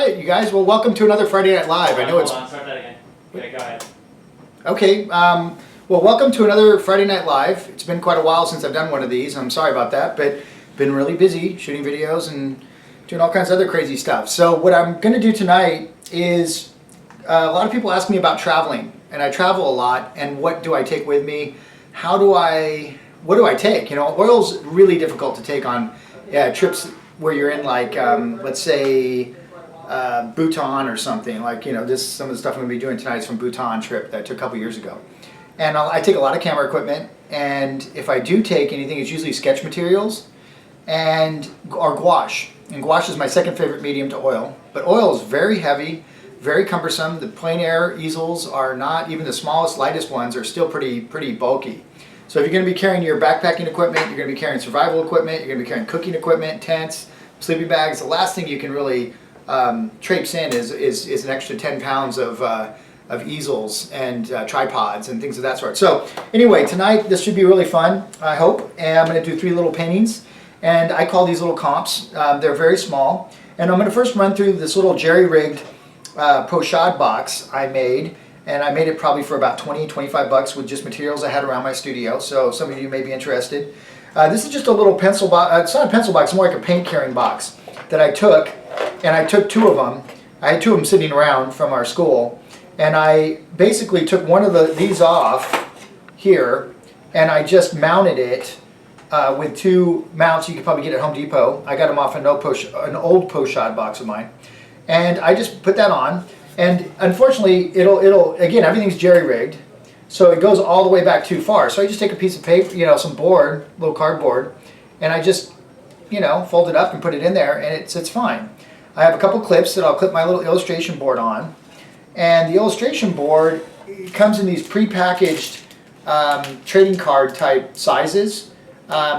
right, you guys. Well, welcome to another Friday Night Live. I know it's. Hold on, start that again. Okay, go ahead. Okay. Well, welcome to another Friday Night Live. It's been quite a while since I've done one of these. I'm sorry about that, but been really busy shooting videos and doing all kinds of other crazy stuff. So what I'm going to do tonight is a lot of people ask me about traveling, and I travel a lot. And what do I take with me? What do I take? You know, oil's really difficult to take on trips where you're in, like, let's say, Bhutan or something. Like, you know, some of the stuff I'm going to be doing tonight is from Bhutan trip that I took a couple years ago. And I take a lot of camera equipment, and if I do take anything, it's usually sketch materials or gouache. And gouache is my second favorite medium to oil. But oil is very heavy, very cumbersome. The plein air easels are not, even the smallest, lightest ones are still pretty bulky. So if you're going to be carrying your backpacking equipment, you're going to be carrying survival equipment, you're going to be carrying cooking equipment, tents, sleeping bags, the last thing you can really traipse in is an extra 10 pounds of easels and tripods and things of that sort. So anyway, tonight this should be really fun, I hope. And I'm going to do 3 little paintings. And I call these little comps. They're very small. And I'm going to first run through this little jerry-rigged pochade box I made. And I made it probably for about 20-25 bucks with just materials I had around my studio. So some of you may be interested. This is just a little pencil box. It's not a pencil box, it's more like a paint carrying box that I took. And I took 2 of them. I had 2 of them sitting around from our school. And I basically took one of these off here, and I just mounted it with 2 mounts you could probably get at Home Depot. I got them off an old pochade box of mine. And I just put that on. And unfortunately, it'll again, everything's jerry-rigged, so it goes all the way back too far. So I just take a piece of paper, you know, some board, little cardboard, and I just, you know, fold it up and put it in there, and it's fine. I have a couple clips that I'll clip my little illustration board on, and the illustration board comes in these pre-packaged trading card type sizes.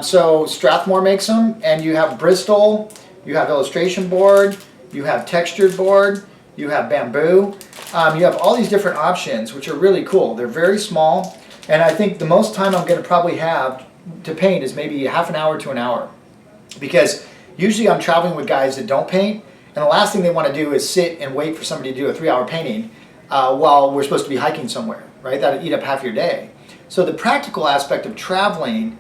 So Strathmore makes them, and you have Bristol, you have illustration board, you have textured board, you have bamboo. You have all these different options, which are really cool. They're very small, and I think the most time I'm going to probably have to paint is maybe half an hour to an hour. Because usually I'm traveling with guys that don't paint, and the last thing they want to do is sit and wait for somebody to do a 3-hour painting while we're supposed to be hiking somewhere, right? That'll eat up half your day. So the practical aspect of traveling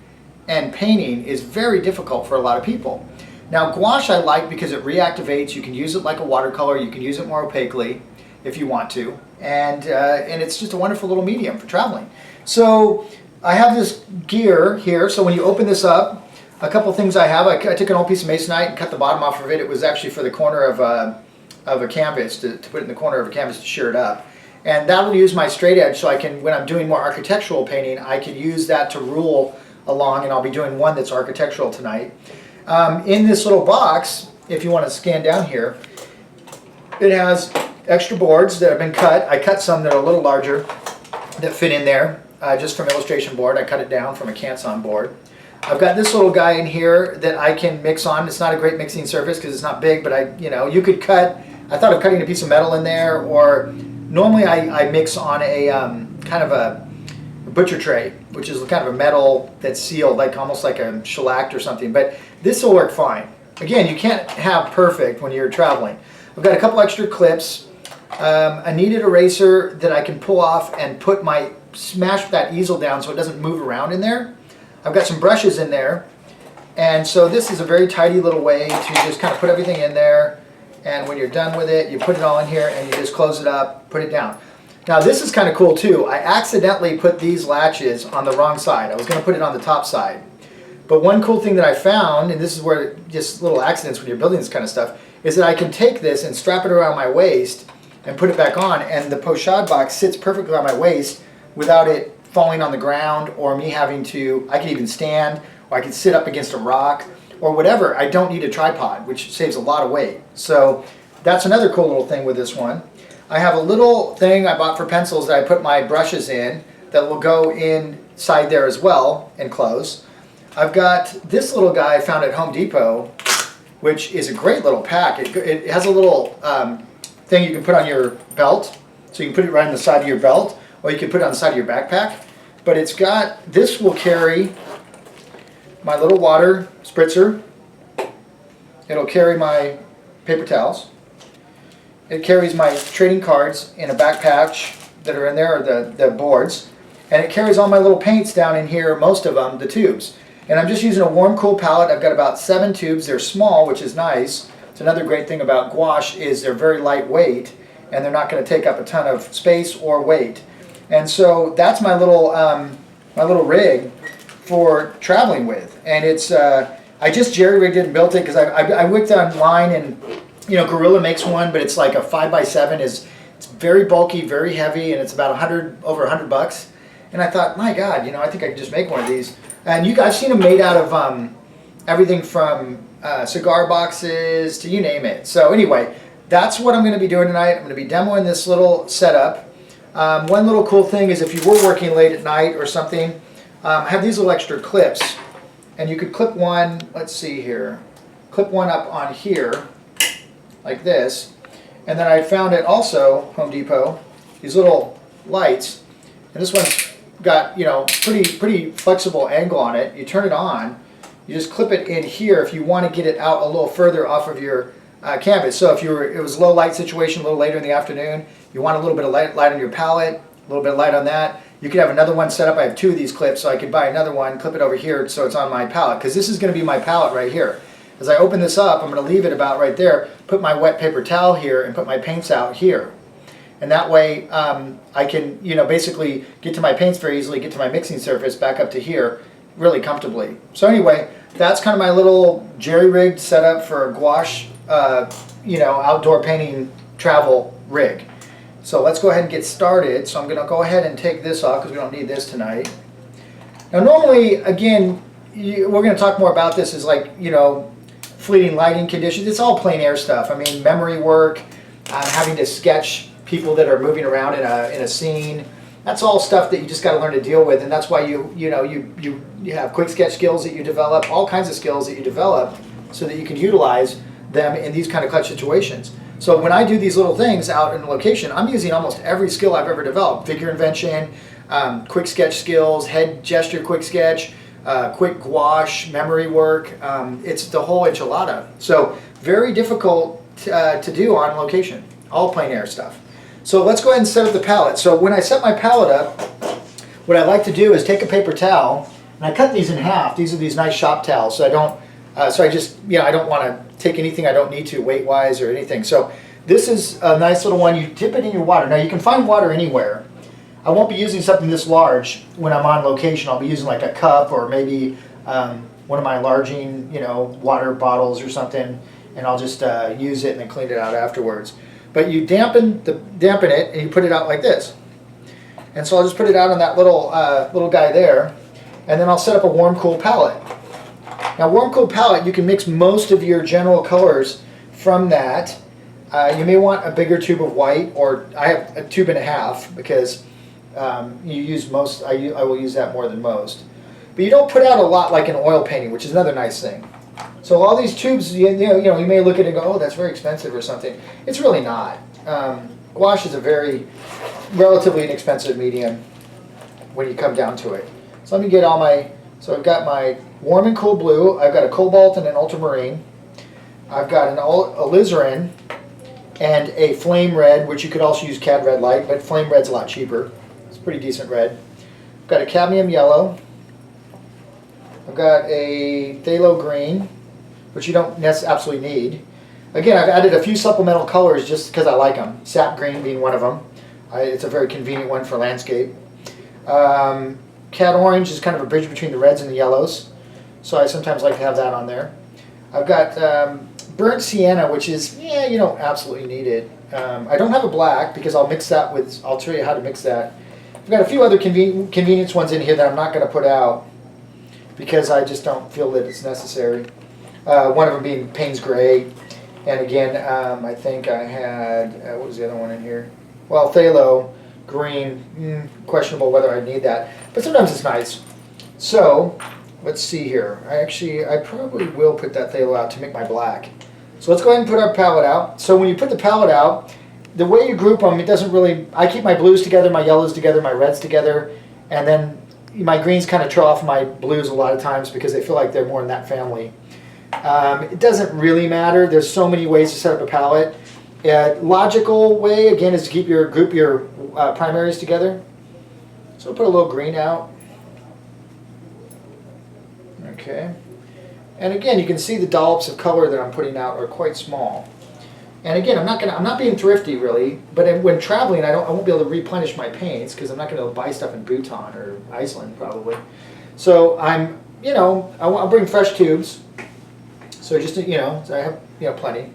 and painting is very difficult for a lot of people. Now gouache I like because it reactivates. You can use it like a watercolor. You can use it more opaquely if you want to. And it's just a wonderful little medium for traveling. So I have this gear here. So when you open this up, a couple things I have. I took an old piece of masonite and cut the bottom off of it. It was actually for the corner of a canvas, to put it in the corner of a canvas to shear it up. And that will use my straight edge, so I can, when I'm doing more architectural painting, I can use that to rule along, and I'll be doing one that's architectural tonight. In this little box, if you want to scan down here, it has extra boards that have been cut. I cut some that are a little larger that fit in there, just from illustration board. I cut it down from a Canson board. I've got this little guy in here that I can mix on. It's not a great mixing surface because it's not big, but you could cut. I thought of cutting a piece of metal in there, or normally I mix on a kind of a butcher tray, which is kind of a metal that's sealed, like almost like a shellacked or something. But this will work fine. Again, you can't have perfect when you're traveling. I've got a couple extra clips, a kneaded eraser that I can pull off and smash that easel down so it doesn't move around in there. I've got some brushes in there, and so this is a very tidy little way to just kind of put everything in there, and when you're done with it, you put it all in here and you just close it up, put it down. Now this is kind of cool too. I accidentally put these latches on the wrong side. I was going to put it on the top side. But one cool thing that I found, and this is where just little accidents when you're building this kind of stuff, is that I can take this and strap it around my waist and put it back on, and the pochade box sits perfectly on my waist without it falling on the ground, or me having to, I can even stand, or I can sit up against a rock, or whatever. I don't need a tripod, which saves a lot of weight. So that's another cool little thing with this one. I have a little thing I bought for pencils that I put my brushes in that will go inside there as well and close. I've got this little guy I found at Home Depot, which is a great little pack. It has a little thing you can put on your belt, so you can put it right on the side of your belt, or you can put it on the side of your backpack. But it's got, this will carry my little water spritzer. It'll carry my paper towels. it carries my trading cards in a back pouch that are in there, or the boards, and it carries all my little paints down in here, most of them, the tubes. And I'm just using a warm, cool palette. I've got about 7 tubes. They're small, which is nice. It's another great thing about gouache is they're very lightweight, and they're not going to take up a ton of space or weight. And so that's my little rig for traveling with. And it's I just jerry-rigged it and built it because I looked online, and Gorilla makes one, but it's like a 5x7. It's very bulky, very heavy, and it's about over $100. And I thought, my God, I think I could just make one of these. And I've seen them made out of everything from cigar boxes to you name it. So anyway, that's what I'm going to be doing tonight. I'm going to be demoing this little setup. One little cool thing is if you were working late at night or something, I have these little extra clips. And you could clip one, let's see here, clip one up on here, like this. And then I found it also, Home Depot, these little lights. And this one's got, pretty flexible angle on it. You turn it on, you just clip it in here if you want to get it out a little further off of your canvas. So if it was a low light situation, a little later in the afternoon, you want a little bit of light on your palette, a little bit of light on that, you could have another one set up. I have 2 of these clips, so I could buy another one, clip it over here so it's on my palette, because this is going to be my palette right here. As I open this up, I'm going to leave it about right there, put my wet paper towel here, and put my paints out here. And that way I can, basically get to my paints very easily, get to my mixing surface back up to here really comfortably. So anyway, that's kind of my little jerry-rigged setup for a gouache, outdoor painting travel rig. So let's go ahead and get started. So I'm going to go ahead and take this off because we don't need this tonight. Now normally, again, we're going to talk more about this as fleeting lighting conditions. It's all plein air stuff. I mean, memory work, having to sketch people that are moving around in a scene. That's all stuff that you just got to learn to deal with, and that's why you have quick sketch skills that you develop, all kinds of skills that you develop, so that you can utilize them in these kind of clutch situations. So when I do these little things out in location, I'm using almost every skill I've ever developed: figure invention, quick sketch skills, head gesture quick sketch, quick gouache, memory work. It's the whole enchilada. So very difficult to do on location, all plein air stuff. So let's go ahead and set up the palette. So when I set my palette up, what I like to do is take a paper towel, and I cut these in half. These are these nice shop towels, so I don't, I don't want to take anything I don't need to weight-wise or anything. So this is a nice little one. You dip it in your water. Now you can find water anywhere. I won't be using something this large when I'm on location. I'll be using like a cup or maybe one of my enlarging, water bottles or something, and I'll just use it and then clean it out afterwards. But you dampen it and you put it out like this. And so I'll just put it out on that little guy there, and then I'll set up a warm, cool palette. Now, warm, cool palette, you can mix most of your general colors from that. You may want a bigger tube of white, or I have a tube and a half because you use most. I will use that more than most. But you don't put out a lot like an oil painting, which is another nice thing. So all these tubes, you may look at it and go, oh, that's very expensive or something. It's really not. Gouache is a very relatively inexpensive medium when you come down to it. So let me get all my, so I've got my warm and cool blue, I've got a cobalt and an ultramarine, I've got an alizarin and a flame red, which you could also use cad red light, but flame red's a lot cheaper. It's a pretty decent red. I've got a cadmium yellow, I've got a phthalo green, which you don't absolutely need. Again, I've added a few supplemental colors just because I like them. Sap green being one of them. It's a very convenient one for landscape. Cad orange is kind of a bridge between the reds and the yellows, so I sometimes like to have that on there. I've got burnt sienna, which is, you don't absolutely need it. I don't have a black because I'll mix that with, I'll show you how to mix that. I've got a few other convenience ones in here that I'm not going to put out because I just don't feel that it's necessary. One of them being Payne's Gray, and again, I think I had, what was the other one in here? Well, phthalo green, questionable whether I need that, but sometimes it's nice. So, let's see here. I probably will put that phthalo out to make my black. So let's go ahead and put our palette out. So when you put the palette out, the way you group them, it doesn't really, I keep my blues together, my yellows together, my reds together, and then my greens kind of trail off my blues a lot of times because they feel like they're more in that family. It doesn't really matter. There's so many ways to set up a palette. Logical way, again, is to keep group your primaries together. So put a little green out. Okay. And again, you can see the dollops of color that I'm putting out are quite small. And again, I'm not being thrifty really, but when traveling, I won't be able to replenish my paints because I'm not going to buy stuff in Bhutan or Iceland probably. So I'll bring fresh tubes. So just, so I have, plenty.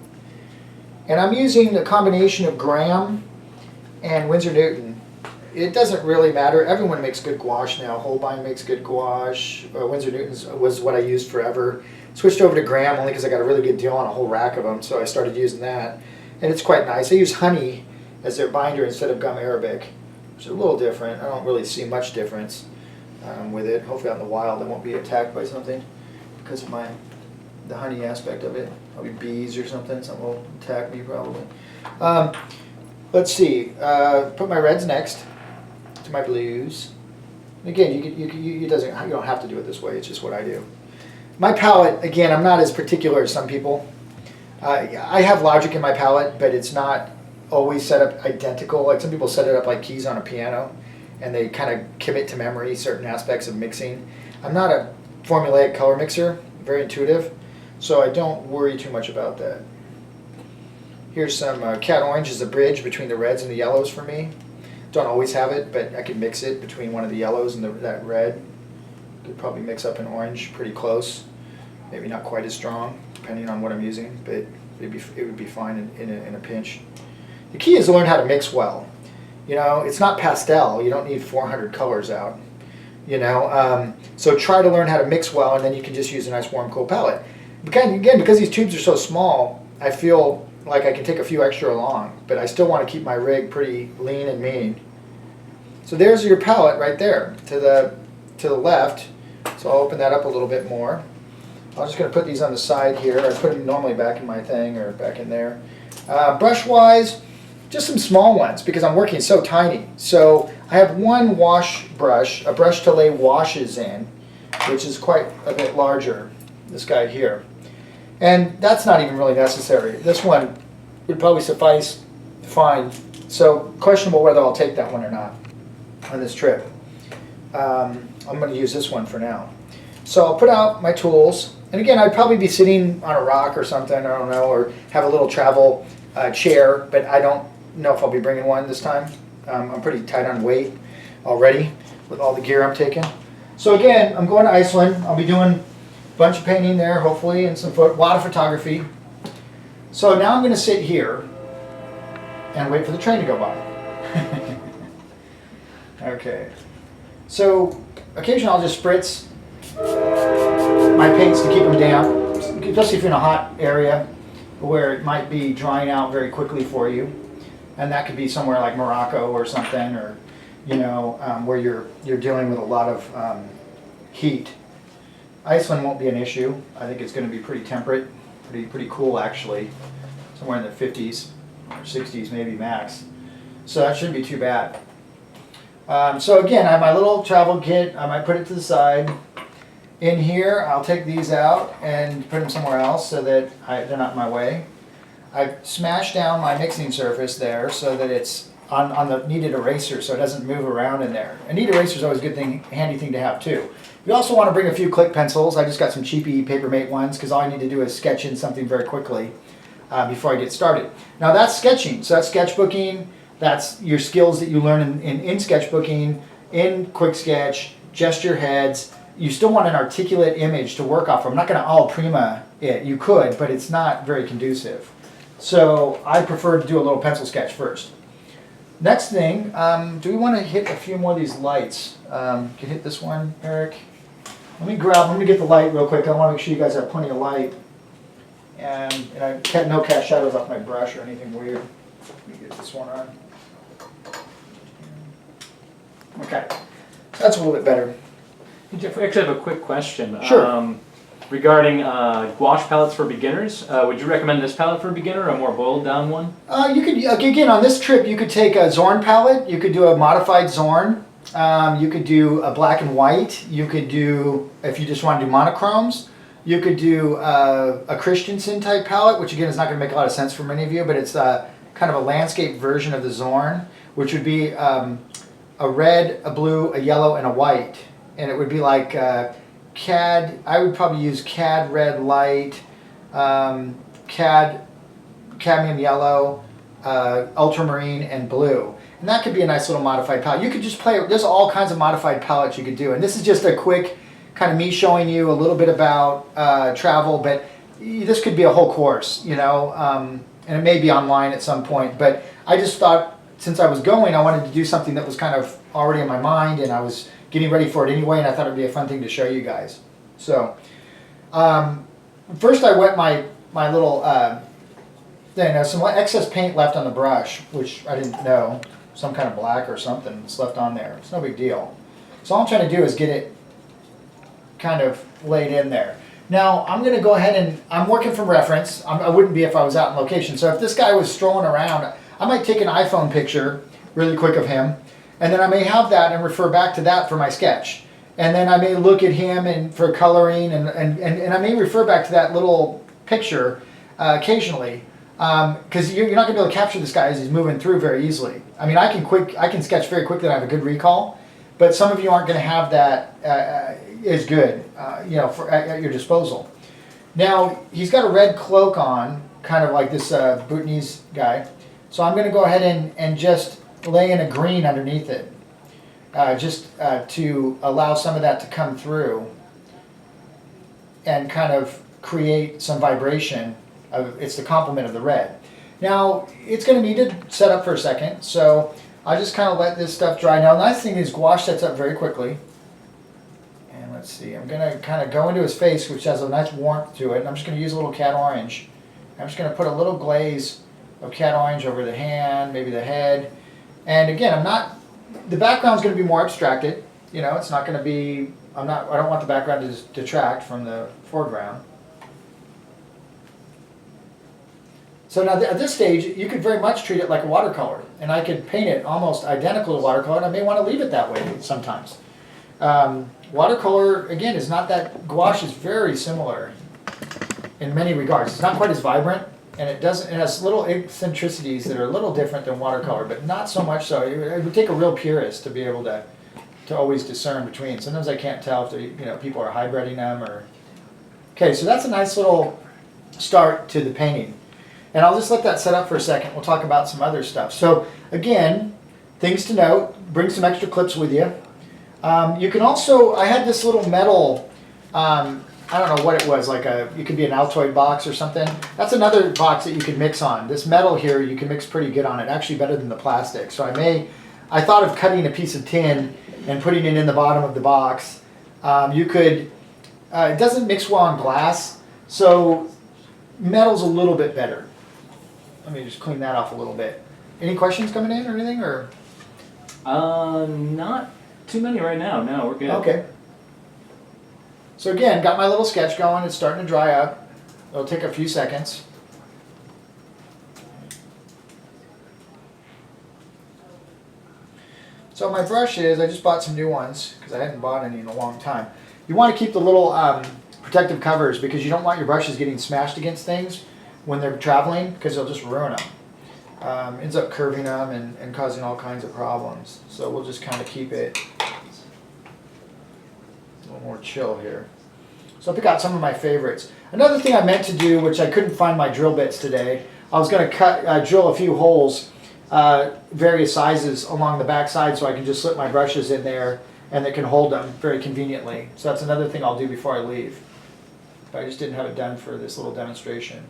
And I'm using a combination of Graham and Winsor Newton. It doesn't really matter. Everyone makes good gouache now. Holbein makes good gouache. Winsor Newton's was what I used forever. Switched over to Graham only because I got a really good deal on a whole rack of them, so I started using that. And it's quite nice. I use honey as their binder instead of gum arabic, which is a little different. I don't really see much difference with it. Hopefully out in the wild I won't be attacked by something because of the honey aspect of it. Probably bees or something. Something will attack me probably. Let's see. Put my reds next to my blues. Again, you don't have to do it this way. It's just what I do. My palette, again, I'm not as particular as some people. I have logic in my palette, but it's not always set up identical. Like some people set it up like keys on a piano, and they kind of commit to memory certain aspects of mixing. I'm not a formulaic color mixer, very intuitive, so I don't worry too much about that. Here's some cat orange as a bridge between the reds and the yellows for me. Don't always have it, but I can mix it between one of the yellows and that red. Could probably mix up an orange pretty close. Maybe not quite as strong, depending on what I'm using, but it would be fine in a pinch. The key is to learn how to mix well. It's not pastel. You don't need 400 colors out. So try to learn how to mix well, and then you can just use a nice warm, cool palette. Again, because these tubes are so small, I feel like I can take a few extra along, but I still want to keep my rig pretty lean and mean. So there's your palette right there to the left. So I'll open that up a little bit more. I'm just going to put these on the side here. I put them normally back in my thing or back in there. Brush-wise, just some small ones because I'm working so tiny. So I have one wash brush, a brush to lay washes in, which is quite a bit larger, this guy here. And that's not even really necessary. This one would probably suffice fine. So questionable whether I'll take that one or not on this trip. I'm going to use this one for now. So I'll put out my tools. And again, I'd probably be sitting on a rock or something, I don't know, or have a little travel chair, but I don't know if I'll be bringing one this time. I'm pretty tight on weight already with all the gear I'm taking. So again, I'm going to Iceland. I'll be doing a bunch of painting there, hopefully, and a lot of photography. So now I'm going to sit here and wait for the train to go by. Okay. So occasionally I'll just spritz my paints to keep them damp, especially if you're in a hot area where it might be drying out very quickly for you. And that could be somewhere like Morocco or something, or where you're dealing with a lot of heat. Iceland won't be an issue. I think it's going to be pretty temperate, pretty cool actually, somewhere in the 50s or 60s maybe max. So that shouldn't be too bad. So again, I have my little travel kit. I might put it to the side. In here, I'll take these out and put them somewhere else so that they're not in my way. I've smashed down my mixing surface there so that it's on the kneaded eraser so it doesn't move around in there. A kneaded eraser is always a good thing, handy thing to have too. You also want to bring a few click pencils. I just got some cheapy Papermate ones because all I need to do is sketch in something very quickly before I get started. Now that's sketching, so that's sketchbooking. That's your skills that you learn in sketchbooking, in quick sketch, gesture heads. You still want an articulate image to work off of. I'm not going to all prima it. You could, but it's not very conducive. So I prefer to do a little pencil sketch first. Next thing, do we want to hit a few more of these lights? Can you hit this one, Eric? I'm going to get the light real quick. I want to make sure you guys have plenty of light. And I can't no cast shadows off my brush or anything weird. Let me get this one on. Okay, that's a little bit better. Jeff, I actually have a quick question. Sure. Regarding gouache palettes for beginners, would you recommend this palette for a beginner, or a more boiled down one? You could, again, on this trip, you could take a Zorn palette. You could do a modified Zorn. You could do a black and white. You could do, if you just want to do monochromes, you could do a Christensen type palette, which again is not going to make a lot of sense for many of you, but it's kind of a landscape version of the Zorn, which would be a red, a blue, a yellow, and a white. And it would be like CAD, I would probably use CAD red light, CAD cadmium yellow, ultramarine, and blue. And that could be a nice little modified palette. You could just play, there's all kinds of modified palettes you could do. And this is just a quick kind of me showing you a little bit about travel, but this could be a whole course, you know, and it may be online at some point. But I just thought, since I was going, I wanted to do something that was kind of already in my mind, and I was getting ready for it anyway, and I thought it'd be a fun thing to show you guys. So, first I wet my little thing. There's some excess paint left on the brush, which I didn't know. Some kind of black or something that's left on there. It's no big deal. So all I'm trying to do is get it kind of laid in there. Now I'm going to go ahead and, I'm working from reference. I wouldn't be if I was out in location. So if this guy was strolling around, I might take an iPhone picture really quick of him, and then I may have that and refer back to that for my sketch. And then I may look at him and for coloring, and I may refer back to that little picture occasionally. Because you're not going to be able to capture this guy as he's moving through very easily. I mean, I can sketch very quickly and I have a good recall, but some of you aren't going to have that as good, you know, at your disposal. Now, he's got a red cloak on, kind of like this Bhutanese guy. So I'm going to go ahead and just lay in a green underneath it, just to allow some of that to come through and kind of create some vibration. It's the complement of the red. Now, it's going to need to set up for a second, so I just kind of let this stuff dry. Now, the nice thing is gouache sets up very quickly. And let's see, I'm going to kind of go into his face, which has a nice warmth to it, and I'm just going to use a little cat orange. I'm just going to put a little glaze of cat orange over the hand, maybe the head. And again, the background's going to be more abstracted. You know, it's not going to be, I don't want the background to detract from the foreground. So now at this stage, you could very much treat it like a watercolor, and I could paint it almost identical to watercolor, and I may want to leave it that way sometimes. Watercolor, again, is not that, gouache is very similar in many regards. It's not quite as vibrant, and it has little eccentricities that are a little different than watercolor, but not so much so. It would take a real purist to be able to always discern between. Sometimes I can't tell if people are hybriding them or... Okay, so that's a nice little start to the painting. And I'll just let that set up for a second. We'll talk about some other stuff. So again, things to note, bring some extra clips with you. You can also, I had this little metal, I don't know what it was, like it could be an Altoid box or something. That's another box that you can mix on. This metal here, you can mix pretty good on it, actually better than the plastic. So I thought of cutting a piece of tin and putting it in the bottom of the box. You could, it doesn't mix well on glass, so metal's a little bit better. Let me just clean that off a little bit. Any questions coming in or anything, or? Not too many right now. No, we're good. Okay. So again, got my little sketch going. It's starting to dry up. It'll take a few seconds. So my brushes, I just bought some new ones because I hadn't bought any in a long time. You want to keep the little protective covers because you don't want your brushes getting smashed against things when they're traveling, because they'll just ruin them. Ends up curving them and causing all kinds of problems. So we'll just kind of keep it a little more chill here. So I pick out some of my favorites. Another thing I meant to do, which I couldn't find my drill bits today, I was going to drill a few holes, various sizes along the back side, so I can just slip my brushes in there and it can hold them very conveniently. So that's another thing I'll do before I leave. But I just didn't have it done for this little demonstration.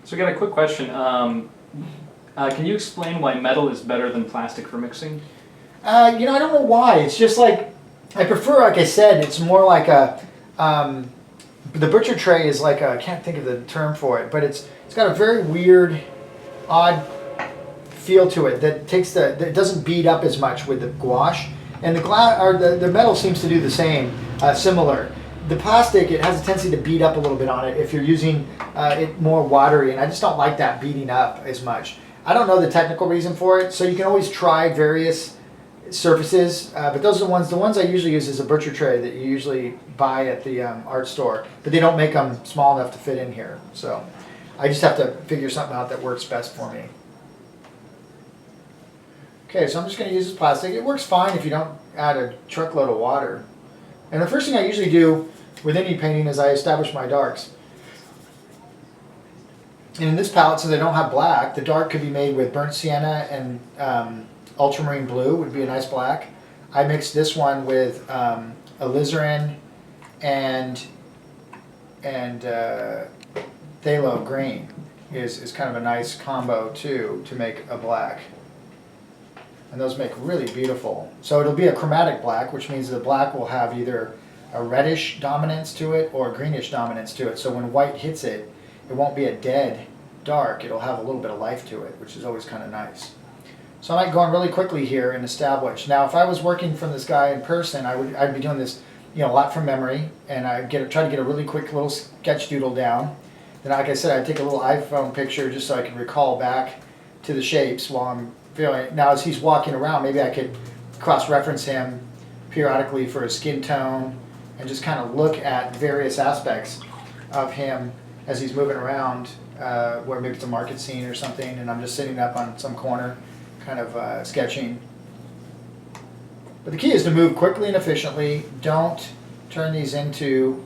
So I got a quick question. Can you explain why metal is better than plastic for mixing? I don't know why. It's just like, I prefer, like I said, it's more like a, the butcher tray is like a, I can't think of the term for it, but it's got a very weird, odd feel to it that that doesn't bead up as much with the gouache. And the metal seems to do the same, similar. The plastic, it has a tendency to bead up a little bit on it if you're using it more watery, and I just don't like that beading up as much. I don't know the technical reason for it, so you can always try various surfaces, but those are the ones I usually use is a butcher tray that you usually buy at the art store, but they don't make them small enough to fit in here. So I just have to figure something out that works best for me. Okay, so I'm just going to use this plastic. It works fine if you don't add a truckload of water. And the first thing I usually do with any painting is I establish my darks. And in this palette, since I don't have black, the dark could be made with burnt sienna and ultramarine blue would be a nice black. I mixed this one with alizarin and phthalo green is kind of a nice combo too to make a black. And those make really beautiful. So it'll be a chromatic black, which means the black will have either a reddish dominance to it or a greenish dominance to it. So when white hits it, it won't be a dead dark. It'll have a little bit of life to it, which is always kind of nice. So I might go on really quickly here and establish. Now, if I was working from this guy in person, I'd be doing this, a lot from memory, and I'd try to get a really quick little sketch doodle down. Then, like I said, I'd take a little iPhone picture just so I could recall back to the shapes while I'm feeling. Now, as he's walking around, maybe I could cross-reference him periodically for his skin tone and just kind of look at various aspects of him as he's moving around, where maybe it's a market scene or something, and I'm just sitting up on some corner, kind of sketching. But the key is to move quickly and efficiently. Don't turn these into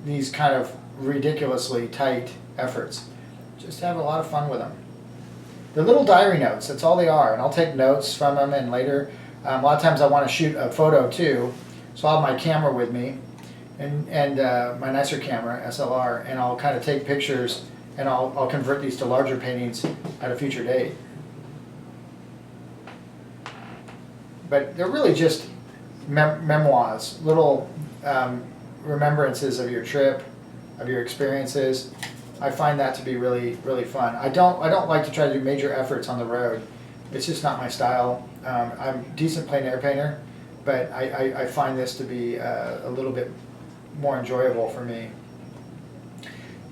these kind of ridiculously tight efforts. Just have a lot of fun with them. They're little diary notes, that's all they are, and I'll take notes from them, and later, a lot of times I want to shoot a photo too, so I'll have my camera with me, and my nicer camera, SLR, and I'll kind of take pictures, and I'll convert these to larger paintings at a future date. But they're really just memoirs, little remembrances of your trip, of your experiences. I find that to be really, really fun. I don't like to try to do major efforts on the road. It's just not my style. I'm a decent plein air painter, but I find this to be a little bit more enjoyable for me.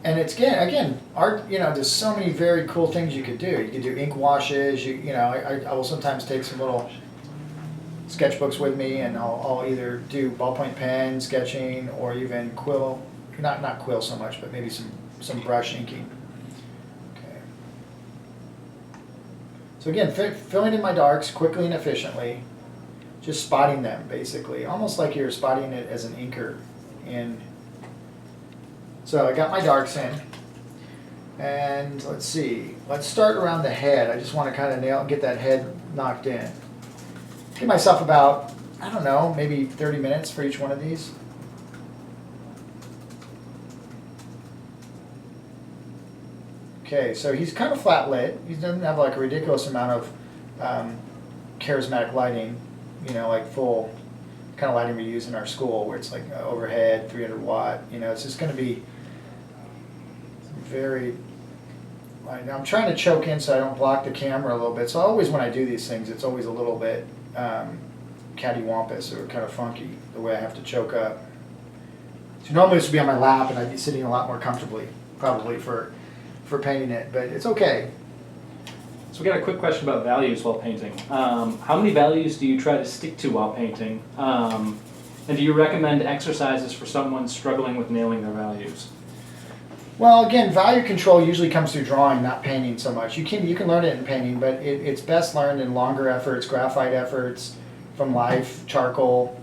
And it's again, art. There's so many very cool things you could do. You could do ink washes. I will sometimes take some little sketchbooks with me, and I'll either do ballpoint pen sketching or even quill. Not quill so much, but maybe some brush inking. Okay. So again, filling in my darks quickly and efficiently, just spotting them basically, almost like you're spotting it as an inker in. So I got my darks in, and let's see. Let's start around the head. I just want to kind of get that head knocked in. Give myself about, I don't know, maybe 30 minutes for each one of these. Okay, so he's kind of flat lit. He doesn't have like a ridiculous amount of charismatic lighting, like full kind of lighting we use in our school where it's like overhead, 300 watt. It's just going to be very, I'm trying to choke in so I don't block the camera a little bit. So always when I do these things, it's always a little bit cattywampus or kind of funky, the way I have to choke up. So normally this would be on my lap and I'd be sitting a lot more comfortably, probably for painting it, but it's okay. So we got a quick question about values while painting. How many values do you try to stick to while painting? And do you recommend exercises for someone struggling with nailing their values? Well, again, value control usually comes through drawing, not painting so much. You can learn it in painting, but it's best learned in longer efforts, graphite efforts, from life, charcoal,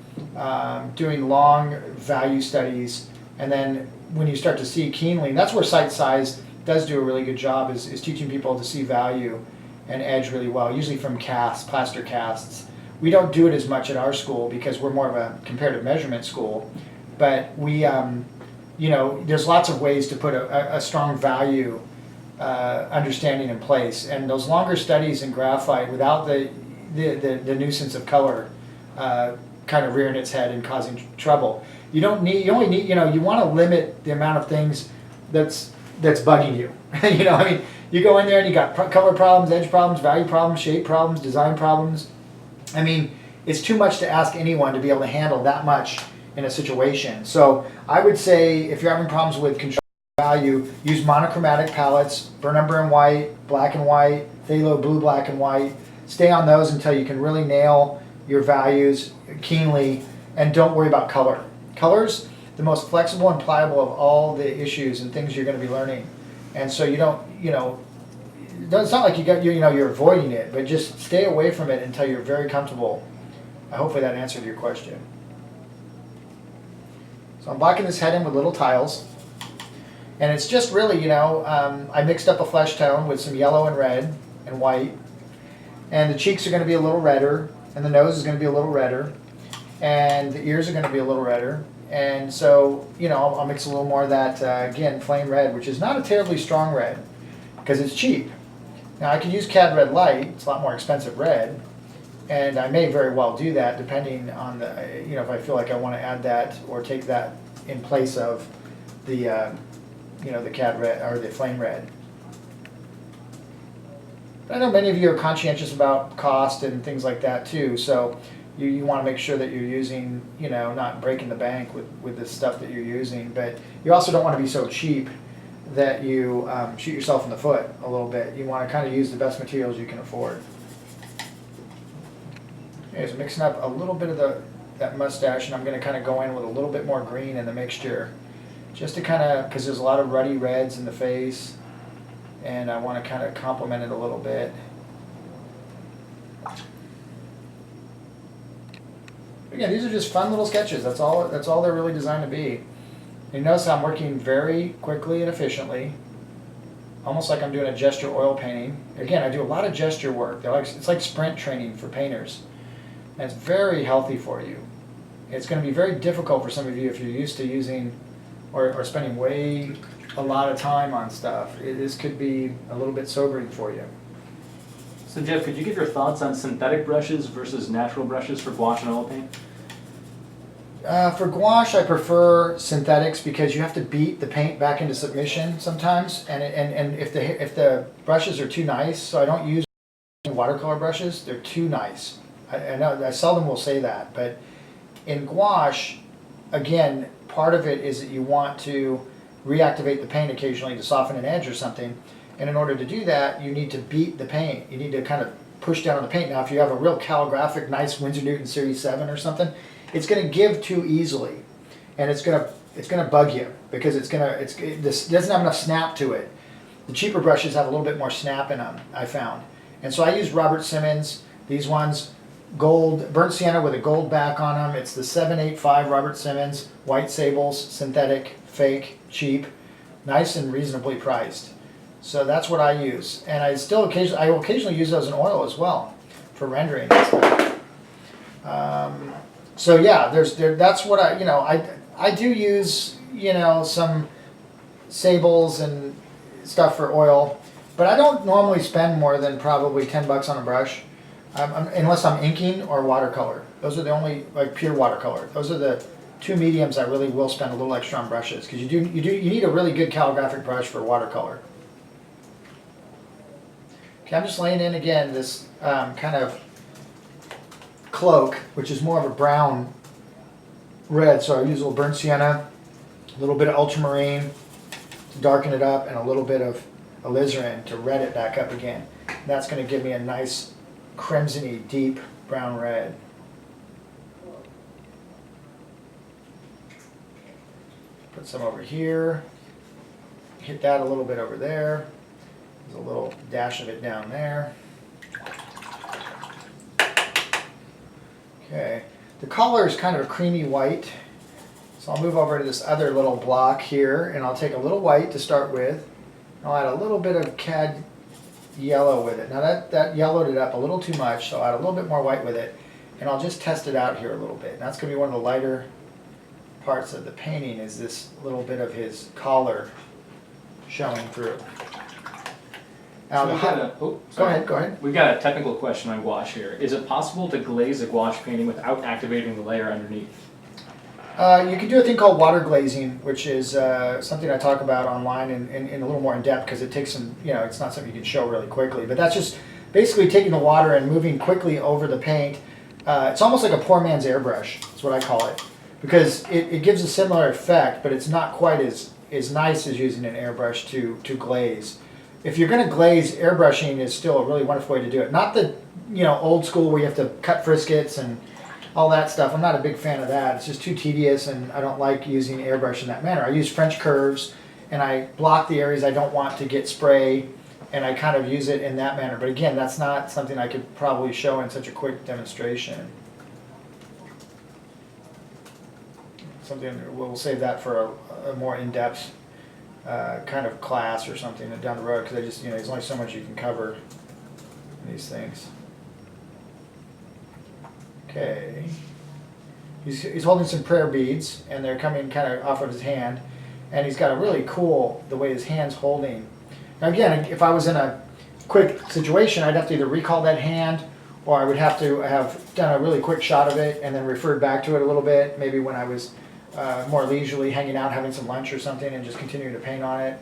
doing long value studies, and then when you start to see keenly, and that's where Sight Size does do a really good job, is teaching people to see value and edge really well, usually from casts, plaster casts. We don't do it as much at our school because we're more of a comparative measurement school, but we, there's lots of ways to put a strong value understanding in place, and those longer studies in graphite without the nuisance of color kind of rearing its head and causing trouble. You only need, you want to limit the amount of things that's bugging you. You go in there and you got color problems, edge problems, value problems, shape problems, design problems. It's too much to ask anyone to be able to handle that much in a situation. So I would say if you're having problems with control value, use monochromatic palettes, burn umber and white, black and white, phthalo blue, black and white. Stay on those until you can really nail your values keenly, and don't worry about color. Color's the most flexible and pliable of all the issues and things you're going to be learning. And so you don't, it's not like you're avoiding it, but just stay away from it until you're very comfortable. Hopefully that answered your question. So I'm blocking this head in with little tiles. And it's just really, I mixed up a flesh tone with some yellow and red and white. And the cheeks are going to be a little redder, and the nose is going to be a little redder, and the ears are going to be a little redder. And so, I'll mix a little more of that, again, Plein red, which is not a terribly strong red, because it's cheap. Now, I could use Cad Red Light, it's a lot more expensive red, and I may very well do that, depending on if I feel like I want to add that or take that in place of the, the Cad Red, or the Plein red. I know many of you are conscientious about cost and things like that too, so you want to make sure that you're using, not breaking the bank with the stuff that you're using, but you also don't want to be so cheap that you shoot yourself in the foot a little bit. You want to kind of use the best materials you can afford. Okay, so mixing up a little bit of that mustache, and I'm going to kind of go in with a little bit more green in the mixture, just to kind of, because there's a lot of ruddy reds in the face. And I want to kind of complement it a little bit. Again, these are just fun little sketches. That's all they're really designed to be. You notice how I'm working very quickly and efficiently, almost like I'm doing a gesture oil painting. Again, I do a lot of gesture work. It's like sprint training for painters. And it's very healthy for you. It's going to be very difficult for some of you if you're used to using or spending a lot of time on stuff. This could be a little bit sobering for you. So Jeff, could you give your thoughts on synthetic brushes versus natural brushes for gouache and oil paint? For gouache, I prefer synthetics because you have to beat the paint back into submission sometimes, and if the brushes are too nice, so I don't use watercolor brushes. They're too nice. I know I seldom will say that, but in gouache, again, part of it is that you want to reactivate the paint occasionally to soften an edge or something, and in order to do that you need to beat the paint. You need to kind of push down on the paint. Now if you have a real calligraphic nice Winsor Newton Series 7 or something, it's going to give too easily, and it's going to bug you because this doesn't have enough snap to it. The cheaper brushes have a little bit more snap in them, I found, and so I use Robert Simmons, these ones, gold, burnt sienna with a gold back on them. It's the 785 Robert Simmons, white sables, synthetic, fake, cheap, nice and reasonably priced. So that's what I use, and I will occasionally use those in oil as well for rendering and stuff. So yeah, that's what I do use, some sables and stuff for oil, but I don't normally spend more than probably $10 on a brush, unless I'm inking or watercolor. Those are the only, like pure watercolor. Those are the two mediums I really will spend a little extra on brushes, because you need a really good calligraphic brush for watercolor. Okay, I'm just laying in again this kind of cloak, which is more of a brown red, so I use a little burnt sienna, a little bit of ultramarine to darken it up, and a little bit of alizarin to red it back up again. And that's going to give me a nice crimsony, deep brown red. Put some over here, hit that a little bit over there. There's a little dash of it down there. Okay, the color is kind of a creamy white, so I'll move over to this other little block here, and I'll take a little white to start with. I'll add a little bit of cad yellow with it. Now that yellowed it up a little too much, so I'll add a little bit more white with it, and I'll just test it out here a little bit. And that's going to be one of the lighter parts of the painting, is this little bit of his collar showing through. Now, So go ahead. We've got a technical question on gouache here. Is it possible to glaze a gouache painting without activating the layer underneath? You can do a thing called water glazing, which is something I talk about online in a little more in depth, because it takes some, it's not something you can show really quickly, but that's just basically taking the water and moving quickly over the paint. It's almost like a poor man's airbrush, that's what I call it, because it gives a similar effect, but it's not quite as nice as using an airbrush to glaze. If you're going to glaze, airbrushing is still a really wonderful way to do it. Not the old school where you have to cut friskets and all that stuff. I'm not a big fan of that. It's just too tedious, and I don't like using airbrush in that manner. I use French curves, and I block the areas I don't want to get spray and I kind of use it in that manner. But again, that's not something I could probably show in such a quick demonstration. Something, we'll save that for a more in-depth kind of class or something down the road, because I just, there's only so much you can cover in these things. Okay. He's holding some prayer beads, and they're coming kind of off of his hand, and he's got a really cool, the way his hand's holding. Now again, if I was in a quick situation, I'd have to either recall that hand, or I would have to have done a really quick shot of it and then referred back to it a little bit, maybe when I was more leisurely hanging out, having some lunch or something, and just continuing to paint on it.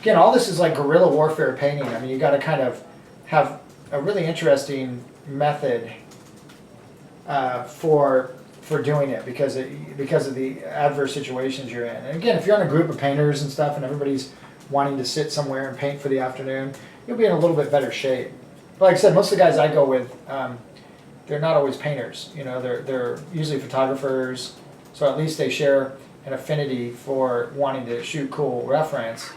Again, all this is like guerrilla warfare painting. I mean, you got to kind of have a really interesting method for doing it, because of the adverse situations you're in. And again, if you're on a group of painters and stuff, and everybody's wanting to sit somewhere and paint for the afternoon, you'll be in a little bit better shape. But like I said, most of the guys I go with, they're not always painters. They're usually photographers, so at least they share an affinity for wanting to shoot cool reference,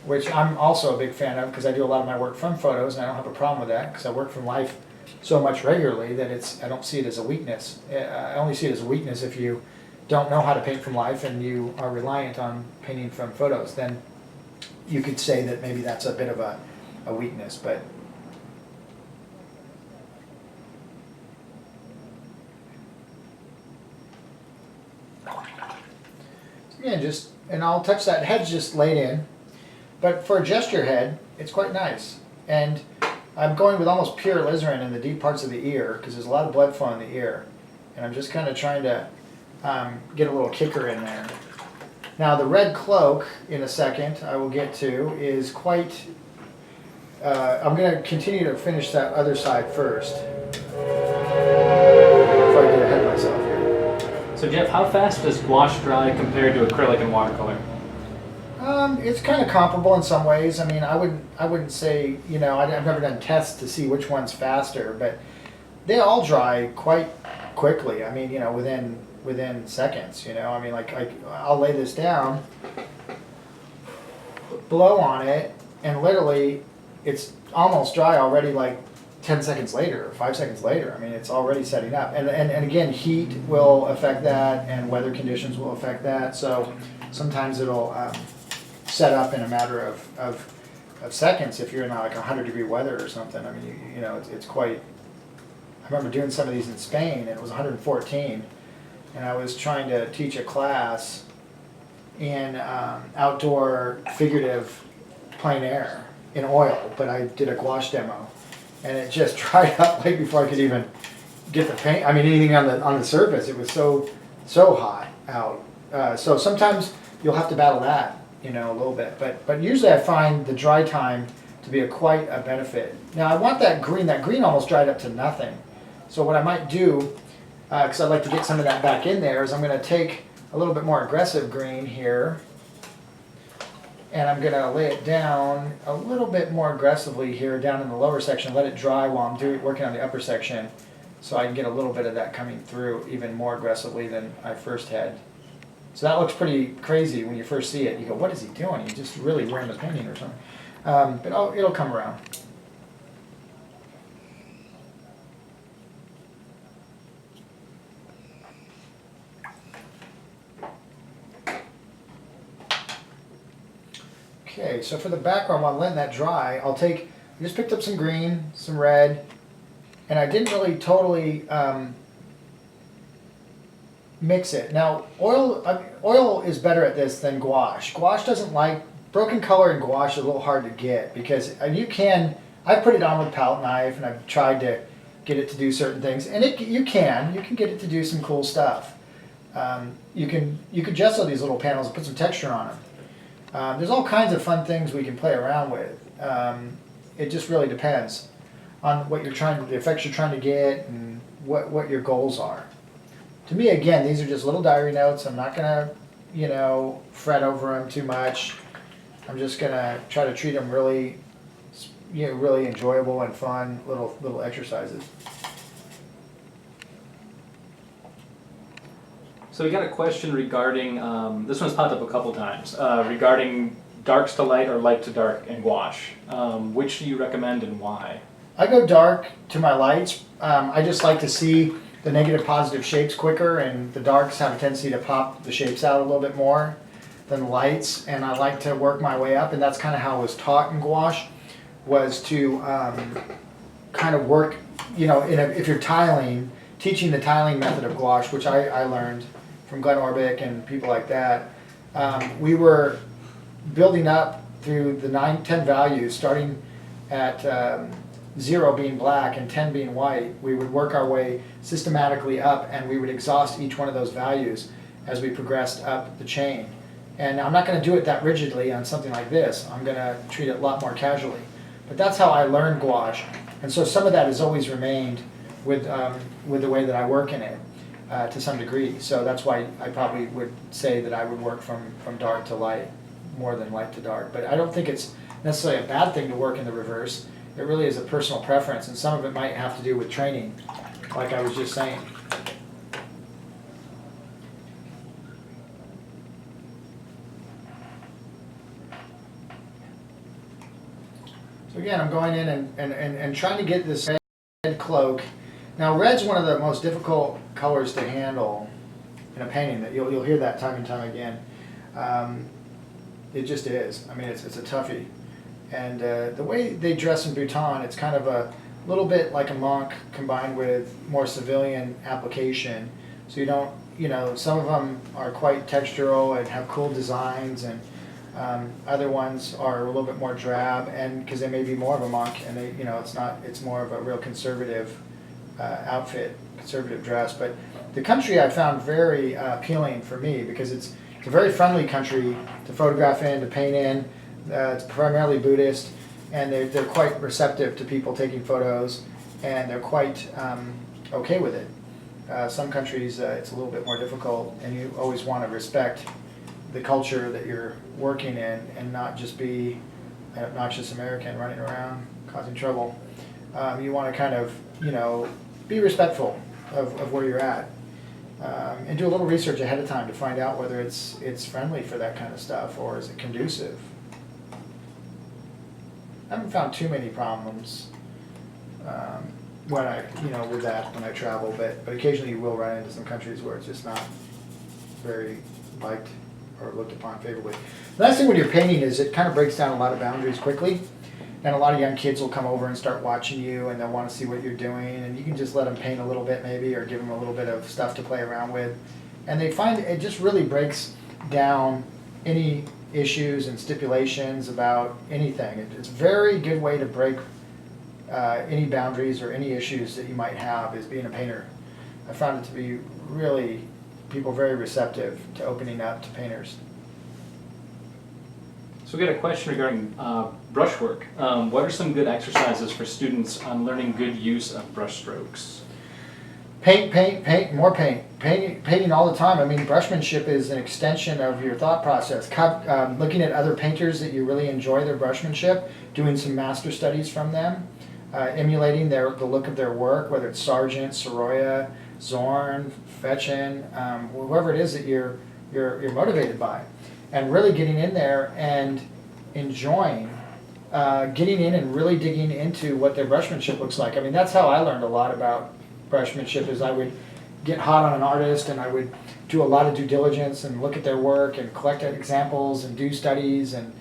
which I'm also a big fan of, because I do a lot of my work from photos, and I don't have a problem with that, because I work from life so much regularly that I don't see it as a weakness. I only see it as a weakness if you don't know how to paint from life and you are reliant on painting from photos. Then you could say that maybe that's a bit of a weakness. But again, and I'll touch that head's just laid in, but for a gesture head, it's quite nice. And I'm going with almost pure alizarin in the deep parts of the ear, because there's a lot of blood flow in the ear, and I'm just kind of trying to get a little kicker in there. Now the red cloak, in a second, I will get to, is quite, I'm going to continue to finish that other side first, before I get ahead of myself here. So Jeff, how fast does gouache dry compared to acrylic and watercolor? It's kind of comparable in some ways. I mean, I wouldn't say, I've never done tests to see which one's faster, but they all dry quite quickly. I mean, within seconds. I mean, like I'll lay this down, blow on it, and literally it's almost dry already, like 10 seconds later, or 5 seconds later. I mean, it's already setting up. And again, heat will affect that, and weather conditions will affect that. So sometimes it'll set up in a matter of seconds if you're in like 100-degree weather or something. I mean, it's quite. I remember doing some of these in Spain, and it was 114, and I was trying to teach a class in outdoor figurative plein air in oil, but I did a gouache demo, and it just dried up right before I could even get the paint. I mean, anything on the surface. It was so hot out. So sometimes you'll have to battle that, a little bit. But usually I find the dry time to be quite a benefit. Now I want that green. That green almost dried up to nothing. So what I might do, because I'd like to get some of that back in there, is I'm going to take a little bit more aggressive green here, and I'm going to lay it down a little bit more aggressively here down in the lower section, let it dry while I'm working on the upper section, so I can get a little bit of that coming through even more aggressively than I first had. So that looks pretty crazy when you first see it. You go, what is he doing? He's just really wearing the painting or something. But it'll come around. Okay, so for the background, while I'm letting that dry, I just picked up some green, some red, and I didn't really totally mix it. Now, oil is better at this than gouache. Gouache doesn't like, broken color in gouache is a little hard to get, because I've put it on with a palette knife, and I've tried to get it to do certain things, and you can get it to do some cool stuff. You could gesso these little panels and put some texture on them. There's all kinds of fun things we can play around with. It just really depends on what the effects you're trying to get, and what your goals are. To me, again, these are just little diary notes. I'm not gonna, fret over them too much. I'm just gonna try to treat them really, really enjoyable and fun little exercises. So we got a question regarding, this one's popped up a couple times, regarding darks to light or light to dark in gouache. Which do you recommend and why? I go dark to my lights. I just like to see the negative positive shapes quicker, and the darks have a tendency to pop the shapes out a little bit more than the lights, and I like to work my way up, and that's kind of how I was taught in gouache, was to kind of work, if you're tiling, teaching the tiling method of gouache, which I learned from Glenn Orbick and people like that. We were building up through the 10 values, starting at 0 being black and 10 being white. We would work our way systematically up, and we would exhaust each one of those values as we progressed up the chain. And I'm not going to do it that rigidly on something like this. I'm going to treat it a lot more casually. But that's how I learned gouache. And so some of that has always remained with the way that I work in it to some degree. So that's why I probably would say that I would work from dark to light more than light to dark. But I don't think it's necessarily a bad thing to work in the reverse. It really is a personal preference, and some of it might have to do with training, like I was just saying. So again, I'm going in and trying to get this red cloak. Now red's one of the most difficult colors to handle in a painting. That you'll hear that time and time again. It just is. I mean, it's a toughie. And the way they dress in Bhutan, it's kind of a little bit like a monk combined with more civilian application. So you don't, some of them are quite textural and have cool designs, and other ones are a little bit more drab, and because they may be more of a monk, and they, it's more of a real conservative outfit, conservative dress. But the country I found very appealing for me, because it's a very friendly country to photograph in, to paint in. It's primarily Buddhist, and they're quite receptive to people taking photos, and they're quite okay with it. Some countries it's a little bit more difficult, and you always want to respect the culture that you're working in and not just be an obnoxious American running around causing trouble. You want to kind of, be respectful of where you're at, and do a little research ahead of time to find out whether it's friendly for that kind of stuff, or is it conducive. I haven't found too many problems when with that when I travel, but occasionally you will run into some countries where it's just not very liked or looked upon favorably. The last thing when you're painting is it kind of breaks down a lot of boundaries quickly, and a lot of young kids will come over and start watching you, and they'll want to see what you're doing, and you can just let them paint a little bit maybe, or give them a little bit of stuff to play around with, and they find it just really breaks down any issues and stipulations about anything. It's a very good way to break any boundaries or any issues that you might have as being a painter. I found it to be really, people very receptive to opening up to painters. So we got a question regarding brushwork. What are some good exercises for students on learning good use of brush strokes? Paint, more paint. Painting all the time. I mean, brushmanship is an extension of your thought process. Looking at other painters that you really enjoy their brushmanship, doing some master studies from them, emulating the look of their work, whether it's Sargent, Soroya, Zorn, Fetchen, whoever it is that you're motivated by, and really getting in there and enjoying, getting in and really digging into what their brushmanship looks like. I mean, that's how I learned a lot about brushmanship. Is I would get hot on an artist, and I would do a lot of due diligence and look at their work and collect examples and do studies, and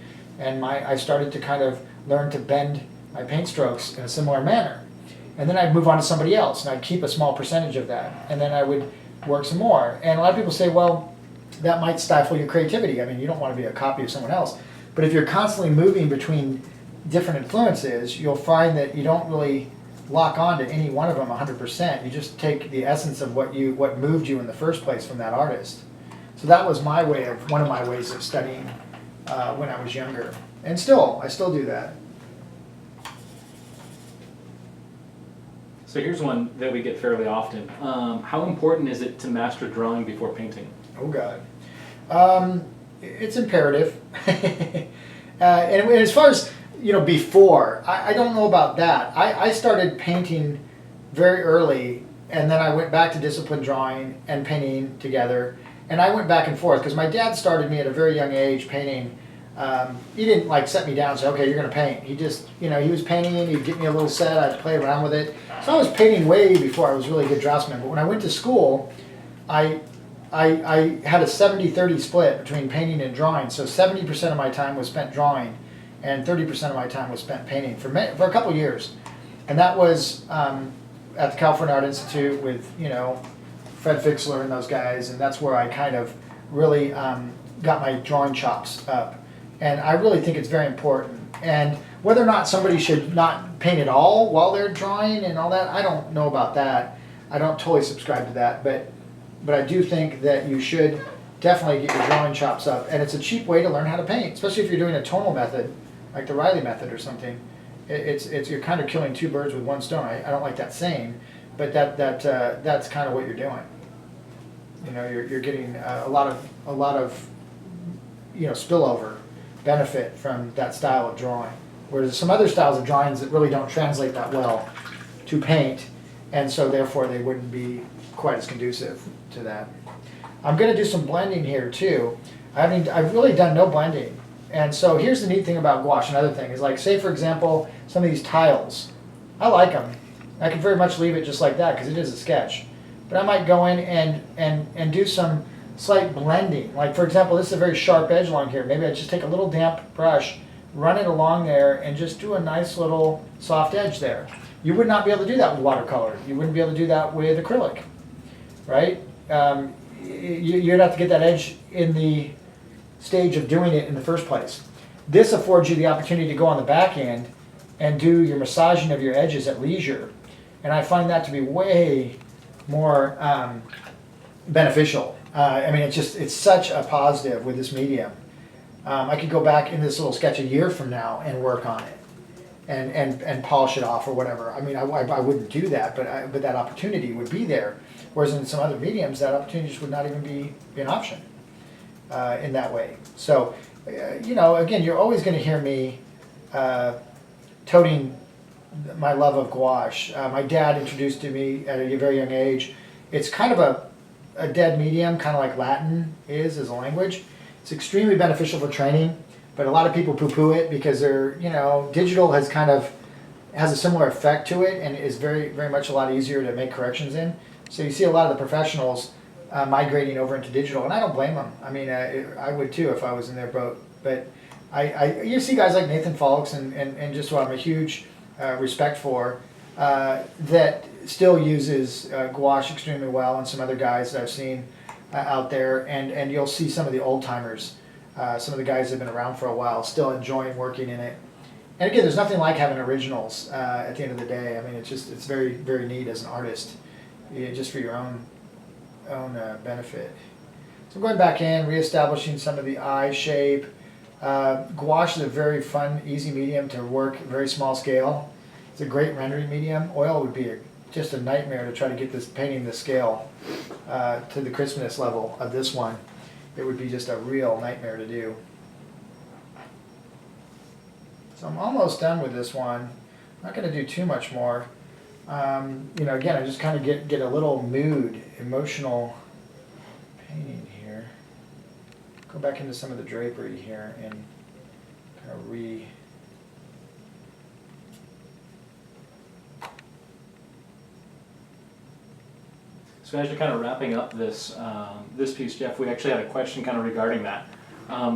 I started to kind of learn to bend my paint strokes in a similar manner. And then I'd move on to somebody else, and I'd keep a small percentage of that, and then I would work some more. And a lot of people say, well, that might stifle your creativity. I mean, you don't want to be a copy of someone else. But if you're constantly moving between different influences, you'll find that you don't really lock on to any one of them 100%. You just take the essence of what moved you in the first place from that artist. So that was one of my ways of studying when I was younger, and I still do that. So here's one that we get fairly often. How important is it to master drawing before painting? Oh God, it's imperative. And as far as before, I don't know about that. I started painting very early, and then I went back to discipline drawing and painting together, and I went back and forth because my dad started me at a very young age painting He didn't like set me down and say, okay, you're going to paint. He just, he was painting, he'd give me a little set, I'd play around with it. So I was painting way before I was really a good draftsman. But when I went to school, I had a 70-30 split between painting and drawing. So 70% of my time was spent drawing, and 30% of my time was spent painting for a couple of years. And that was at the California Art Institute with, Fred Fixler and those guys. And that's where I kind of really got my drawing chops up. And I really think it's very important. And whether or not somebody should not paint at all while they're drawing and all that, I don't know about that. I don't totally subscribe to that. But I do think that you should definitely get your drawing chops up. And it's a cheap way to learn how to paint, especially if you're doing a tonal method, like the Riley method or something. You're kind of killing two birds with one stone. I don't like that saying, but that's kind of what you're doing. You're getting a lot of spillover benefit from that style of drawing. Whereas there's some other styles of drawings that really don't translate that well to paint, and so therefore they wouldn't be quite as conducive to that. I'm going to do some blending here too. I've really done no blending. And so here's the neat thing about gouache. Another thing is, like, say for example, some of these tiles. I like them. I could very much leave it just like that because it is a sketch. But I might go in and do some slight blending. Like for example, this is a very sharp edge along here. Maybe I just take a little damp brush, run it along there, and just do a nice little soft edge there. You would not be able to do that with watercolor. You wouldn't be able to do that with acrylic, right? You'd have to get that edge in the stage of doing it in the first place. This affords you the opportunity to go on the back end and do your massaging of your edges at leisure. And I find that to be way more beneficial. It's such a positive with this medium. I could go back in this little sketch a year from now and work on it and polish it off or whatever. I wouldn't do that, but that opportunity would be there. Whereas in some other mediums, that opportunity just would not even be an option in that way. So, again, you're always going to hear me toting my love of gouache. My dad introduced to me at a very young age. It's kind of a dead medium, kind of like Latin is as a language. It's extremely beneficial for training, but a lot of people poo-poo it because digital has a similar effect to it and is very, very much a lot easier to make corrections in. So you see a lot of the professionals migrating over into digital, and I don't blame them. I would too if I was in their boat. But you see guys like Nathan Falks and just what I'm a huge respect for, that still uses gouache extremely well, and some other guys that I've seen out there, and you'll see some of the old timers, some of the guys that have been around for a while, still enjoying working in it. And again, there's nothing like having originals at the end of the day. It's very, very neat as an artist, just for your own benefit. So going back in, reestablishing some of the eye shape. Gouache is a very fun, easy medium to work very small scale. It's a great rendering medium. Oil would be just a nightmare to try to get this painting the scale to the crispness level of this one. It would be just a real nightmare to do. So I'm almost done with this one. I'm not going to do too much more. Again, I just kind of get a little mood, emotional painting here. Go back into some of the drapery here and kind of So as you're kind of wrapping up this this piece, Jeff, we actually had a question kind of regarding that.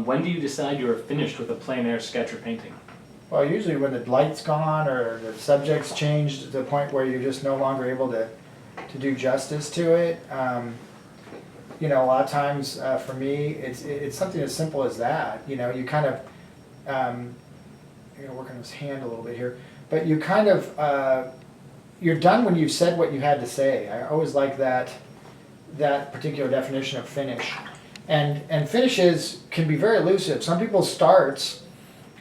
When do you decide you are finished with a plein air sketch or painting? Well, usually when the light's gone or the subject's changed to the point where you're just no longer able to do justice to it. A lot of times for me, it's something as simple as that. You kind of, I'm going to work on this hand a little bit here, but you kind of, you're done when you've said what you had to say. I always like that particular definition of finish. And finishes can be very elusive. Some people's starts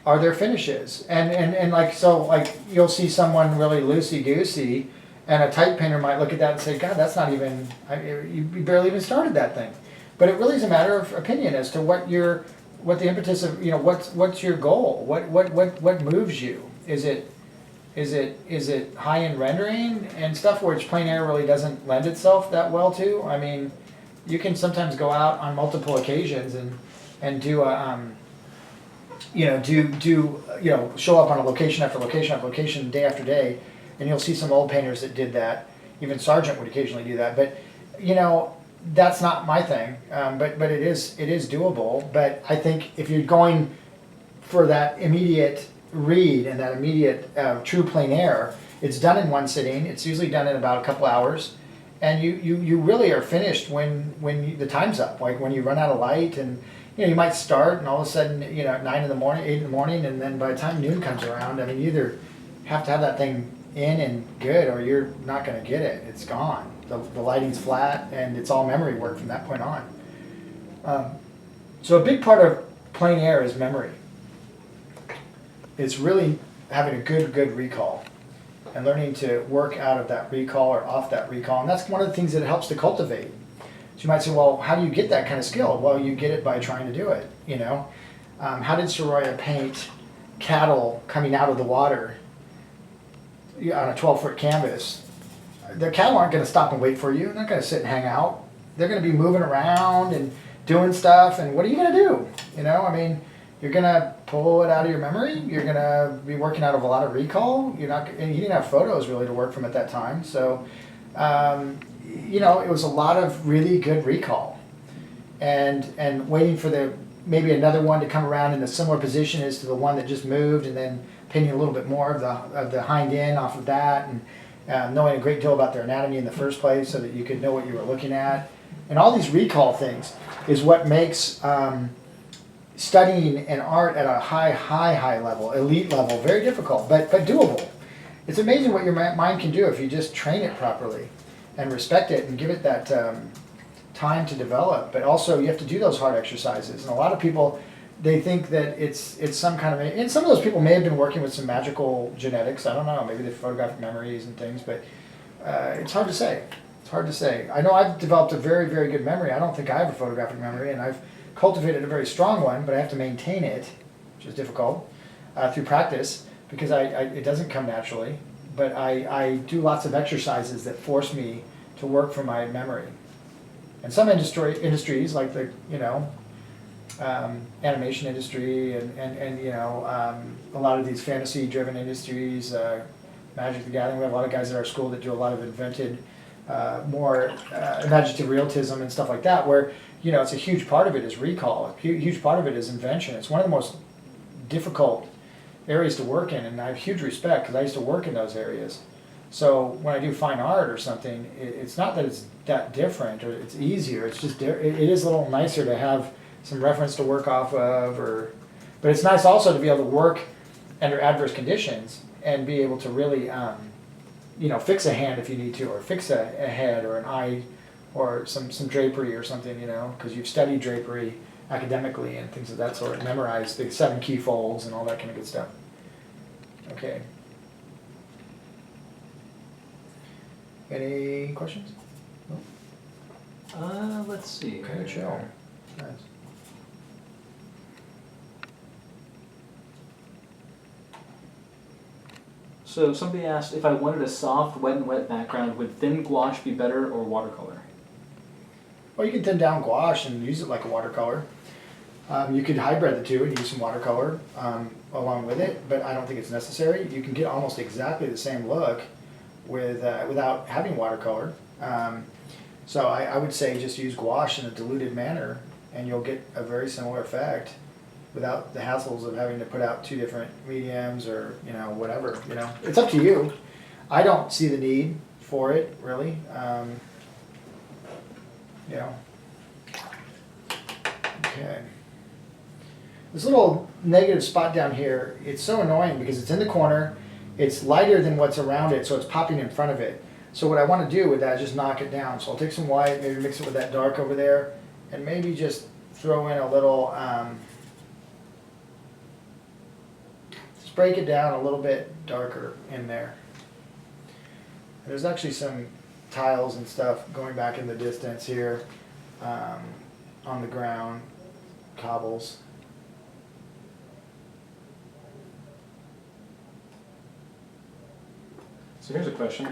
are their finishes. And like you'll see someone really loosey-goosey, and a type painter might look at that and say, God, that's not even, you barely even started that thing. But it really is a matter of opinion as to what the impetus of, what's your goal? What moves you? Is it high-end rendering and stuff where it's plein air really doesn't lend itself that well to? You can sometimes go out on multiple occasions and do show up on a location after location after location, day after day, and you'll see some old painters that did that. Even Sargent would occasionally do that, but that's not my thing. But it is doable. But I think if you're going for that immediate read and that immediate true plein air, it's done in one sitting. It's usually done in about a couple hours, and you really are finished when the time's up. Like when you run out of light, and you might start, and all of a sudden at 9 in the morning, 8 in the morning, and then by the time noon comes around, I mean, you either have to have that thing in and good, or you're not going to get it. It's gone. The lighting's flat, and it's all memory work from that point on. So a big part of plein air is memory. It's really having a good recall and learning to work out of that recall or off that recall. And that's one of the things that it helps to cultivate. So you might say, well, how do you get that kind of skill? Well, you get it by trying to do it, How did Soraya paint cattle coming out of the water on a 12-foot canvas? The cattle aren't going to stop and wait for you. They're not going to sit and hang out. They're going to be moving around and doing stuff. And what are you going to do? You're going to pull it out of your memory. You're going to be working out of a lot of recall. And you didn't have photos really to work from at that time. So, it was a lot of really good recall, and waiting for maybe another one to come around in a similar position as to the one that just moved, and then painting a little bit more of the hind end off of that, and knowing a great deal about their anatomy in the first place so that you could know what you were looking at. And all these recall things is what makes studying an art at a high level, elite level, very difficult, but doable. It's amazing what your mind can do if you just train it properly and respect it and give it that time to develop. But also you have to do those hard exercises. And a lot of people, they think that it's some kind of, and some of those people may have been working with some magical genetics. I don't know, maybe they have photographic memories and things, but it's hard to say. It's hard to say. I know I've developed a very, very good memory. I don't think I have a photographic memory, and I've cultivated a very strong one, but I have to maintain it, which is difficult, through practice, because it doesn't come naturally. But I do lots of exercises that force me to work from my memory. And some industries, like the animation industry, and a lot of these fantasy-driven industries, Magic the Gathering. We have a lot of guys at our school that do a lot of invented, more imaginative realism and stuff like that, where it's a huge part of it is recall. A huge part of it is invention. It's one of the most difficult areas to work in, and I have huge respect because I used to work in those areas. So when I do fine art or something, it's not that it's that different or it's easier. It's just it is a little nicer to have some reference to work off of, but it's nice also to be able to work under adverse conditions and be able to really fix a hand if you need to, or fix a head or an eye or some drapery or something, because you've studied drapery academically and things of that sort, memorized the 7 key folds and all that kind of good stuff. Okay. Any questions? No? Let's see. Kind of chill. Nice. So somebody asked if I wanted a soft, wet background, would thin gouache be better or watercolor? Well, you can thin down gouache and use it like a watercolor. You could hybrid the two and use some watercolor along with it, but I don't think it's necessary. You can get almost exactly the same look without having watercolor. So I would say just use gouache in a diluted manner, and you'll get a very similar effect without the hassles of having to put out 2 different mediums or whatever. It's up to you. I don't see the need for it really. Okay. This little negative spot down here, it's so annoying because it's in the corner, it's lighter than what's around it, so it's popping in front of it. So what I want to do with that is just knock it down. So I'll take some white, maybe mix it with that dark over there, and maybe just throw in a little, just break it down a little bit darker in there. And there's actually some tiles and stuff going back in the distance here on the ground, cobbles. So here's a question.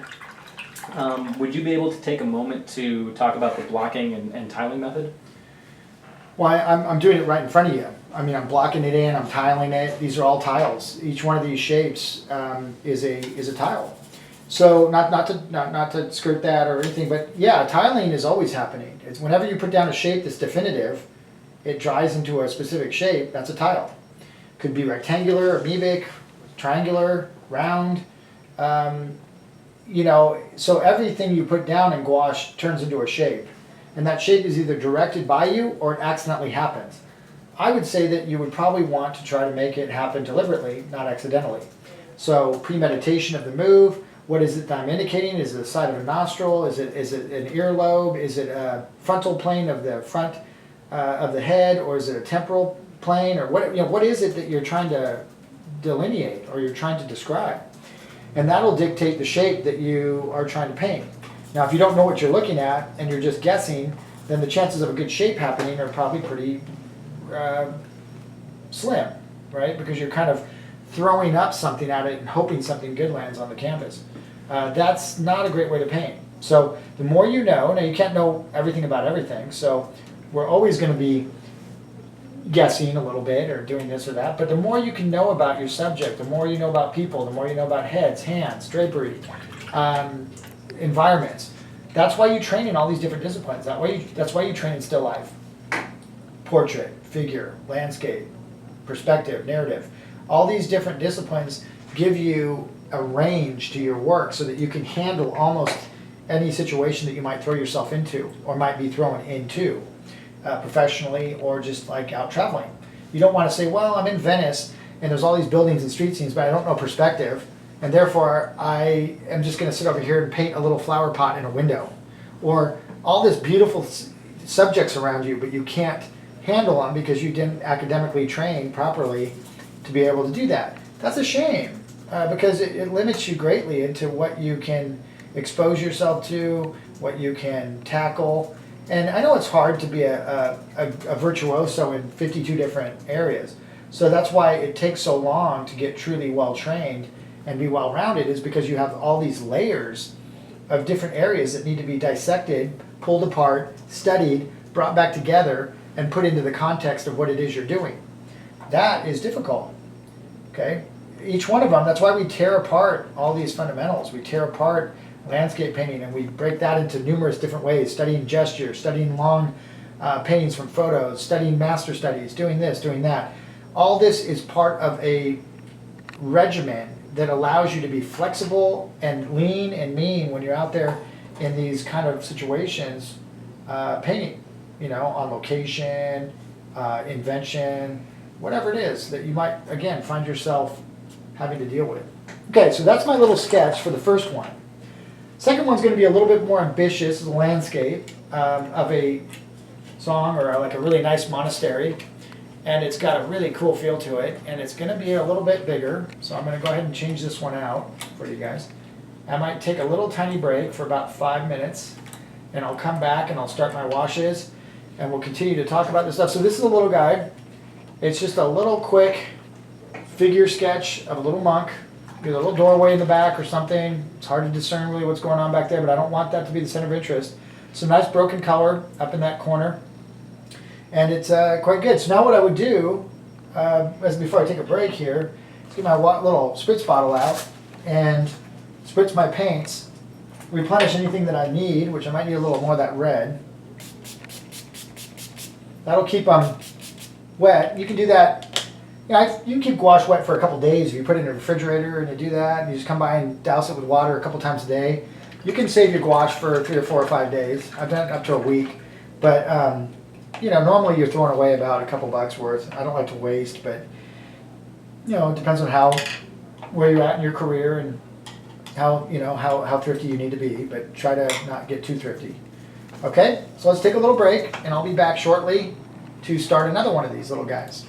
Would you be able to take a moment to talk about the blocking and tiling method? Well, I'm doing it right in front of you. I'm blocking it in, I'm tiling it. These are all tiles. Each one of these shapes is a tile. So not to skirt that or anything, but yeah, tiling is always happening. It's whenever you put down a shape that's definitive, it dries into a specific shape. That's a tile. Could be rectangular, amoebic, triangular, round. So everything you put down in gouache turns into a shape, and that shape is either directed by you or it accidentally happens. I would say that you would probably want to try to make it happen deliberately, not accidentally. So premeditation of the move. What is it that I'm indicating? Is it the side of a nostril? Is it an earlobe? Is it a frontal plane of the front of the head, or is it a temporal plane, or what is it that you're trying to delineate or you're trying to describe? And that'll dictate the shape that you are trying to paint. Now, if you don't know what you're looking at and you're just guessing, then the chances of a good shape happening are probably pretty slim, right? Because you're kind of throwing up something at it and hoping something good lands on the canvas. That's not a great way to paint. So the more you know, now you can't know everything about everything, so we're always going to be guessing a little bit or doing this or that, but the more you can know about your subject, the more you know about people, the more you know about heads, hands, drapery, environments. That's why you train in all these different disciplines. That's why you train in still life, portrait, figure, landscape, perspective, narrative. All these different disciplines give you a range to your work so that you can handle almost any situation that you might throw yourself into or might be thrown into. Professionally or just like out traveling. You don't want to say, well, I'm in Venice and there's all these buildings and street scenes, but I don't know perspective, and therefore I am just going to sit over here and paint a little flower pot in a window. Or all this beautiful subjects around you, but you can't handle them because you didn't academically train properly to be able to do that. That's a shame because it limits you greatly into what you can expose yourself to, what you can tackle. And I know it's hard to be a virtuoso in 52 different areas. So that's why it takes so long to get truly well trained and be well rounded, is because you have all these layers of different areas that need to be dissected, pulled apart, studied, brought back together, and put into the context of what it is you're doing. That is difficult. Okay? Each one of them, that's why we tear apart all these fundamentals. We tear apart landscape painting, and we break that into numerous different ways, studying gesture, studying long paintings from photos, studying master studies, doing this, doing that. All this is part of a regimen that allows you to be flexible and lean and mean when you're out there in these kind of situations painting, on location, invention, whatever it is that you might, again, find yourself having to deal with. Okay, so that's my little sketch for the first one. Second one's going to be a little bit more ambitious, a landscape of a song or like a really nice monastery, and it's got a really cool feel to it, and it's going to be a little bit bigger, so I'm going to go ahead and change this one out for you guys. I might take a little tiny break for about 5 minutes, and I'll come back and I'll start my washes, and we'll continue to talk about this stuff. So this is a little guy. It's just a little quick figure sketch of a little monk. There's a little doorway in the back or something. It's hard to discern really what's going on back there, but I don't want that to be the center of interest. Some nice broken color up in that corner, and it's quite good. So now what I would do, as before I take a break here, is get my little spritz bottle out and spritz my paints, replenish anything that I need, which I might need a little more of that red. That'll keep them wet. You can do that. You can keep gouache wet for a couple days if you put it in a refrigerator and you do that, and you just come by and douse it with water a couple times a day. You can save your gouache for 3 or 4 or 5 days. I've done it up to a week, but normally you're throwing away about a couple bucks worth. I don't like to waste, but it depends on where you're at in your career and how thrifty you need to be. But try to not get too thrifty. Okay, so let's take a little break, and I'll be back shortly to start another one of these little guys.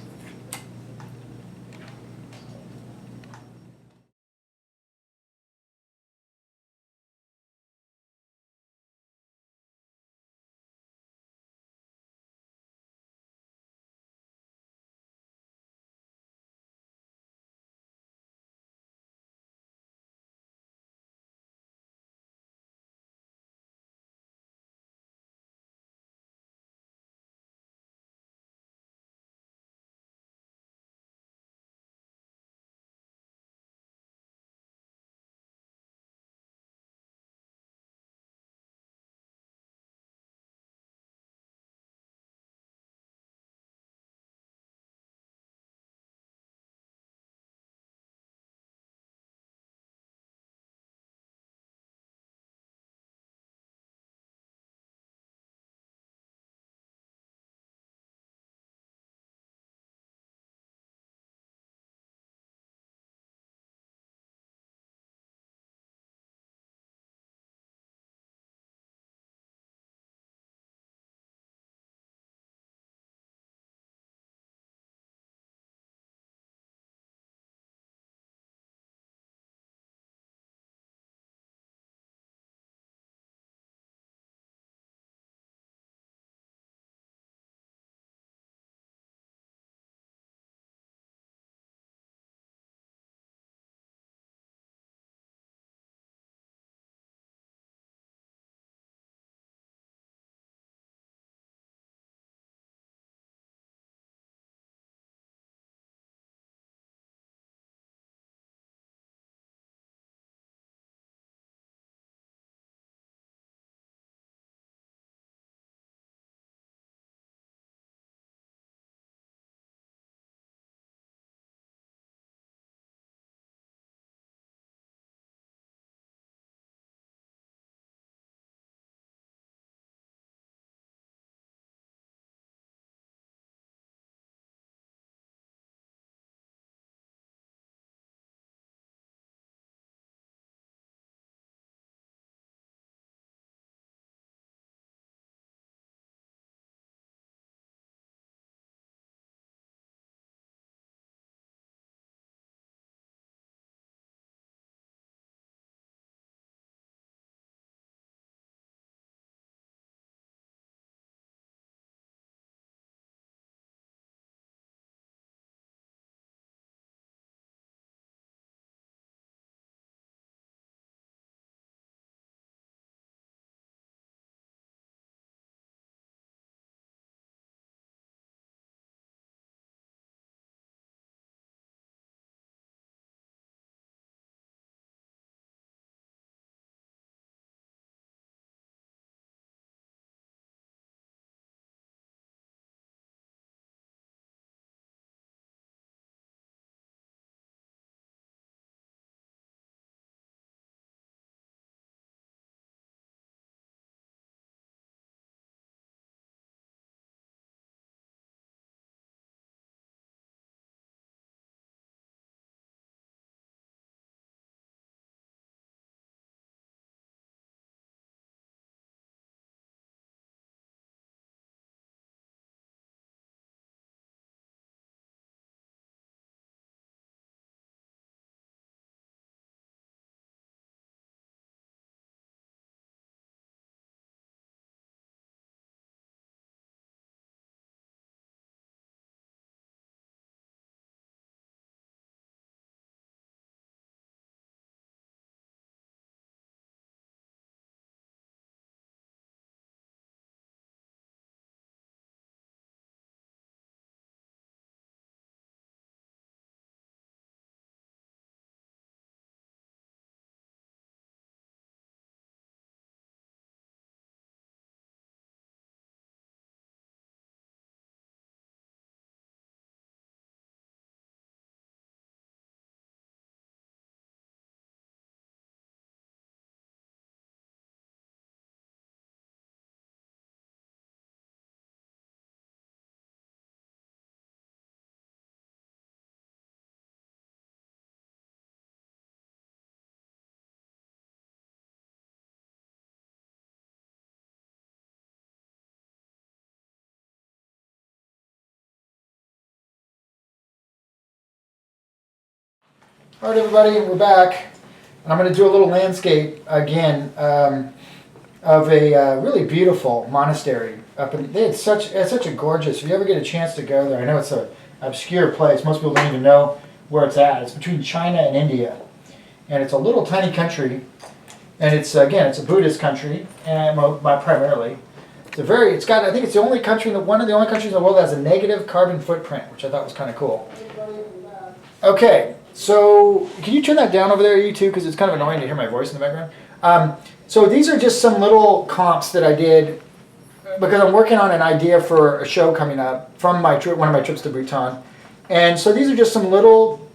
All right, everybody, we're back. And I'm going to do a little landscape again of a really beautiful monastery. It's such a gorgeous, if you ever get a chance to go there, I know it's an obscure place. Most people don't even know where it's at. It's between China and India. And it's a little tiny country. And it's, again, it's a Buddhist country, and primarily. It's got, I think it's the only country, one of the only countries in the world that has a negative carbon footprint, which I thought was kind of cool. Okay, so can you turn that down over there, you two, because it's kind of annoying to hear my voice in the background. So these are just some little comps that I did because I'm working on an idea for a show coming up from one of my trips to Bhutan. And so these are just some little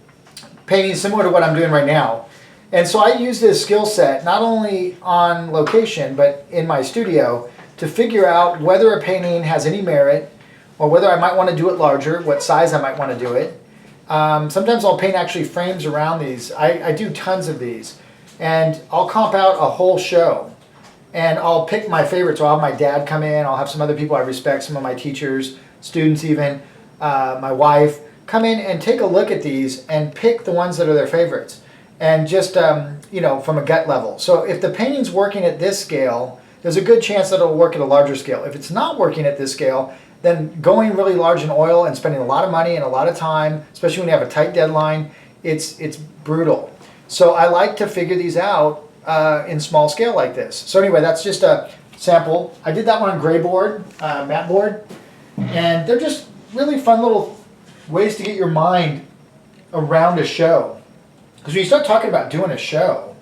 paintings similar to what I'm doing right now. And so I use this skill set not only on location, but in my studio to figure out whether a painting has any merit or whether I might want to do it larger, what size I might want to do it. Sometimes I'll paint actually frames around these. I do tons of these. And I'll comp out a whole show. And I'll pick my favorites. So I'll have my dad come in. I'll have some other people I respect, some of my teachers, students even, my wife, come in and take a look at these and pick the ones that are their favorites. And just, from a gut level. So if the painting's working at this scale, there's a good chance that it'll work at a larger scale. If it's not working at this scale, then going really large in oil and spending a lot of money and a lot of time, especially when you have a tight deadline, it's brutal. So I like to figure these out in small scale like this. So anyway, that's just a sample. I did that one on gray board, matte board, and they're just really fun little ways to get your mind around a show. Because when you start talking about doing a show,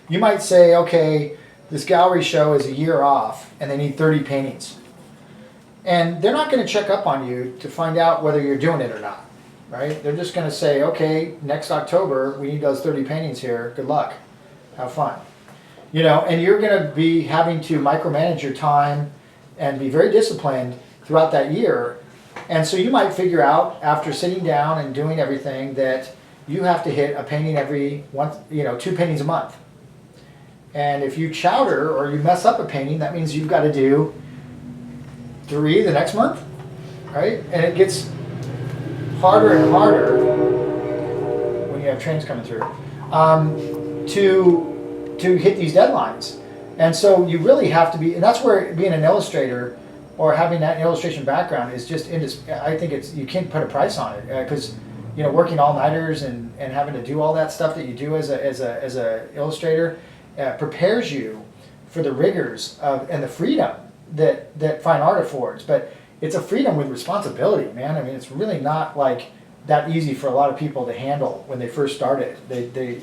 you might say, okay, this gallery show is a year off and they need 30 paintings. And they're not going to check up on you to find out whether you're doing it or not, right? They're just going to say, okay, next October we need those 30 paintings here. Good luck. Have fun. And you're going to be having to micromanage your time and be very disciplined throughout that year. And so you might figure out after sitting down and doing everything that you have to hit a painting every 2 paintings a month. And if you chowder or you mess up a painting, that means you've got to do 3 the next month, right? And it gets harder and harder when you have trains coming through to hit these deadlines. And so you really have to be, and that's where being an illustrator or having that illustration background is just, I think you can't put a price on it because working all-nighters and having to do all that stuff that you do as a illustrator prepares you for the rigors and the freedom that fine art affords. But it's a freedom with responsibility, man. I mean, it's really not like that easy for a lot of people to handle when they first started. They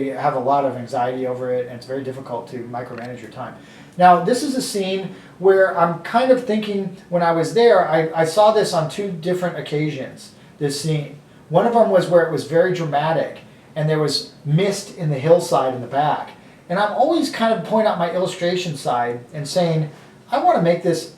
have a lot of anxiety over it, and it's very difficult to micromanage your time. Now, this is a scene where I'm kind of thinking, when I was there, I saw this on 2 different occasions, this scene. One of them was where it was very dramatic, and there was mist in the hillside in the back. And I'm always kind of pointing out my illustration side and saying, I want to make this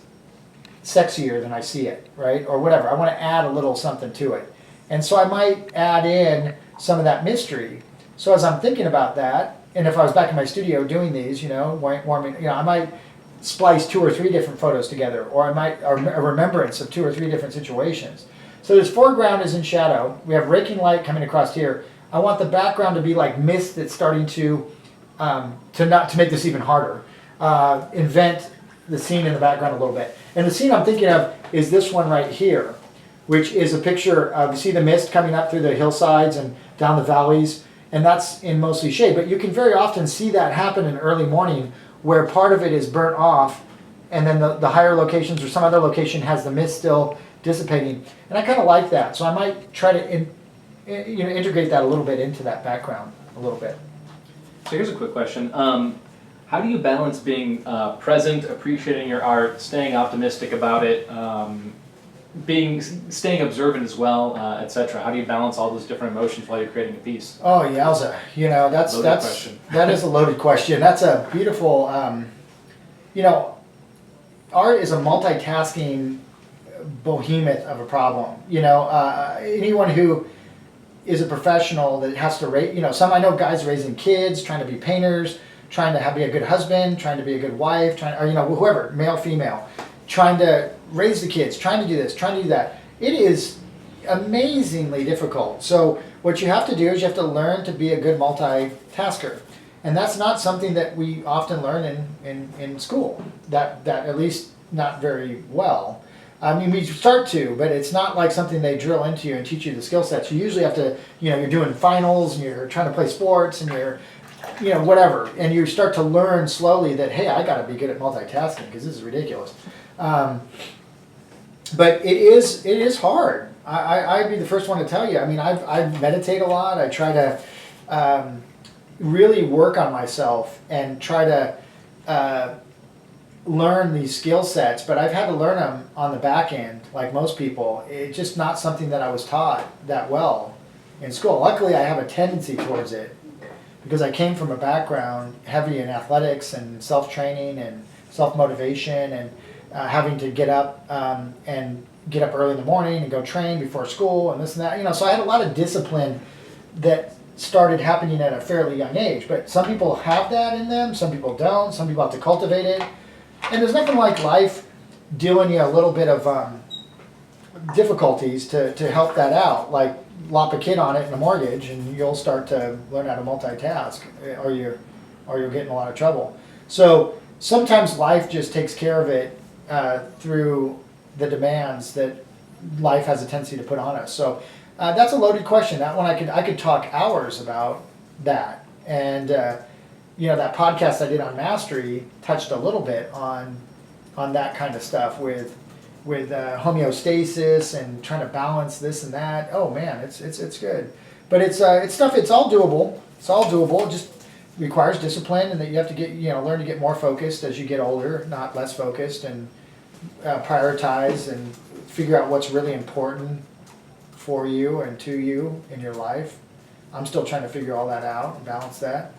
sexier than I see it, right? Or whatever. I want to add a little something to it. And so I might add in some of that mystery. So as I'm thinking about that, and if I was back in my studio doing these, warming, I might splice 2 or 3 different photos together, or a remembrance of 2 or 3 different situations. So this foreground is in shadow. We have raking light coming across here. I want the background to be like mist that's starting to make this even harder. Invent the scene in the background a little bit. And the scene I'm thinking of is this one right here, which is a picture of, you see the mist coming up through the hillsides and down the valleys. And that's in mostly shade, but you can very often see that happen in early morning where part of it is burnt off and then the higher locations or some other location has the mist still dissipating. And I kind of like that, so I might try to integrate that a little bit into that background a little bit. So here's a quick question. How do you balance being present, appreciating your art, staying optimistic about it, staying observant as well, etc.? How do you balance all those different emotions while you're creating a piece? Oh, yowza! That is a loaded question. That's a beautiful. Art is a multitasking behemoth of a problem. Anyone who is a professional that has to rate. I know guys raising kids, trying to be painters, trying to be a good husband, trying to be a good wife, whoever, male, female, trying to raise the kids, trying to do this, trying to do that. It is amazingly difficult. So what you have to do is you have to learn to be a good multitasker. And that's not something that we often learn in school, that at least not very well. I mean, we start to, but it's not like something they drill into you and teach you the skill sets. You usually have to, you're doing finals and you're trying to play sports and you're, whatever. And you start to learn slowly that, hey, I got to be good at multitasking because this is ridiculous. But it is hard. I'd be the first one to tell you. I mean, I meditate a lot. I try to really work on myself and try to learn these skill sets, but I've had to learn them on the back end, like most people. It's just not something that I was taught that well in school. Luckily, I have a tendency towards it because I came from a background heavy in athletics and self-training and self-motivation and having to get up early in the morning and go train before school and this and that. So I had a lot of discipline that started happening at a fairly young age. But some people have that in them, some people don't, some people have to cultivate it. And there's nothing like life dealing you a little bit of difficulties to help that out. Like lop a kid on it in a mortgage and you'll start to learn how to multitask or you'll get in a lot of trouble. So sometimes life just takes care of it through the demands that life has a tendency to put on us. So that's a loaded question. That one I could talk hours about that. And that podcast I did on mastery touched a little bit on that kind of stuff with homeostasis and trying to balance this and that. Oh man, it's good. But it's stuff. It's all doable. It's all doable. It just requires discipline, and that you have to get learn to get more focused as you get older, not less focused, and prioritize and figure out what's really important for you and to you in your life. I'm still trying to figure all that out and balance that.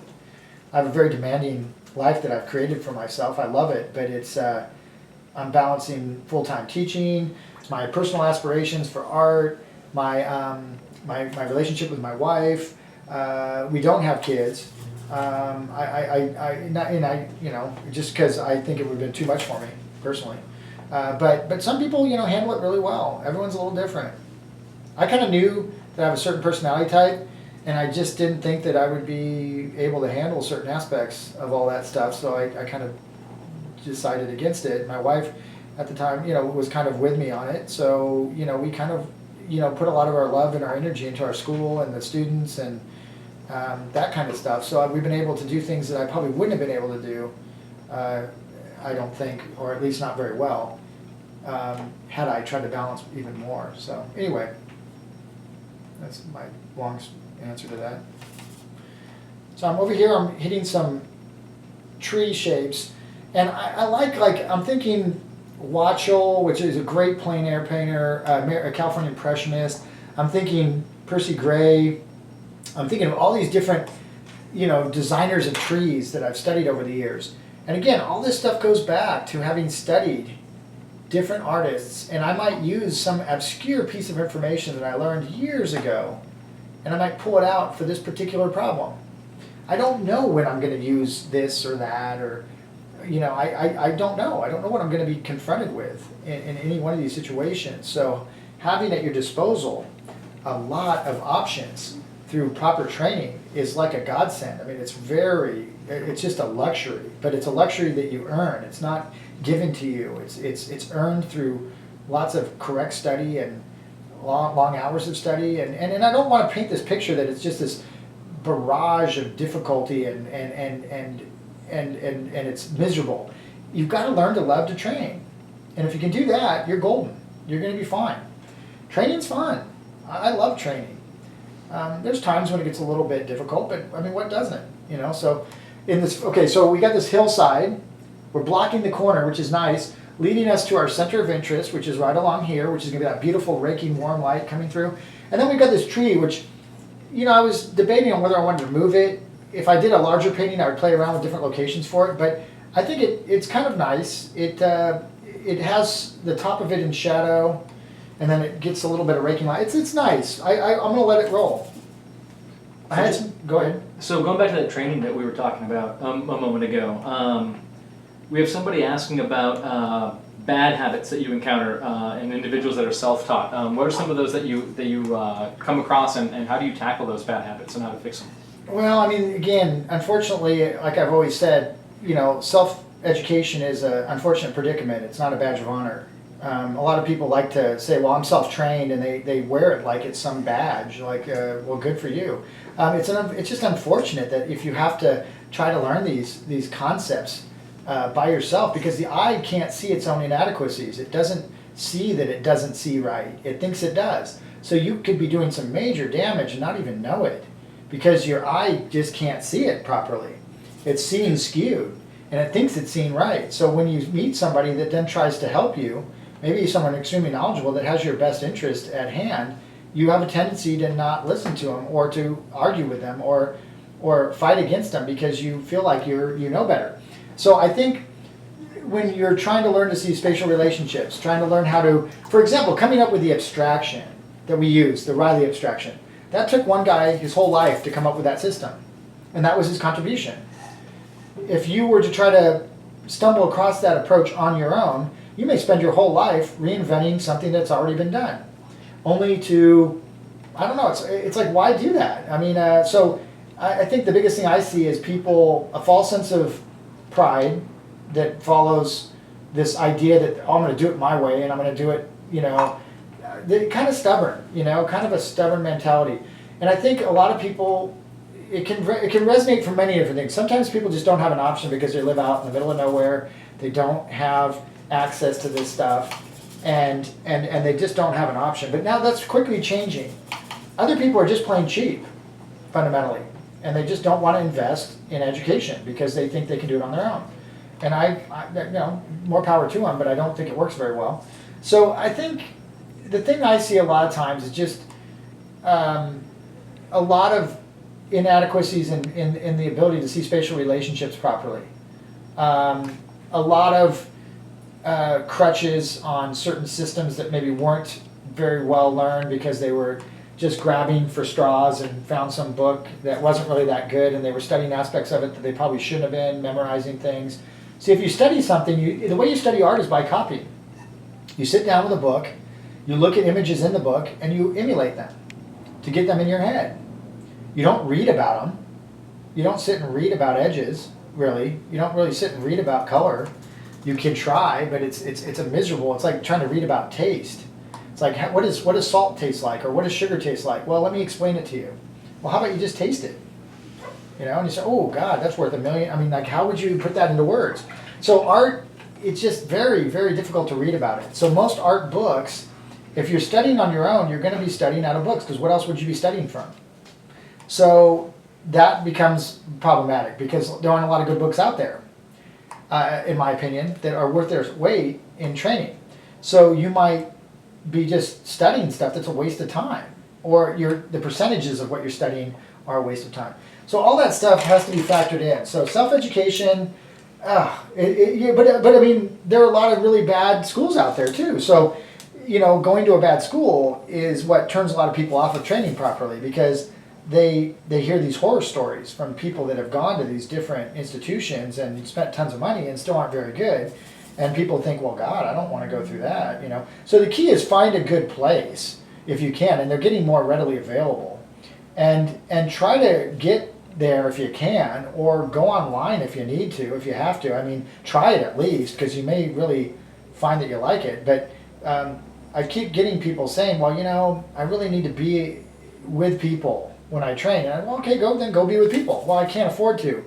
I have a very demanding life that I've created for myself. I love it, but it's I'm balancing full-time teaching, my personal aspirations for art, my relationship with my wife. We don't have kids. Just because I think it would have been too much for me personally. But some people handle it really well. Everyone's a little different. I kind of knew that I have a certain personality type, and I just didn't think that I would be able to handle certain aspects of all that stuff, so I kind of decided against it. My wife at the time, was kind of with me on it, so, we kind of, put a lot of our love and our energy into our school and the students and that kind of stuff. So we've been able to do things that I probably wouldn't have been able to do, I don't think, or at least not very well, had I tried to balance even more. So anyway, that's my long answer to that. So I'm over here, I'm hitting some tree shapes, and I like I'm thinking Watts, which is a great plein air painter, a California Impressionist. I'm thinking Percy Gray. I'm thinking of all these different, designers of trees that I've studied over the years. And again, all this stuff goes back to having studied different artists, and I might use some obscure piece of information that I learned years ago, and I might pull it out for this particular problem. I don't know when I'm going to use this or that, or, I don't know. I don't know what I'm going to be confronted with in any one of these situations. So having at your disposal a lot of options through proper training is like a godsend. I mean, it's just a luxury, but it's a luxury that you earn. It's not given to you. It's earned through lots of correct study and long hours of study. And I don't want to paint this picture that it's just this barrage of difficulty and it's miserable. You've got to learn to love to train. And if you can do that, you're golden. You're going to be fine. Training's fun. I love training. There's times when it gets a little bit difficult, but I mean, what doesn't? So in this, so we got this hillside. We're blocking the corner, which is nice, leading us to our center of interest, which is right along here, which is going to be that beautiful raking warm light coming through. And then we've got this tree, which, I was debating on whether I wanted to move it. If I did a larger painting, I would play around with different locations for it, but I think it's kind of nice. It has the top of it in shadow, and then it gets a little bit of raking light. It's nice. I'm going to let it roll. Go ahead. So going back to that training that we were talking about a moment ago, we have somebody asking about bad habits that you encounter in individuals that are self-taught. What are some of those that you come across, and how do you tackle those bad habits and how to fix them? Well, I mean, again, unfortunately, like I've always said, self-education is an unfortunate predicament. It's not a badge of honor. A lot of people like to say, well, I'm self-trained, and they wear it like it's some badge, like, well, good for you. It's just unfortunate that if you have to try to learn these concepts by yourself, because the eye can't see its own inadequacies. It doesn't see that it doesn't see right. It thinks it does. So you could be doing some major damage and not even know it, because your eye just can't see it properly. It's seeing skewed, and it thinks it's seeing right. So when you meet somebody that then tries to help you, maybe someone extremely knowledgeable that has your best interest at hand, you have a tendency to not listen to them, or to argue with them, or fight against them because you feel like you know better. So I think when you're trying to learn to see spatial relationships, trying to learn how to, for example, coming up with the abstraction that we use, the Riley abstraction, that took one guy his whole life to come up with that system, and that was his contribution. If you were to try to stumble across that approach on your own, you may spend your whole life reinventing something that's already been done, only to, I don't know, it's like, why do that? I mean, so I think the biggest thing I see is people, a false sense of pride that follows this idea that, oh, I'm going to do it my way, and I'm going to do it, they're kind of stubborn, kind of a stubborn mentality. And I think a lot of people, it can resonate for many different things. Sometimes people just don't have an option because they live out in the middle of nowhere. They don't have access to this stuff, and they just don't have an option. But now that's quickly changing. Other people are just plain cheap, fundamentally, and they just don't want to invest in education because they think they can do it on their own. And I more power to them, but I don't think it works very well. So I think the thing I see a lot of times is just a lot of inadequacies in the ability to see spatial relationships properly. A lot of crutches on certain systems that maybe weren't very well learned because they were just grabbing for straws and found some book that wasn't really that good, and they were studying aspects of it that they probably shouldn't have been, memorizing things. See, if you study something, the way you study art is by copying. You sit down with a book, you look at images in the book, and you emulate them to get them in your head. You don't read about them. You don't sit and read about edges, really. You don't really sit and read about color. You can try, but it's a miserable. It's like trying to read about taste. It's like, what does salt taste like, or what does sugar taste like? Well, let me explain it to you. Well, how about you just taste it? And you say, oh God, that's worth $1 million. I mean, like, how would you put that into words? So art, it's just very, very difficult to read about it. So most art books, if you're studying on your own, you're going to be studying out of books, because what else would you be studying from? So that becomes problematic, because there aren't a lot of good books out there, in my opinion, that are worth their weight in training. So you might be just studying stuff that's a waste of time, or the percentages of what you're studying are a waste of time. So all that stuff has to be factored in. So self-education, but I mean, there are a lot of really bad schools out there too. So, going to a bad school is what turns a lot of people off of training properly, because they hear these horror stories from people that have gone to these different institutions and spent tons of money and still aren't very good. And people think, well, God, I don't want to go through that, So the key is find a good place if you can, and they're getting more readily available. And try to get there if you can, or go online if you need to, if you have to. I mean, try it at least, because you may really find that you like it. But I keep getting people saying, well, I really need to be with people when I train. And I'm, well, okay, go be with people. Well, I can't afford to.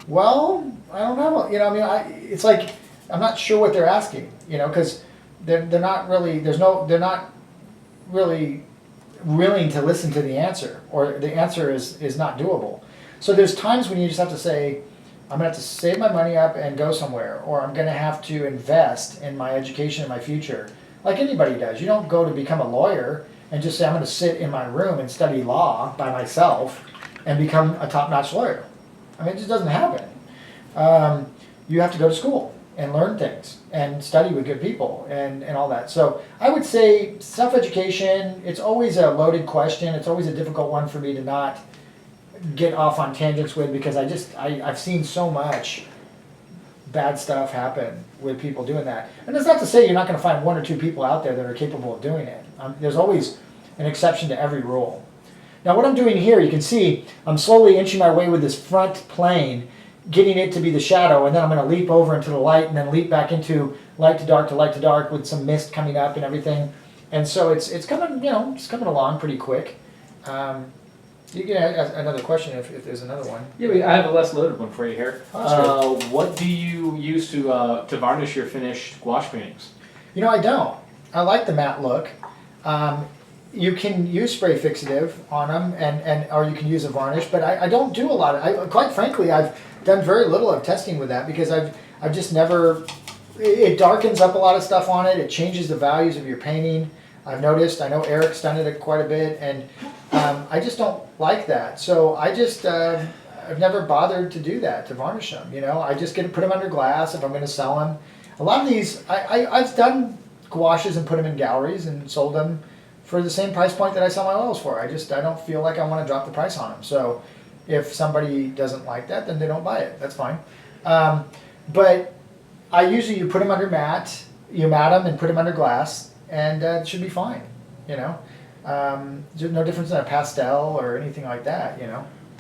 Well, I don't know. It's like, I'm not sure what they're asking, because they're not really willing to listen to the answer, or the answer is not doable. So there's times when you just have to say, I'm going to have to save my money up and go somewhere, or I'm going to have to invest in my education and my future, like anybody does. You don't go to become a lawyer and just say, I'm going to sit in my room and study law by myself and become a top-notch lawyer. I mean, it just doesn't happen. You have to go to school and learn things and study with good people and all that. So I would say self-education, it's always a loaded question. It's always a difficult one for me to not get off on tangents with, because I've seen so much bad stuff happen with people doing that. And that's not to say you're not going to find one or two people out there that are capable of doing it. There's always an exception to every rule. Now what I'm doing here, you can see I'm slowly inching my way with this front plane, getting it to be the shadow, and then I'm going to leap over into the light and then leap back into light to dark with some mist coming up and everything. And so it's coming, it's coming along pretty quick. You can ask another question if there's another one. Yeah, I have a less loaded one for you here. Oh, what do you use to varnish your finished gouache paintings? I don't. I like the matte look. You can use spray fixative on them, or you can use a varnish, but I don't do a lot of. Quite frankly, I've done very little of testing with that because I've just never. It darkens up a lot of stuff on it. It changes the values of your painting. I've noticed. I know Eric's done it quite a bit, and I just don't like that. So I just I've never bothered to do that, to varnish them. I just put them under glass if I'm going to sell them. A lot of these I've done gouaches and put them in galleries and sold them for the same price point that I sell my oils for. I don't feel like I want to drop the price on them. So if somebody doesn't like that, then they don't buy it. That's fine. But I usually you put them under matte, you mat them and put them under glass, and it should be fine. There's no difference in a pastel or anything like that.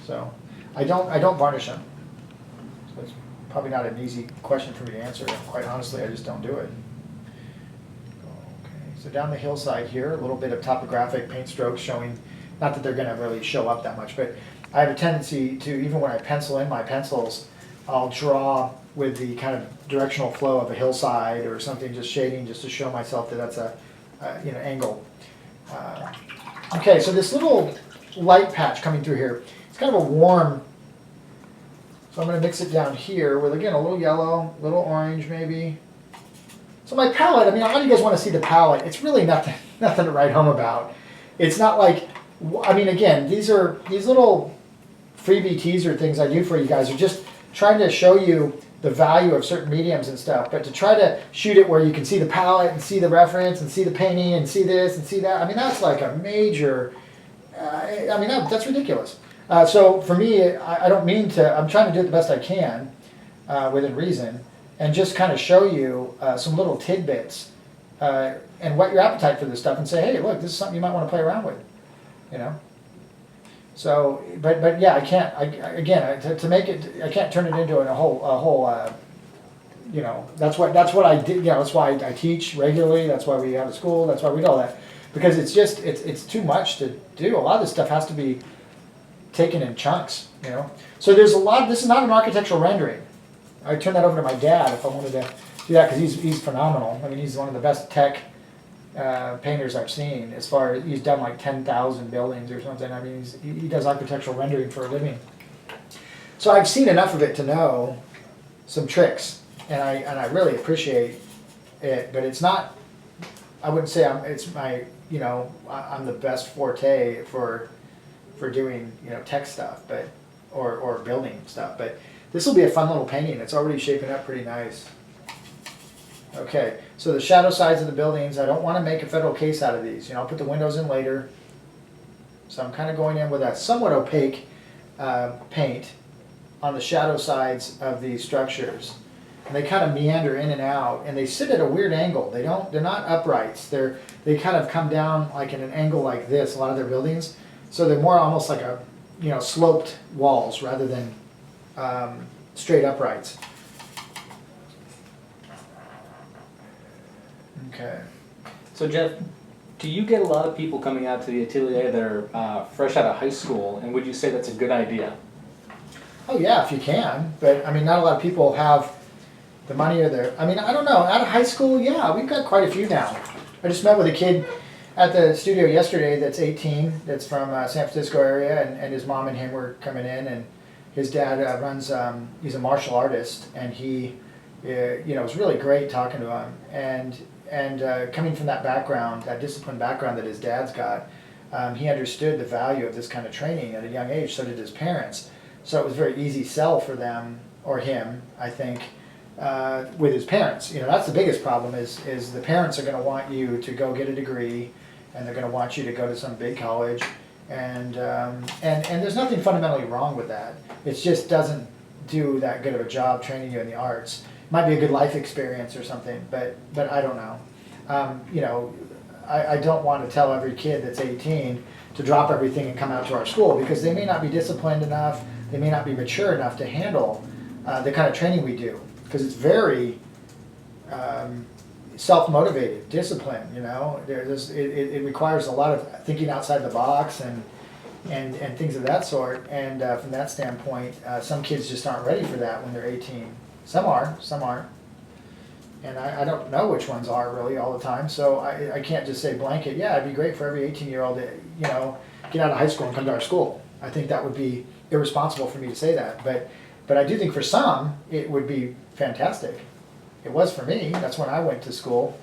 So I don't varnish them. So it's probably not an easy question for me to answer. Quite honestly, I just don't do it. So down the hillside here, a little bit of topographic paint strokes showing, not that they're going to really show up that much, but I have a tendency to, even when I pencil in my pencils, I'll draw with the kind of directional flow of a hillside or something, just shading, just to show myself that that's a angle. Okay, so this little light patch coming through here, it's kind of a warm, so I'm going to mix it down here with, again, a little yellow, a little orange maybe. So my palette, a lot of you guys want to see the palette. It's really nothing to write home about. It's not like, again, these little freebie teaser things I do for you guys are just trying to show you the value of certain mediums and stuff. But to try to shoot it where you can see the palette and see the reference and see the painting and see this and see that, that's like a major, that's ridiculous. So for me, I don't mean to, I'm trying to do it the best I can within reason, and just kind of show you some little tidbits and whet your appetite for this stuff and say, hey, look, this is something you might want to play around with, So, but yeah, I can't, to make it, I can't turn it into a whole that's what I did, that's why I teach regularly, that's why we have a school, that's why we do all that. Because it's just, it's too much to do. A lot of this stuff has to be taken in chunks, So there's a lot, this is not an architectural rendering. I turn that over to my dad if I wanted to do that, because he's phenomenal. He's one of the best tech painters I've seen. As far as he's done like 10,000 buildings or something. He does architectural rendering for a living. So I've seen enough of it to know some tricks, and I really appreciate it. But it's not. I wouldn't say it's my I'm the best forte for doing tech stuff, but or building stuff, but. This will be a fun little painting. It's already shaping up pretty nice. Okay, so the shadow sides of the buildings, I don't want to make a federal case out of these. I'll put the windows in later. So I'm kind of going in with a somewhat opaque paint on the shadow sides of these structures. And they kind of meander in and out, and they sit at a weird angle. They're not uprights. They kind of come down like in an angle like this, a lot of their buildings. So they're more almost like a, sloped walls rather than straight uprights. Okay. So Jeff, do you get a lot of people coming out to the atelier that are fresh out of high school, and would you say that's a good idea? Oh yeah, if you can, but not a lot of people have the money or the, I don't know, out of high school, yeah, we've got quite a few now. I just met with a kid at the studio yesterday that's 18, that's from San Francisco area, and his mom and him were coming in, and his dad runs, he's a martial artist, and he, it was really great talking to him, and coming from that background, that disciplined background that his dad's got, he understood the value of this kind of training at a young age, so did his parents. So it was a very easy sell for them, or him, I think, with his parents. That's the biggest problem is the parents are going to want you to go get a degree, and they're going to want you to go to some big college, and there's nothing fundamentally wrong with that. It just doesn't do that good of a job training you in the arts. might be a good life experience or something, but I don't know. You know, I don't want to tell every kid that's 18 to drop everything and come out to our school, because they may not be disciplined enough, they may not be mature enough to handle the kind of training we do, because it's very self-motivated, discipline, you know. It requires a lot of thinking outside the box and things of that sort, and from that standpoint, some kids just aren't ready for that when they're 18. Some are, some aren't. And I don't know which ones are really all the time, so I can't just say blanket, yeah, it'd be great for every 18-year-old to, you know, get out of high school and come to our school. I think that would be irresponsible for me to say that, but I do think for some, it would be fantastic. It was for me. That's when I went to school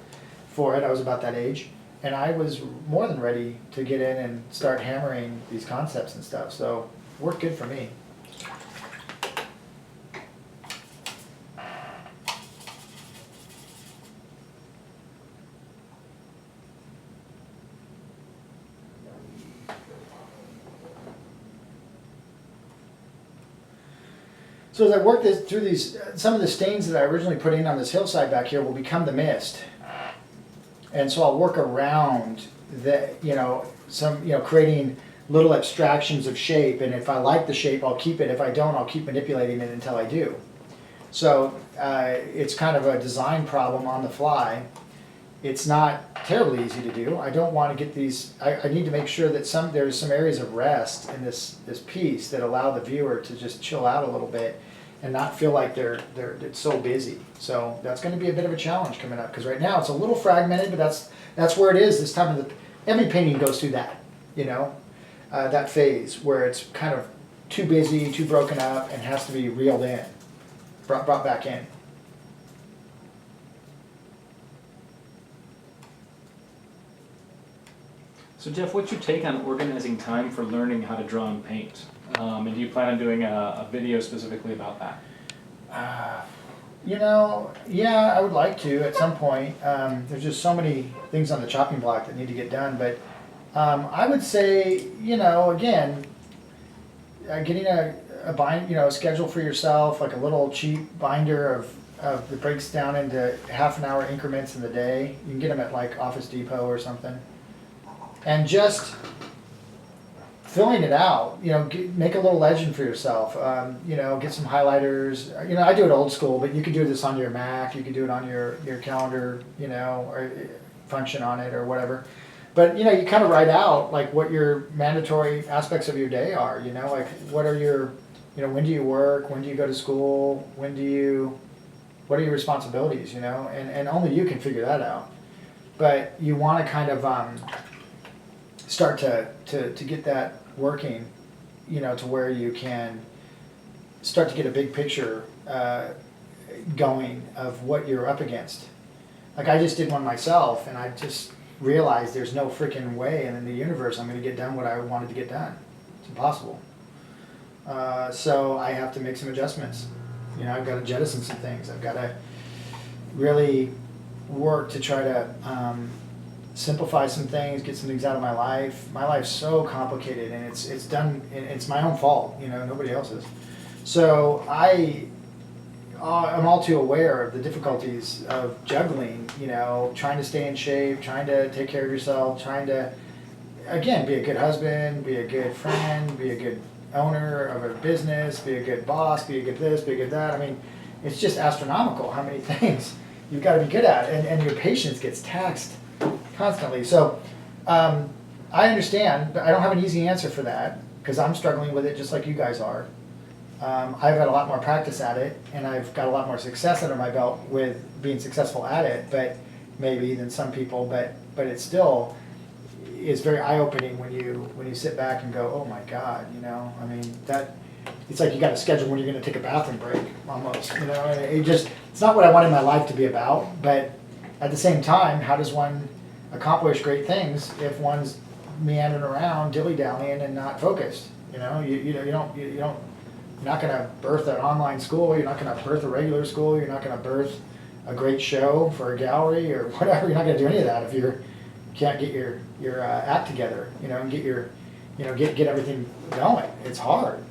for it. I was about that age, and I was more than ready to get in and start hammering these concepts and stuff, so it worked good for me. So as I work through these, some of the stains that I originally put in on this hillside back here will become the mist. And so I'll work around the, you know, creating little abstractions of shape. And if I like the shape, I'll keep it. If I don't, I'll keep manipulating it until I do. So it's kind of a design problem on the fly. It's not terribly easy to do. I don't want to get these, I need to make sure that there's some areas of rest in this piece that allow the viewer to just chill out a little bit and not feel like it's so busy. So that's going to be a bit of a challenge coming up, because right now it's a little fragmented, but that's where it is this time of every painting goes through that, you know, that phase where it's kind of too busy, too broken up, and has to be reeled in, brought back in. So Jeff, what's your take on organizing time for learning how to draw and paint? And do you plan on doing a video specifically about that? You know, yeah, I would like to at some point. There's just so many things on the chopping block that need to get done, but I would say, you know, again, getting a schedule for yourself, like a little cheap binder that breaks down into half-an-hour increments in the day. You can get them at like Office Depot or something. And just filling it out, you know, make a little legend for yourself. You know, get some highlighters. You know, I do it old school, but you could do this on your Mac. You could do it on your calendar, you know, or function on it or whatever. But, you know, you kind of write out like what your mandatory aspects of your day are. You know, like what are your, you know, when do you work? When do you go to school? What are your responsibilities? You know, and only you can figure that out. But you want to kind of start to get that working, you know, to where you can start to get a big picture going of what you're up against. Like I just did one myself, and I just realized there's no freaking way in the universe I'm going to get done what I wanted to get done. It's impossible. So I have to make some adjustments. You know, I've got to jettison some things. I've got to really work to try to simplify some things, get some things out of my life. My life's so complicated, and it's done. It's my own fault, you know, nobody else's. So I'm all too aware of the difficulties of juggling. You know, trying to stay in shape, trying to take care of yourself, trying to, again, be a good husband, be a good friend, be a good owner of a business, be a good boss, be a good this, be a good that. I mean, it's just astronomical how many things you've got to be good at, and your patience gets taxed constantly. So I understand, but I don't have an easy answer for that, because I'm struggling with it just like you guys are. I've had a lot more practice at it, and I've got a lot more success under my belt with being successful at it, but maybe than some people, but it still is very eye-opening when you sit back and go, oh my God, you know, I mean, that it's like you got to schedule when you're going to take a bathroom break almost, you know. It's not what I want in my life to be about, but at the same time, how does one accomplish great things if one's meandering around, dilly-dallying, and not focused? You know, you're not going to birth an online school. You're not going to birth a regular school. You're not going to birth a great show for a gallery or whatever. You're not going to do any of that if you can't get your act together. You know, and get everything going. It's hard.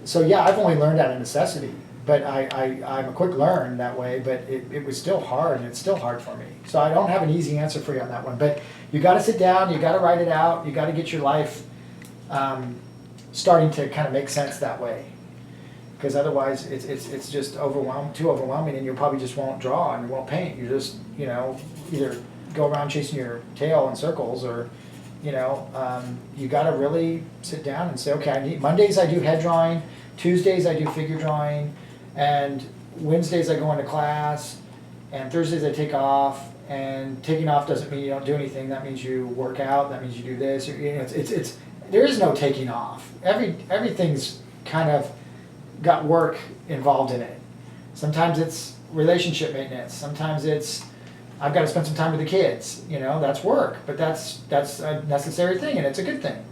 So yeah, I've only learned out of necessity. but I'm a quick learn that way, but it was still hard, and it's still hard for me. So I don't have an easy answer for you on that one, but you got to sit down, you got to write it out, you got to get your life starting to kind of make sense that way, because otherwise it's just too overwhelming, and you probably just won't draw and you won't paint. You just, you know, either go around chasing your tail in circles, or, you know, you got to really sit down and say, okay, Mondays I do head drawing, Tuesdays I do figure drawing, and Wednesdays I go into class, and Thursdays I take off. And taking off doesn't mean you don't do anything. That means you work out. That means you do this. You know, there is no taking off. Everything's kind of got work involved in it. Sometimes it's relationship maintenance. Sometimes it's I've got to spend some time with the kids. You know, that's work, but that's a necessary thing, and it's a good thing.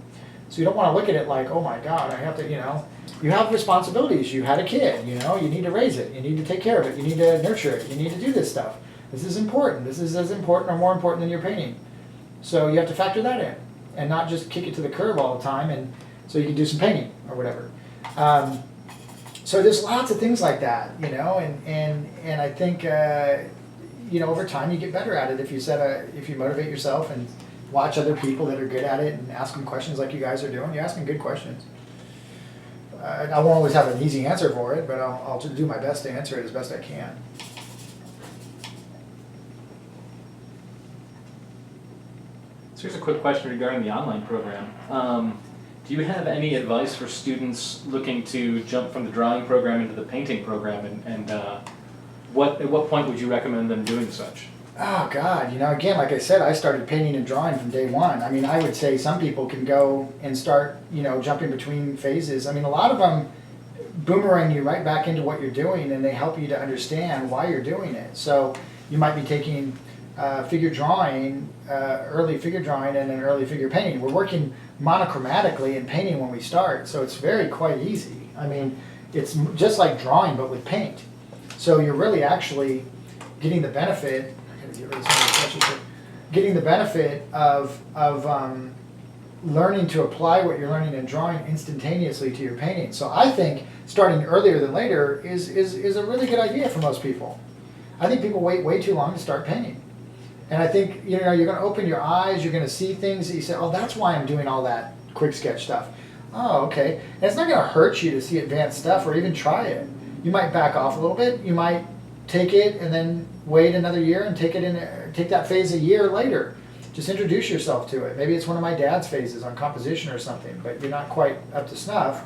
So you don't want to look at it like, oh my God, I have to, you know, you have responsibilities. You had a kid, you know, you need to raise it. You need to take care of it. You need to nurture it. You need to do this stuff. This is important. This is as important or more important than your painting. So you have to factor that in and not just kick it to the curb all the time, and so you can do some painting or whatever. So there's lots of things like that, you know, and I think, you know, over time you get better at it if you motivate yourself and watch other people that are good at it and ask them questions like you guys are doing. You're asking good questions. I won't always have an easy answer for it, but I'll do my best to answer it as best I can. So here's a quick question regarding the online program. Do you have any advice for students looking to jump from the drawing program into the painting program, and at what point would you recommend them doing such? Oh God, you know, again, like I said, I started painting and drawing from day one. I mean, I would say some people can go and start, you know, jumping between phases. I mean, a lot of them boomerang you right back into what you're doing, and they help you to understand why you're doing it. So you might be taking figure drawing, early figure drawing, and then early figure painting. We're working monochromatically in painting when we start, so it's quite easy. I mean, it's just like drawing but with paint. So you're really actually getting the benefit. I gotta get rid of some of the touches here. Getting the benefit of learning to apply what you're learning in drawing instantaneously to your painting. So I think starting earlier than later is a really good idea for most people. I think people wait way too long to start painting. And I think, you know, you're going to open your eyes, you're going to see things that you say, oh, that's why I'm doing all that quick sketch stuff. Oh, okay. And it's not going to hurt you to see advanced stuff or even try it. You might back off a little bit. You might take it and then wait another year and take that phase a year later. Just introduce yourself to it. Maybe it's one of my dad's phases on composition or something, but you're not quite up to snuff.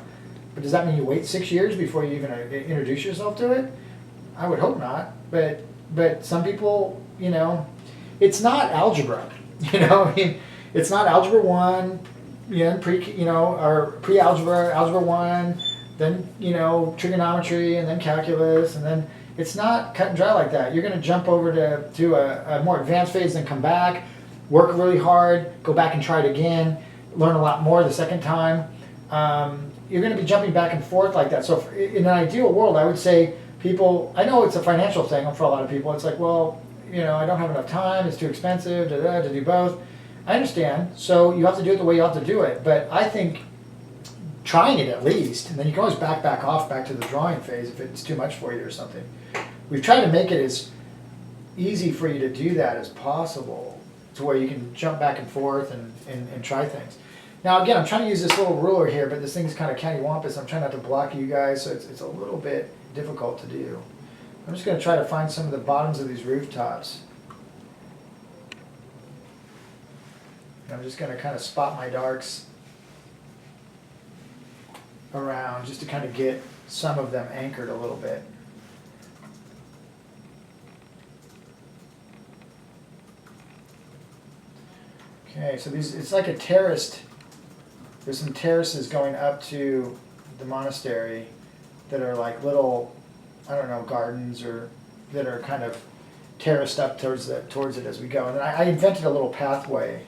But does that mean you wait 6 years before you even introduce yourself to it? I would hope not. But some people, you know, it's not algebra, you know. I mean, it's not algebra 1, or pre-algebra, algebra 1, then, you know, trigonometry, and then calculus, and then it's not cut and dry like that. You're going to jump over to a more advanced phase, then come back, work really hard, go back and try it again, learn a lot more the second time. You're going to be jumping back and forth like that. So in an ideal world, I would say people, I know it's a financial thing for a lot of people. It's like, well, you know, I don't have enough time, it's too expensive to do both. I understand, so you have to do it the way you have to do it, but I think trying it at least, and then you can always back off back to the drawing phase if it's too much for you or something. We've tried to make it as easy for you to do that as possible, to where you can jump back and forth and try things. Now again, I'm trying to use this little ruler here, but this thing's kind of cattywampus. I'm trying not to block you guys, so it's a little bit difficult to do. I'm just going to try to find some of the bottoms of these rooftops. And I'm just going to kind of spot my darks around just to kind of get some of them anchored a little bit. Okay, so it's like a terraced, there's some terraces going up to the monastery that are like little, I don't know, gardens, or that are kind of terraced up towards it as we go. And then I invented a little pathway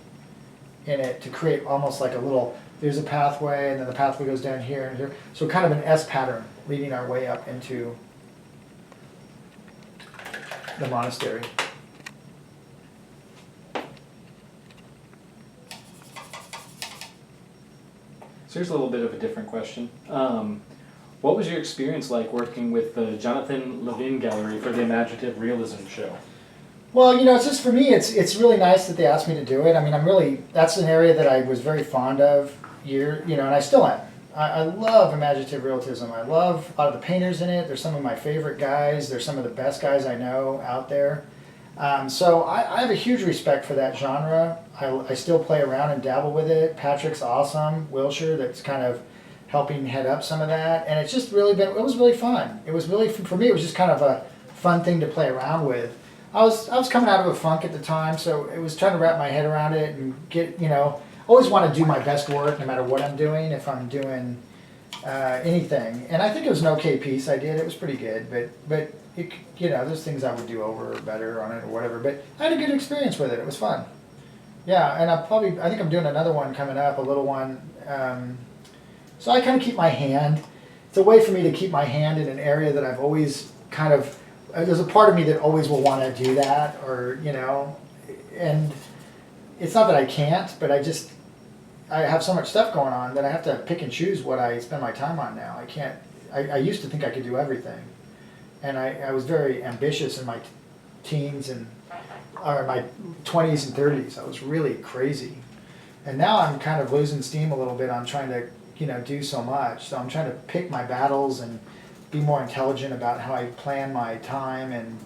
in it to create almost like a little, there's a pathway, and then the pathway goes down here and here. So kind of an S pattern leading our way up into the monastery. So here's a little bit of a different question. What was your experience like working with the Jonathan Levine Gallery for the Imaginative Realism show? Well, it's just for me, it's really nice that they asked me to do it. I mean, that's an area that I was very fond of and I still am. I love imaginative realism. I love a lot of the painters in it. They're some of my favorite guys. They're some of the best guys I know out there. So I have a huge respect for that genre. I still play around and dabble with it. Patrick's awesome. Wilshire, that's kind of helping head up some of that. And it's just really it was really fun. It was really, for me, it was just kind of a fun thing to play around with. I was coming out of a funk at the time, so it was trying to wrap my head around it and get, always want to do my best work no matter what I'm doing, if I'm doing anything. And I think it was an okay piece I did. It was pretty good, but it, there's things I would do over or better on it or whatever. But I had a good experience with it. It was fun. Yeah, and I think I'm doing another one coming up, a little one. So I kind of keep my hand. It's a way for me to keep my hand in an area that I've always kind of, there's a part of me that always will want to do that, or, and it's not that I can't, but I have so much stuff going on that I have to pick and choose what I spend my time on now. I can't, I used to think I could do everything. And I was very ambitious in my teens or my 20s and 30s. I was really crazy. And now I'm kind of losing steam a little bit on trying to, do so much. So I'm trying to pick my battles and be more intelligent about how I plan my time, and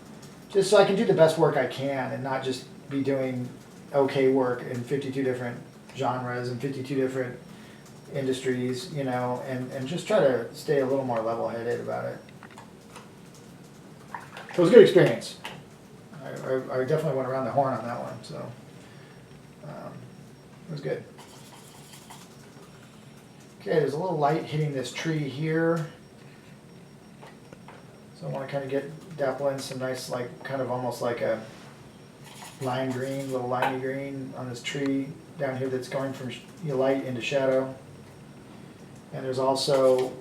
just so I can do the best work I can and not just be doing okay work in 52 different genres and 52 different industries, and just try to stay a little more level-headed about it. So it was a good experience. I definitely went around the horn on that one, so it was good. Okay, there's a little light hitting this tree here. So I want to kind of dapple in some nice, kind of almost like a lime green, little limey green on this tree down here that's going from light into shadow. And there's also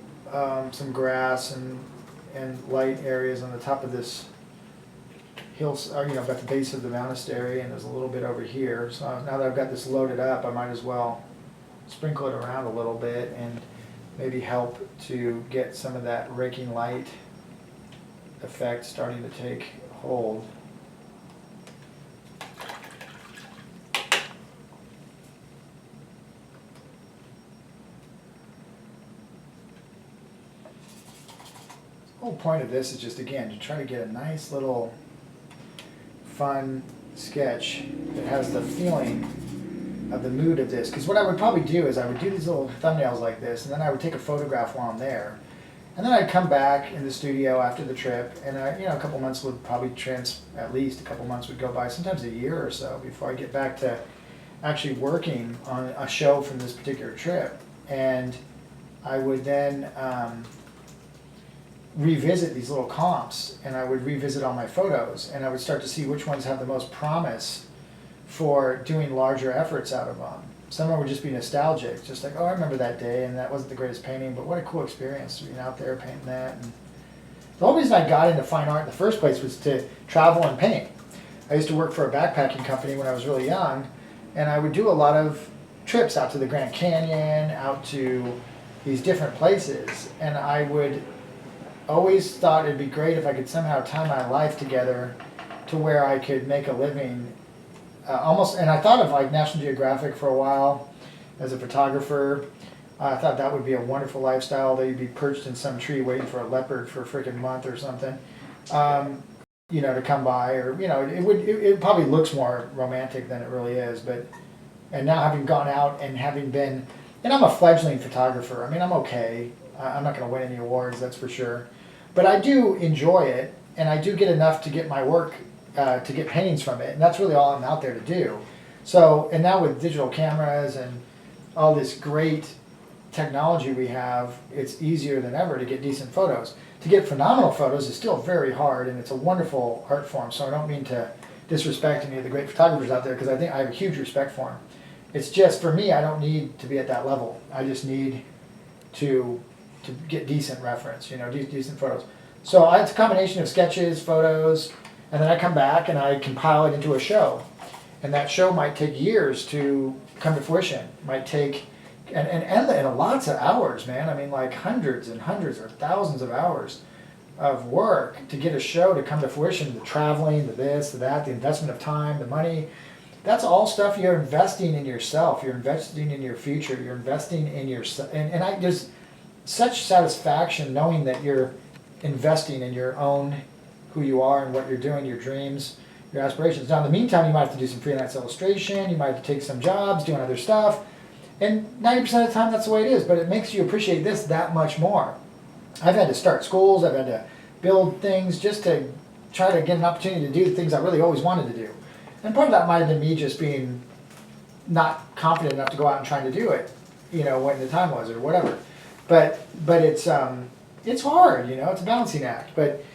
some grass and light areas on the top of this hill, or, at the base of the monastery, and there's a little bit over here. So now that I've got this loaded up, I might as well sprinkle it around a little bit and maybe help to get some of that raking light effect starting to take hold. The whole point of this is just, again, to try to get a nice little fun sketch that has the feeling of the mood of this. Because what I would probably do is I would do these little thumbnails like this, and then I would take a photograph while I'm there. And then I'd come back in the studio after the trip, and a couple months would probably at least a couple months would go by, sometimes a year or so, before I get back to actually working on a show from this particular trip. And I would then revisit these little comps, and I would revisit all my photos, and I would start to see which ones have the most promise for doing larger efforts out of them. Some of them would just be nostalgic, just like, oh, I remember that day, and that wasn't the greatest painting, but what a cool experience being out there painting that. And the whole reason I got into fine art in the first place was to travel and paint. I used to work for a backpacking company when I was really young, and I would do a lot of trips out to the Grand Canyon, out to these different places, and I would always thought it'd be great if I could somehow tie my life together to where I could make a living almost. And I thought of like National Geographic for a while as a photographer. I thought that would be a wonderful lifestyle, that you'd be perched in some tree waiting for a leopard for a freaking month or something, to come by, or it probably looks more romantic than it really is. And now having gone out and having been, and I'm a fledgling photographer. I mean, I'm okay. I'm not going to win any awards, that's for sure. But I do enjoy it, and I do get enough to get my work, to get paintings from it, and that's really all I'm out there to do. So, and now with digital cameras and all this great technology we have, it's easier than ever to get decent photos. To get phenomenal photos is still very hard, and it's a wonderful art form, so I don't mean to disrespect any of the great photographers out there, because I think I have a huge respect for them. It's just, for me, I don't need to be at that level. I just need to get decent reference, decent photos. So it's a combination of sketches, photos, and then I come back and I compile it into a show. And that show might take years to come to fruition. It might take and lots of hours, man. I mean, like hundreds and hundreds or thousands of hours of work to get a show to come to fruition. The traveling, the this, the that, the investment of time, the money. That's all stuff you're investing in yourself. You're investing in your future. You're investing in yourself. There's such satisfaction knowing that you're investing in your own, who you are and what you're doing, your dreams, your aspirations. Now, in the meantime, you might have to do some freelance illustration. You might have to take some jobs, doing other stuff. And 90% of the time, that's the way it is. But it makes you appreciate this that much more. I've had to start schools. I've had to build things just to try to get an opportunity to do the things I really always wanted to do. And part of that might have been me just being not confident enough to go out and try to do it, when the time was or whatever. But it's hard, it's a balancing act. But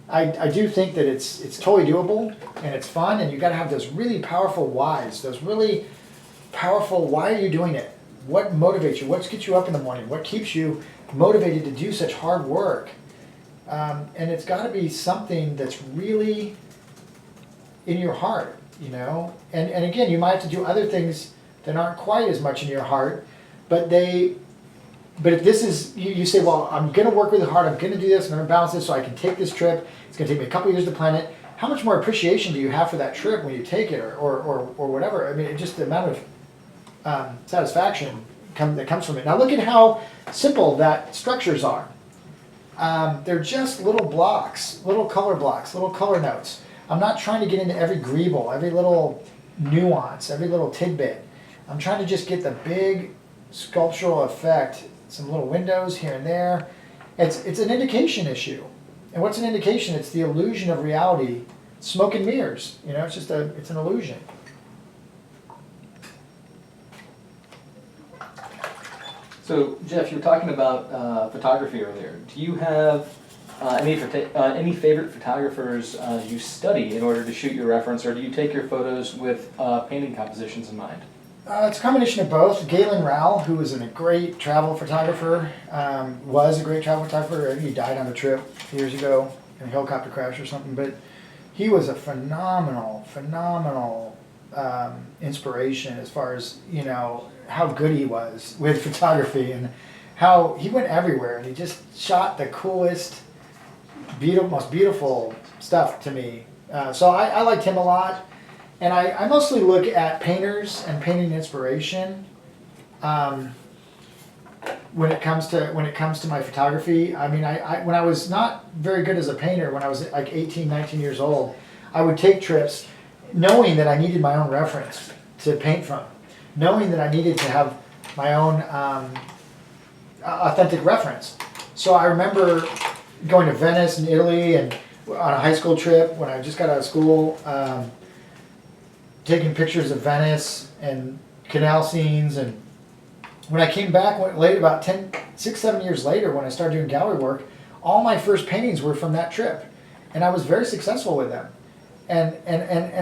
I do think that it's totally doable and it's fun, and you got to have those really powerful whys, those really powerful, why are you doing it? What motivates you? What gets you up in the morning? What keeps you motivated to do such hard work? And it's got to be something that's really in your heart, And again, you might have to do other things that aren't quite as much in your heart, but if this is, you say, well, I'm going to work really hard, I'm going to do this, I'm going to balance this so I can take this trip, it's going to take me a couple years to plan it. How much more appreciation do you have for that trip when you take it or whatever? I mean, just the amount of satisfaction that comes from it. Now look at how simple that structures are. They're just little blocks, little color blocks, little color notes. I'm not trying to get into every greeble, every little nuance, every little tidbit. I'm trying to just get the big sculptural effect, some little windows here and there. It's an indication issue. And what's an indication? It's the illusion of reality. Smoke and mirrors, it's an illusion. So, Jeff, you were talking about photography earlier. Do you have any favorite photographers you study in order to shoot your reference, or do you take your photos with painting compositions in mind? It's a combination of both. Galen Rowell, who was a great travel photographer, was a great travel photographer. He died on a trip years ago in a helicopter crash or something, but he was a phenomenal inspiration as far as, how good he was with photography and how he went everywhere and he just shot the coolest, most beautiful stuff to me. So I liked him a lot. And I mostly look at painters and painting inspiration when it comes to my photography. I mean, when I was not very good as a painter, when I was like 18, 19 years old, I would take trips knowing that I needed my own reference to paint from, knowing that I needed to have my own authentic reference. So I remember going to Venice in Italy and on a high school trip when I just got out of school, taking pictures of Venice and canal scenes. And when I came back about 6, 7 years later, when I started doing gallery work, all my first paintings were from that trip. And I was very successful with them. And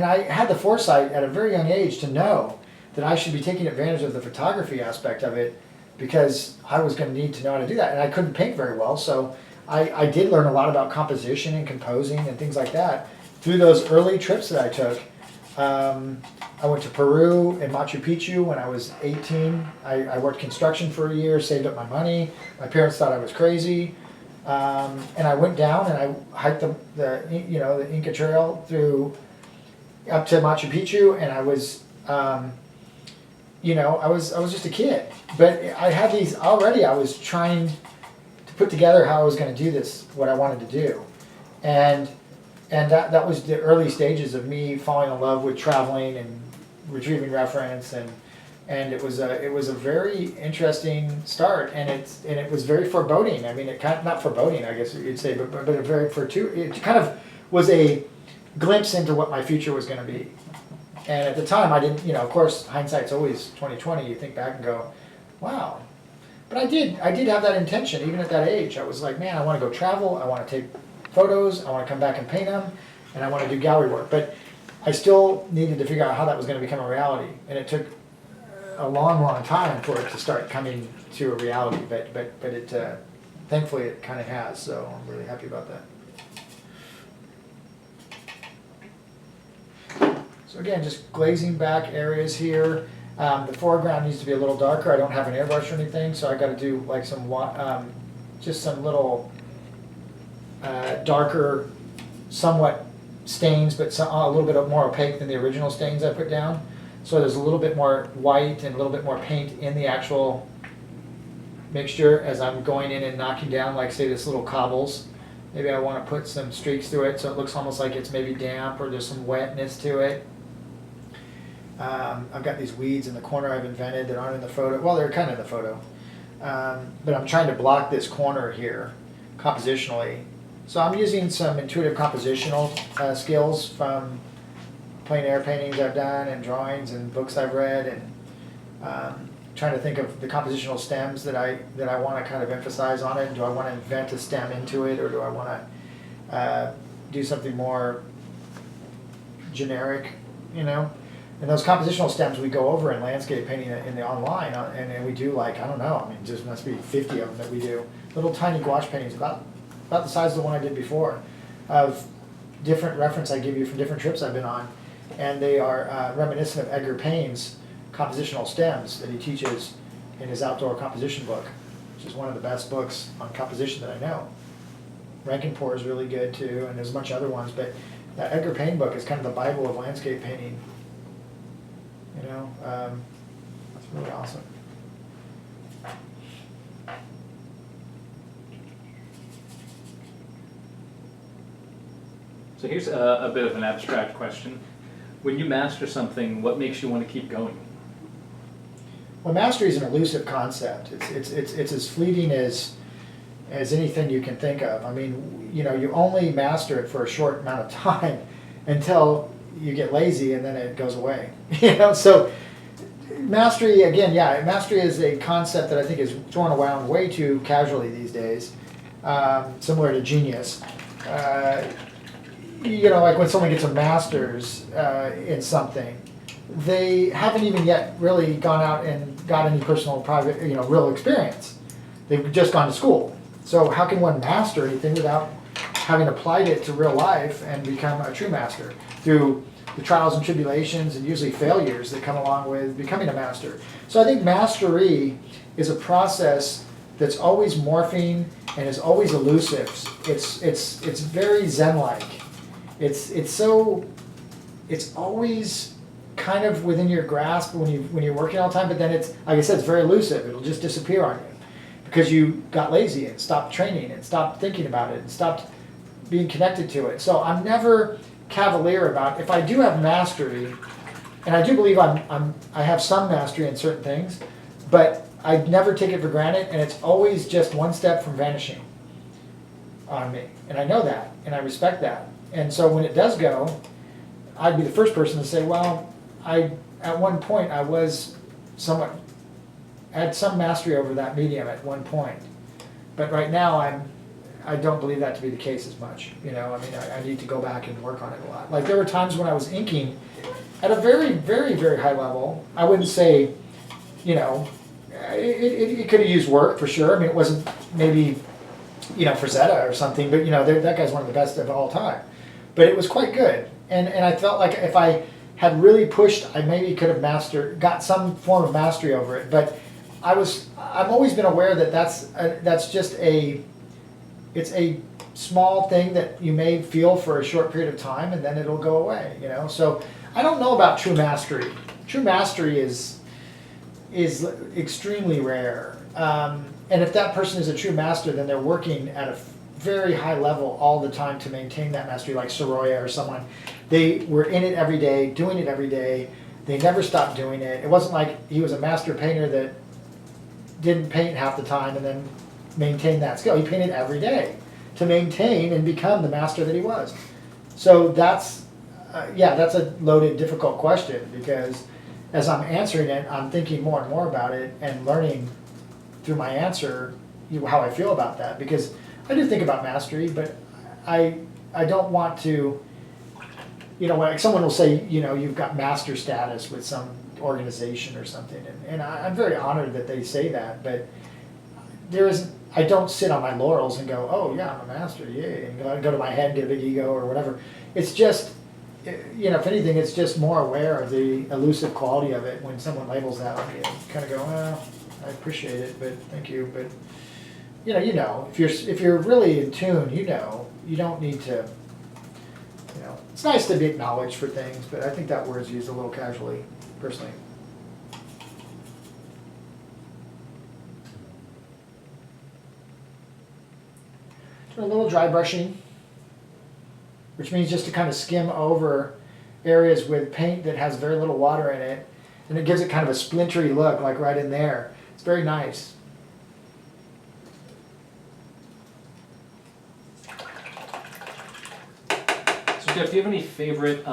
I had the foresight at a very young age to know that I should be taking advantage of the photography aspect of it because I was going to need to know how to do that. And I couldn't paint very well, so I did learn a lot about composition and composing and things like that through those early trips that I took. I went to Peru and Machu Picchu when I was 18. I worked construction for a year, saved up my money. My parents thought I was crazy. And I went down and I hiked the Inca Trail up to Machu Picchu, and I was I was just a kid. But I had these already. I was trying to put together how I was going to do this, what I wanted to do, and that was the early stages of me falling in love with traveling and retrieving reference, and it was a very interesting start, and it was very foreboding. I mean, it kind of, not foreboding, I guess you'd say, but a very it kind of was a glimpse into what my future was going to be. And at the time, I didn't, of course, hindsight's always 20/20. You think back and go, wow. But I did have that intention, even at that age. I was like, man, I want to go travel. I want to take photos. I want to come back and paint them, and I want to do gallery work. But I still needed to figure out how that was going to become a reality, and it took a long time for it to start coming to a reality. But it thankfully it kind of has. So I'm really happy about that. So again, just glazing back areas here. The foreground needs to be a little darker. I don't have an airbrush or anything, so I got to do like some just some little darker, somewhat stains, but a little bit more opaque than the original stains I put down. So there's a little bit more white and a little bit more paint in the actual mixture as I'm going in and knocking down, like say this little cobbles. Maybe I want to put some streaks through it so it looks almost like it's maybe damp or there's some wetness to it. I've got these weeds in the corner I've invented that aren't in the photo. Well, they're kind of in the photo. But I'm trying to block this corner here compositionally. So I'm using some intuitive compositional skills from plein air paintings I've done and drawings and books I've read, and trying to think of the compositional stems that I want to kind of emphasize on it. Do I want to invent a stem into it, or do I want to do something more generic, you know? And those compositional stems we go over in landscape painting in the online, and we do like, I don't know, I mean, just must be 50 of them that we do. Little tiny gouache paintings, about the size of the one I did before, of different reference I give you from different trips I've been on. And they are reminiscent of Edgar Payne's compositional stems that he teaches in his outdoor composition book, which is one of the best books on composition that I know. Rankin-Pour is really good too, and there's a bunch of other ones, but that Edgar Payne book is kind of the Bible of landscape painting. You know, that's really awesome. So here's a bit of an abstract question. When you master something, what makes you want to keep going? Well, mastery is an elusive concept. It's as fleeting as anything you can think of. I mean, you know, you only master it for a short amount of time until you get lazy and then it goes away. You know, so mastery, again, yeah, mastery is a concept that I think is thrown around way too casually these days, similar to genius. You know, like when someone gets a master's in something, they haven't even yet really gone out and got any personal, private, you know, real experience. They've just gone to school. So how can one master anything without having applied it to real life and become a true master through the trials and tribulations and usually failures that come along with becoming a master? So I think mastery is a process that's always morphing and is always elusive. It's very Zen-like. It's always kind of within your grasp when you're working all the time, but then it's, like I said, it's very elusive. It'll just disappear on you because you got lazy and stopped training and stopped thinking about it and stopped being connected to it. So I'm never cavalier about, if I do have mastery, and I do believe I have some mastery in certain things, but I never take it for granted, and it's always just one step from vanishing on me. And I know that, and I respect that. And so when it does go, I'd be the first person to say, well, at one point I was somewhat, had some mastery over that medium at one point. But right now I don't believe that to be the case as much. You know, I mean, I need to go back and work on it a lot. Like there were times when I was inking at a very, very, very high level. I wouldn't say, you know, it could have used work for sure. I mean, it wasn't maybe, you know, Frazetta or something, but you know, that guy's one of the best of all time. But it was quite good. And I felt like if I had really pushed, I maybe could have got some form of mastery over it. But I've always been aware that that's just it's a small thing that you may feel for a short period of time and then it'll go away, you know. So I don't know about true mastery. True mastery is extremely rare. And if that person is a true master, then they're working at a very high level all the time to maintain that mastery, like Soroya or someone. They were in it every day, doing it every day. They never stopped doing it. It wasn't like he was a master painter that didn't paint half the time and then maintain that skill. He painted every day to maintain and become the master that he was. So that's a loaded, difficult question, because as I'm answering it, I'm thinking more and more about it and learning through my answer how I feel about that. Because I do think about mastery, but I don't want to, you know, like someone will say, you know, you've got master status with some organization or something, and I'm very honored that they say that, but I don't sit on my laurels and go, oh yeah, I'm a master, yay, and go to my head, get a big ego or whatever. It's just, if anything, it's just more aware of the elusive quality of it when someone labels that on you. Kind of go, well, I appreciate it, but thank you, but if you're really in tune, you don't need to. It's nice to be acknowledged for things, but I think that word's used a little casually, personally. A little dry brushing, which means just to kind of skim over areas with paint that has very little water in it, and it gives it kind of a splintery look, like right in there. It's very nice. So Jeff, do you have any favorite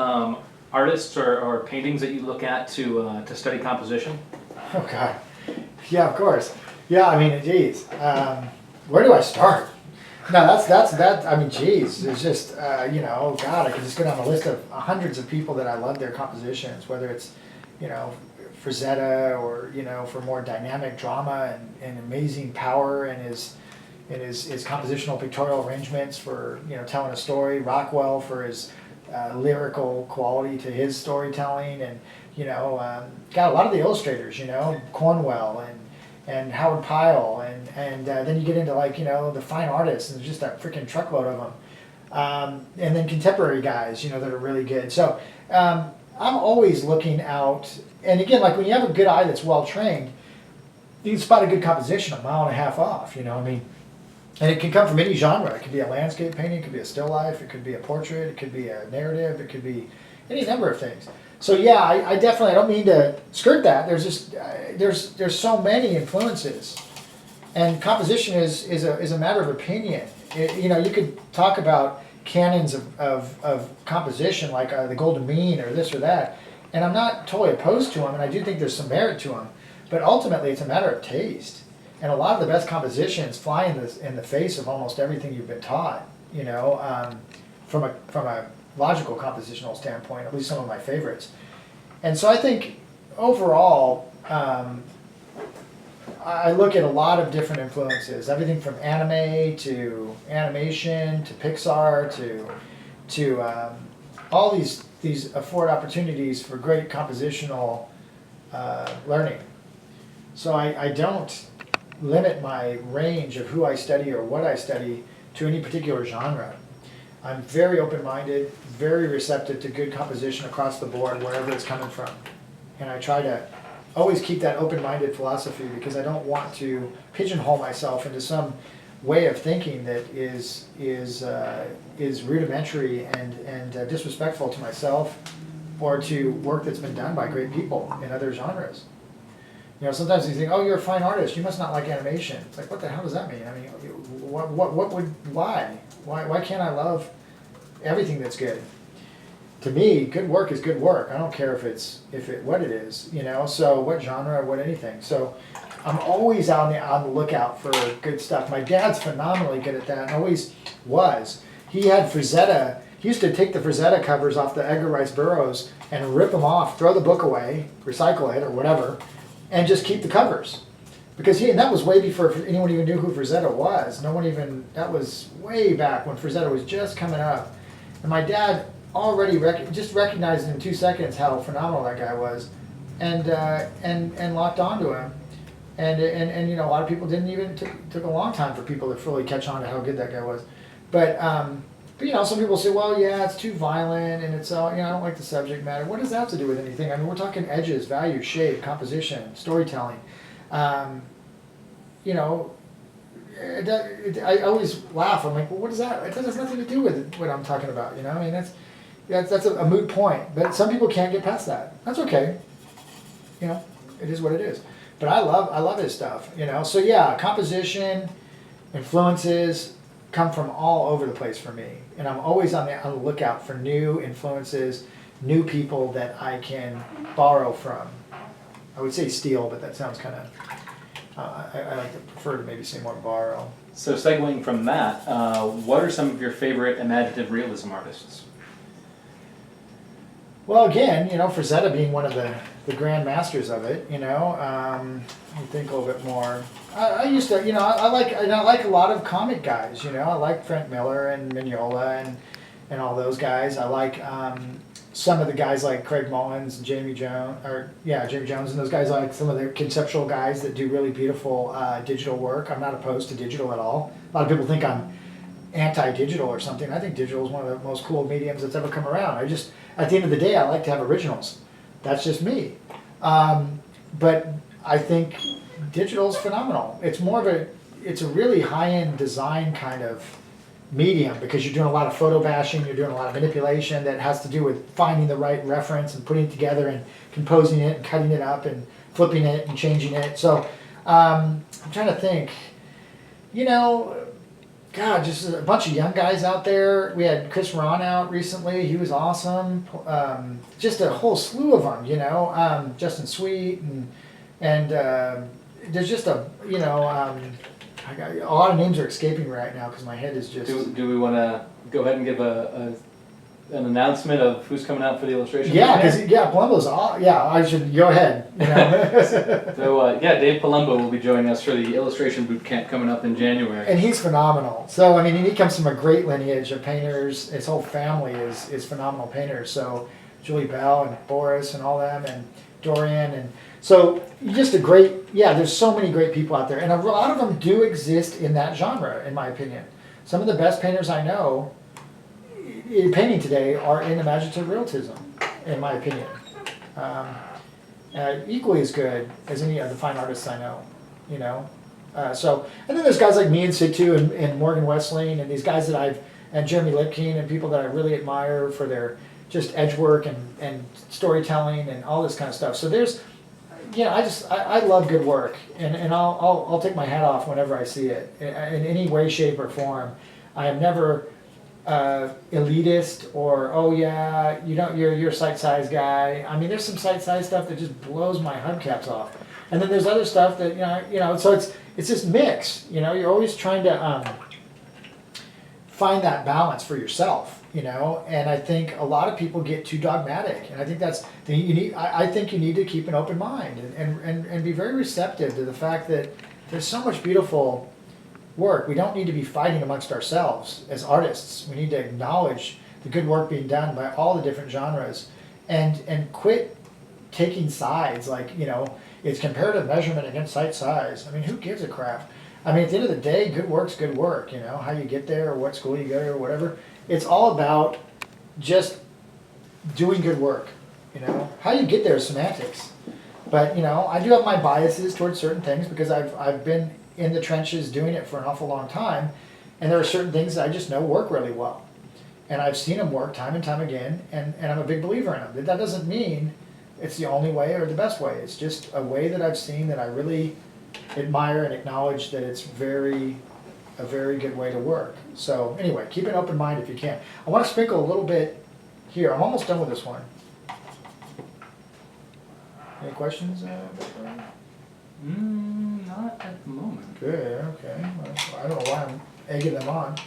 artists or paintings that you look at to study composition? Oh God, yeah, of course. Yeah, I mean, geez, where do I start? No, that's. I mean, geez, there's just God, I could just go down a list of hundreds of people that I love their compositions, whether it's Frazetta or for more dynamic drama and amazing power in his compositional pictorial arrangements for telling a story. Rockwell for his lyrical quality to his storytelling, and got a lot of the illustrators, Cornwell and Howard Pyle, and then you get into the fine artists, and there's just a freaking truckload of them, and then contemporary guys, that are really good. So I'm always looking out, and again, like when you have a good eye that's well trained, you can spot a good composition a mile and a half off. I mean, and it can come from any genre. It could be a landscape painting, it could be a still life, it could be a portrait, it could be a narrative, it could be any number of things. So yeah, I definitely, I don't mean to skirt that. There's just there's so many influences, and composition is a matter of opinion. You could talk about canons of composition, like the golden mean or this or that, and I'm not totally opposed to them, and I do think there's some merit to them. But ultimately, it's a matter of taste, and a lot of the best compositions fly in the face of almost everything you've been taught. From a logical compositional standpoint, at least some of my favorites. And so I think overall, I look at a lot of different influences, everything from anime to animation to Pixar to all these afford opportunities for great compositional learning. So I don't limit my range of who I study or what I study to any particular genre. I'm very open-minded, very receptive to good composition across the board, wherever it's coming from. And I try to always keep that open-minded philosophy, because I don't want to pigeonhole myself into some way of thinking that is rudimentary and disrespectful to myself or to work that's been done by great people in other genres. Sometimes you think, oh, you're a fine artist, you must not like animation. It's like, what the hell does that mean? I mean, why can't I love everything that's good? To me, good work is good work. I don't care what it is, so what genre, what anything. So I'm always on the lookout for good stuff. My dad's phenomenally good at that, and always was. He had Frazetta. He used to take the Frazetta covers off the Edgar Rice Burroughs and rip them off, throw the book away, recycle it or whatever, and just keep the covers. Because that was way before anyone even knew who Frazetta was. That was way back when Frazetta was just coming up. And my dad already just recognized in 2 seconds how phenomenal that guy was, and locked onto him. And a lot of people didn't even, took a long time for people to fully catch on to how good that guy was. But some people say, well, yeah, it's too violent, and it's I don't like the subject matter. What does that have to do with anything? I mean, we're talking edges, value, shape, composition, storytelling. I always laugh. I'm like, well, what is that? It has nothing to do with what I'm talking about. I mean, that's a moot point. But some people can't get past that. That's okay. It is what it is. But I love his stuff. So yeah, composition, influences come from all over the place for me, and I'm always on the lookout for new influences, new people that I can borrow from. I would say steal, but that sounds kind of. I like to prefer to maybe say more borrow. So segueing from that, what are some of your favorite imaginative realism artists? Well, again, Frazetta being one of the grand masters of it. Let me think a little bit more. I used to, I like a lot of comic guys. I like Frank Miller and Mignola and all those guys. I like some of the guys like Craig Mullins and Jamie Jones, and those guys like some of the conceptual guys that do really beautiful digital work. I'm not opposed to digital at all. A lot of people think I'm anti-digital or something. I think digital is one of the most cool mediums that's ever come around. At the end of the day, I like to have originals. That's just me. But I think digital is phenomenal. It's a really high-end design kind of medium because you're doing a lot of photo bashing, you're doing a lot of manipulation that has to do with finding the right reference and putting it together and composing it and cutting it up and flipping it and changing it. So I'm trying to think, God, just a bunch of young guys out there. We had Chris Ron out recently. He was awesome. Just a whole slew of them, Justin Sweet and there's just a lot of names are escaping me right now because my head is just. Do we want to go ahead and give an announcement of who's coming out for the illustration? Yeah, because Palumbo's. I should go ahead. So Dave Palumbo will be joining us for the illustration boot camp coming up in January. And he's phenomenal. So I mean, he comes from a great lineage of painters. His whole family is phenomenal painters. So Julie Bell and Boris and all them and Dorian and. So just there's so many great people out there, and a lot of them do exist in that genre, in my opinion. Some of the best painters I know in painting today are in imaginative realism, in my opinion. Equally as good as any of the fine artists I know, and then there's guys like me in situ and Morgan Westling and these guys and Jeremy Lipkin and people that I really admire for their just edge work and storytelling and all this kind of stuff. So there's, I love good work, and I'll take my hat off whenever I see it in any way, shape, or form. I am never elitist or you're a sight size guy. I mean, there's some sight size stuff that just blows my hubcaps off, and then there's other stuff that so it's this mix. You're always trying to find that balance for yourself. And I think a lot of people get too dogmatic, and I think I think you need to keep an open mind and be very receptive to the fact that there's so much beautiful work. We don't need to be fighting amongst ourselves as artists. We need to acknowledge the good work being done by all the different genres, and quit taking sides. Like it's comparative measurement against sight size. I mean, who gives a crap? I mean, at the end of the day, good work's good work. How you get there or what school you go to or whatever. It's all about just doing good work, How you get there is semantics. But, I do have my biases towards certain things because I've been in the trenches doing it for an awful long time, and there are certain things that I just know work really well. And I've seen them work time and time again, and I'm a big believer in them. That doesn't mean it's the only way or the best way. It's just a way that I've seen that I really admire and acknowledge that it's a very good way to work. So anyway, keep an open mind if you can. I want to sprinkle a little bit here. I'm almost done with this one. Any questions? Not at the moment. Good, okay. Well, I don't know why I'm egging them on.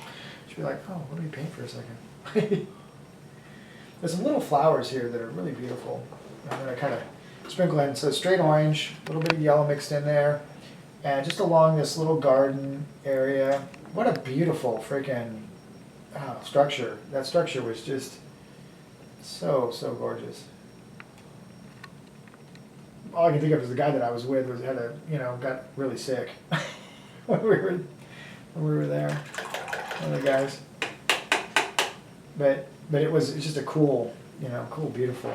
Should be like, oh, let me paint for a second. There's some little flowers here that are really beautiful. I'm going to kind of sprinkle in. So straight orange, a little bit of yellow mixed in there. And just along this little garden area, what a beautiful freaking structure. That structure was just so gorgeous. All I can think of is the guy that I was with got really sick when we were there. One of the guys. But it's just a cool, beautiful.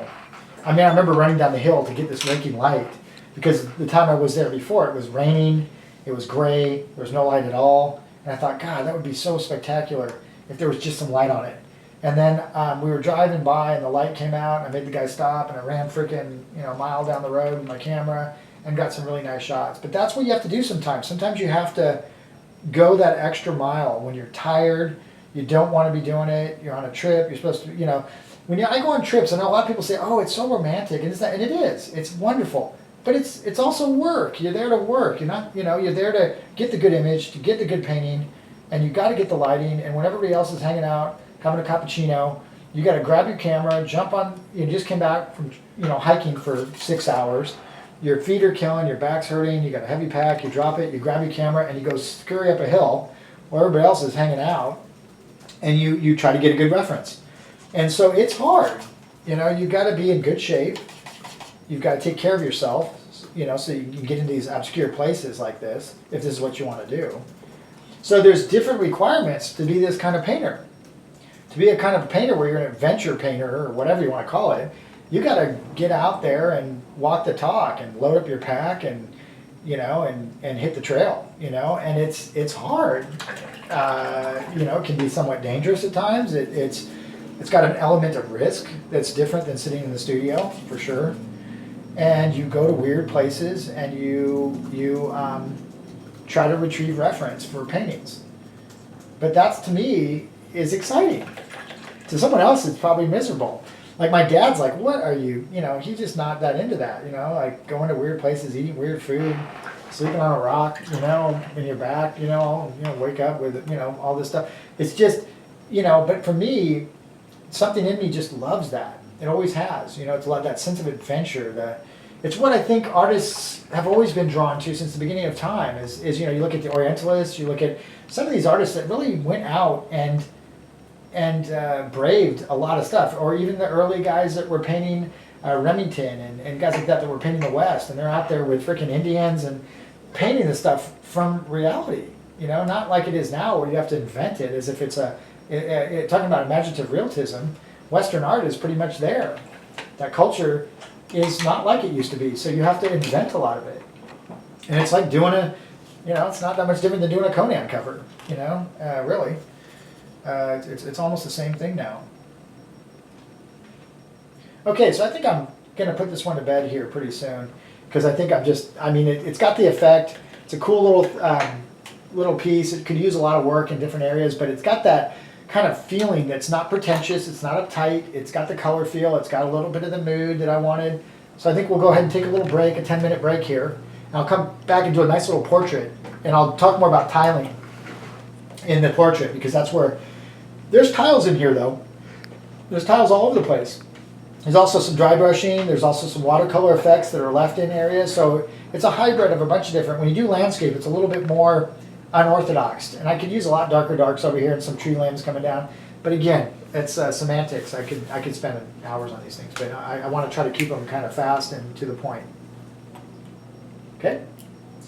I mean, I remember running down the hill to get this raking light. Because the time I was there before, it was raining, it was gray, there was no light at all. And I thought, God, that would be so spectacular if there was just some light on it. And then we were driving by and the light came out, and I made the guy stop, and I ran freaking a mile down the road with my camera and got some really nice shots. But that's what you have to do sometimes. Sometimes you have to go that extra mile when you're tired, you don't want to be doing it, you're on a trip, you're supposed to, when I go on trips, I know a lot of people say, oh, it's so romantic, and it is, it's wonderful. But it's also work. You're there to work. You're not, you're there to get the good image, to get the good painting, and you got to get the lighting. And when everybody else is hanging out, having a cappuccino, you got to grab your camera, jump on. You just came back from, hiking for 6 hours. Your feet are killing, your back's hurting. You got a heavy pack. You drop it. You grab your camera and you go scurry up a hill where everybody else is hanging out, and you try to get a good reference. And so it's hard. You know, you got to be in good shape. You've got to take care of yourself, you know, so you can get into these obscure places like this, if this is what you want to do. So there's different requirements to be this kind of painter. To be a kind of painter where you're an adventure painter or whatever you want to call it, you got to get out there and walk the talk and load up your pack and, you know, and hit the trail, you know, and it's hard. You know, it can be somewhat dangerous at times. It's got an element of risk that's different than sitting in the studio, for sure. And you go to weird places and you try to retrieve reference for paintings. But that's, to me, is exciting. To someone else, it's probably miserable. Like my dad's like, what are you, you know, he's just not that into that, you know, like going to weird places, eating weird food, sleeping on a rock, you know, in your back, you know, wake up with, you know, all this stuff. It's just, you know, but for me, something in me just loves that. It always has, you know, it's a lot, that sense of adventure, that it's what I think artists have always been drawn to since the beginning of time is, you know, you look at the Orientalists, you look at some of these artists that really went out and braved a lot of stuff, or even the early guys that were painting Remington and guys like that were painting the West, and they're out there with freaking Indians and painting the stuff from reality, you know, not like it is now where you have to invent it as if it's talking about imaginative realism. Western art is pretty much there. That culture is not like it used to be, so you have to invent a lot of it. And it's like doing you know, it's not that much different than doing a Conan cover, you know, really. It's almost the same thing now. Okay, so I think I'm going to put this one to bed here pretty soon, because I think I mean, it's got the effect. It's a cool little piece. It could use a lot of work in different areas, but it's got that kind of feeling that's not pretentious, it's not uptight, it's got the color feel, it's got a little bit of the mood that I wanted. So I think we'll go ahead and take a little break, a 10-minute break here. And I'll come back and do a nice little portrait, and I'll talk more about tiling in the portrait, because that's where, there's tiles in here though. There's tiles all over the place. There's also some dry brushing, there's also some watercolor effects that are left in areas, so it's a hybrid of a bunch of different, when you do landscape, it's a little bit more unorthodox, and I could use a lot darker darks over here and some tree limbs coming down, but again, it's semantics. I could spend hours on these things, but I want to try to keep them kind of fast and to the point. Okay,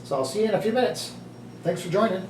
so I'll see you in a few minutes. Thanks for joining.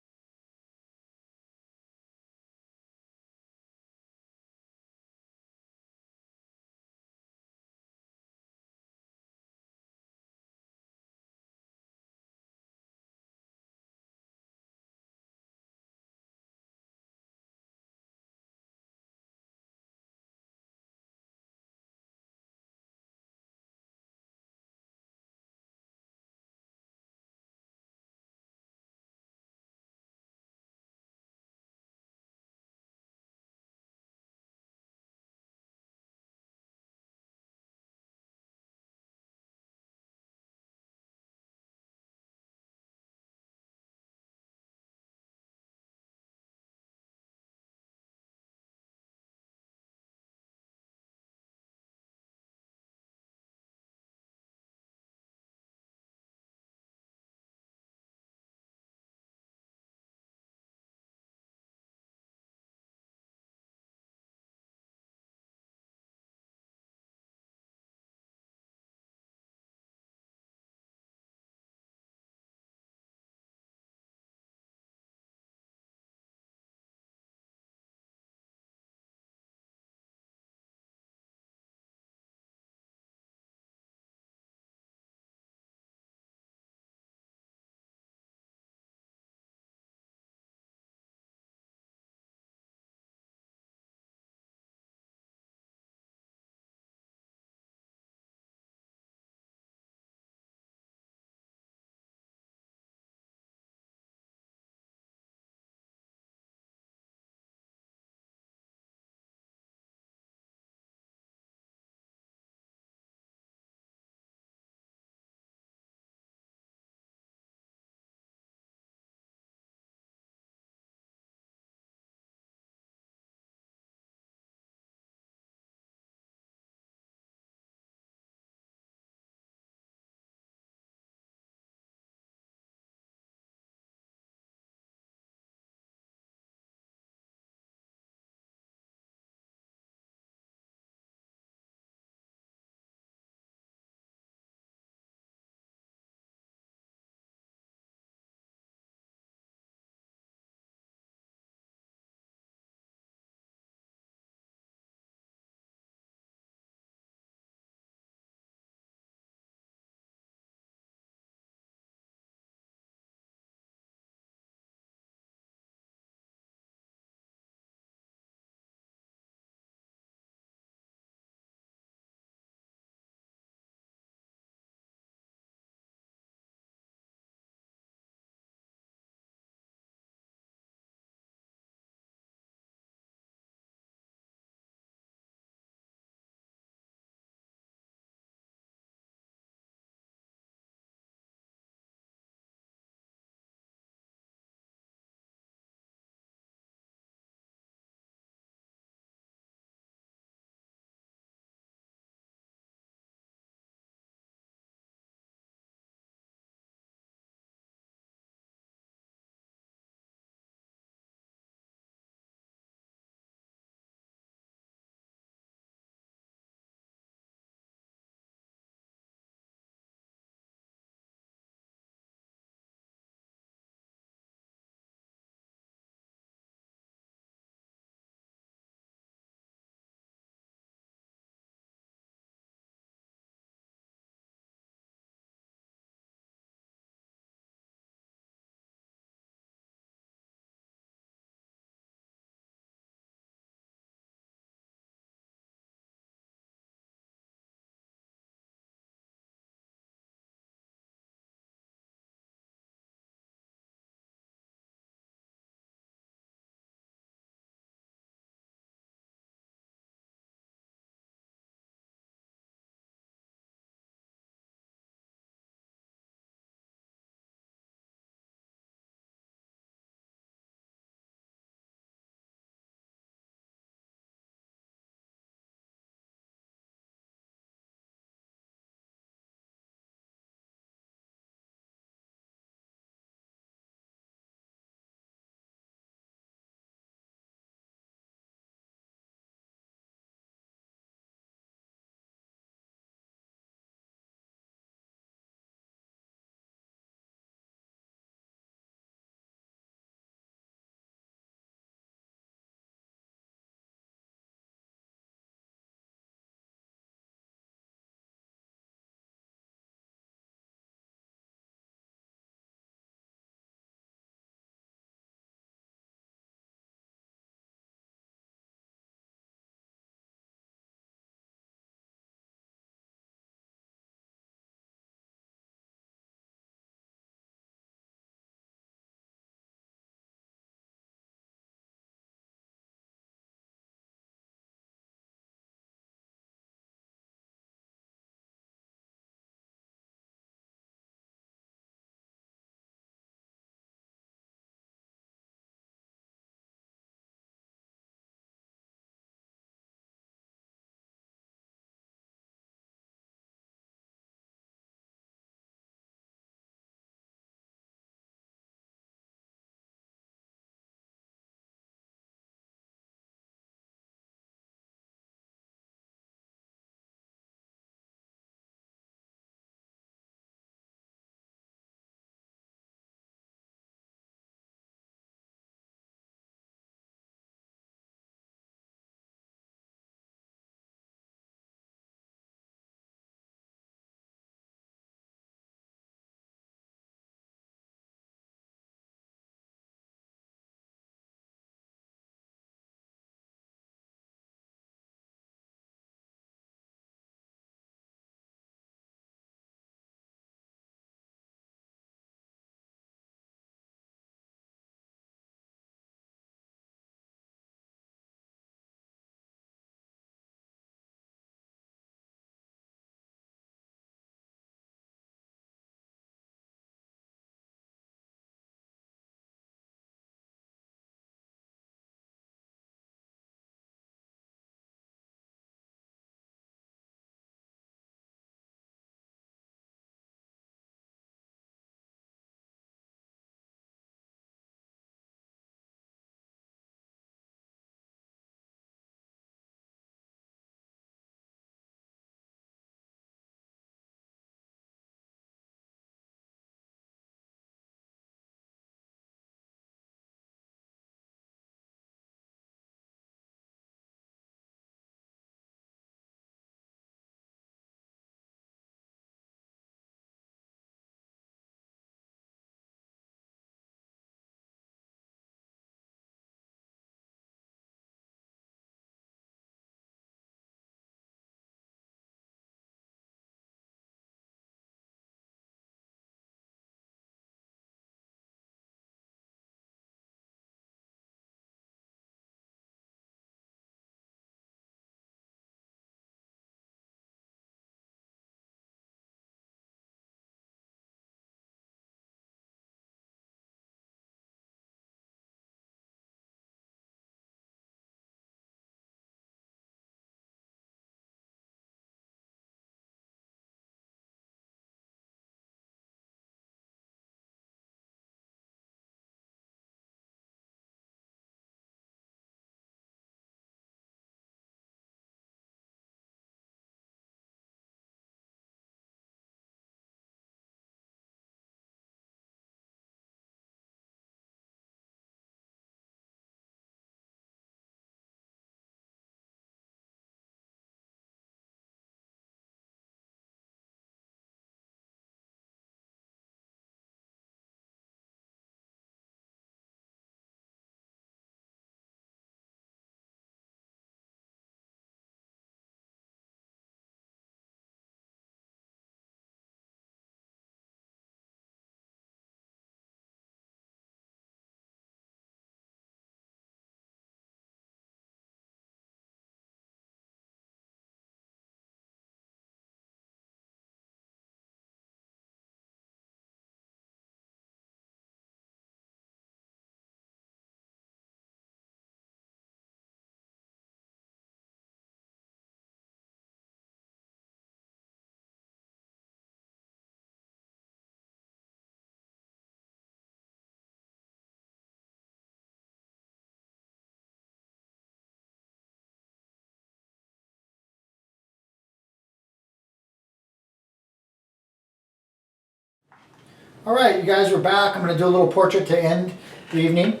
All right, you guys, we're back. I'm going to do a little portrait to end the evening.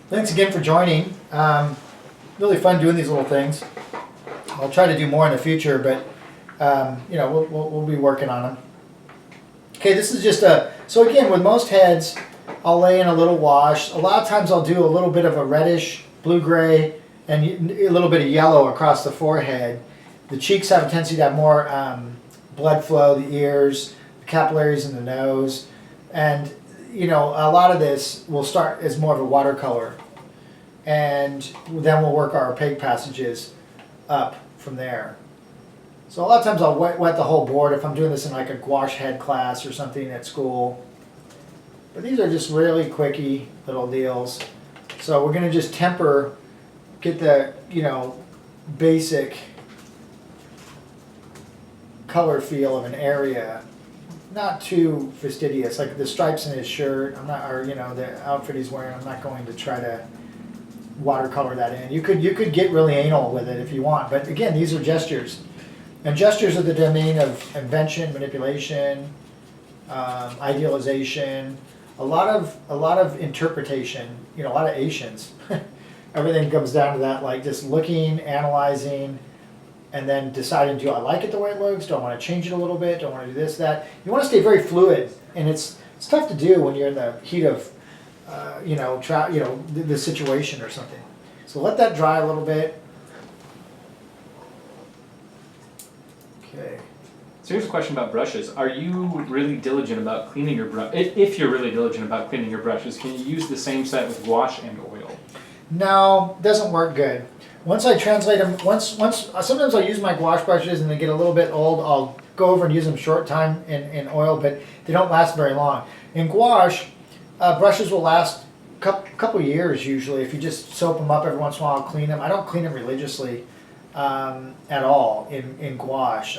Thanks again for joining. Really fun doing these little things. I'll try to do more in the future, but we'll be working on them. Okay, this is just so again, with most heads, I'll lay in a little wash. A lot of times I'll do a little bit of a reddish, blue-gray, and a little bit of yellow across the forehead. The cheeks have a tendency to have more blood flow, the ears, the capillaries in the nose. And, a lot of this will start as more of a watercolor. And then we'll work our opaque passages up from there. So a lot of times I'll wet the whole board if I'm doing this in like a gouache head class or something at school. But these are just really quickie little deals. So we're going to just temper, get the, basic color feel of an area. Not too fastidious, like the stripes in his shirt, the outfit he's wearing, I'm not going to try to watercolor that in. You could get really anal with it if you want, but again, these are gestures. And gestures are the domain of invention, manipulation, idealization, a lot of interpretation, a lot of Asians. Everything comes down to that, like just looking, analyzing, and then deciding, do I like it the way it looks? Do I want to change it a little bit? Do I want to do this, that? You want to stay very fluid, and it's tough to do when you're in the heat of, the situation or something. So let that dry a little bit. Okay. So here's a question about brushes. Are you really diligent about cleaning your brush? If you're really diligent about cleaning your brushes, can you use the same set with gouache and oil? No, doesn't work good. Once I translate them, sometimes I'll use my gouache brushes and they get a little bit old. I'll go over and use them short time in oil, but they don't last very long. In gouache, brushes will last a couple years usually if you just soap them up every once in a while, clean them. I don't clean them religiously at all in gouache,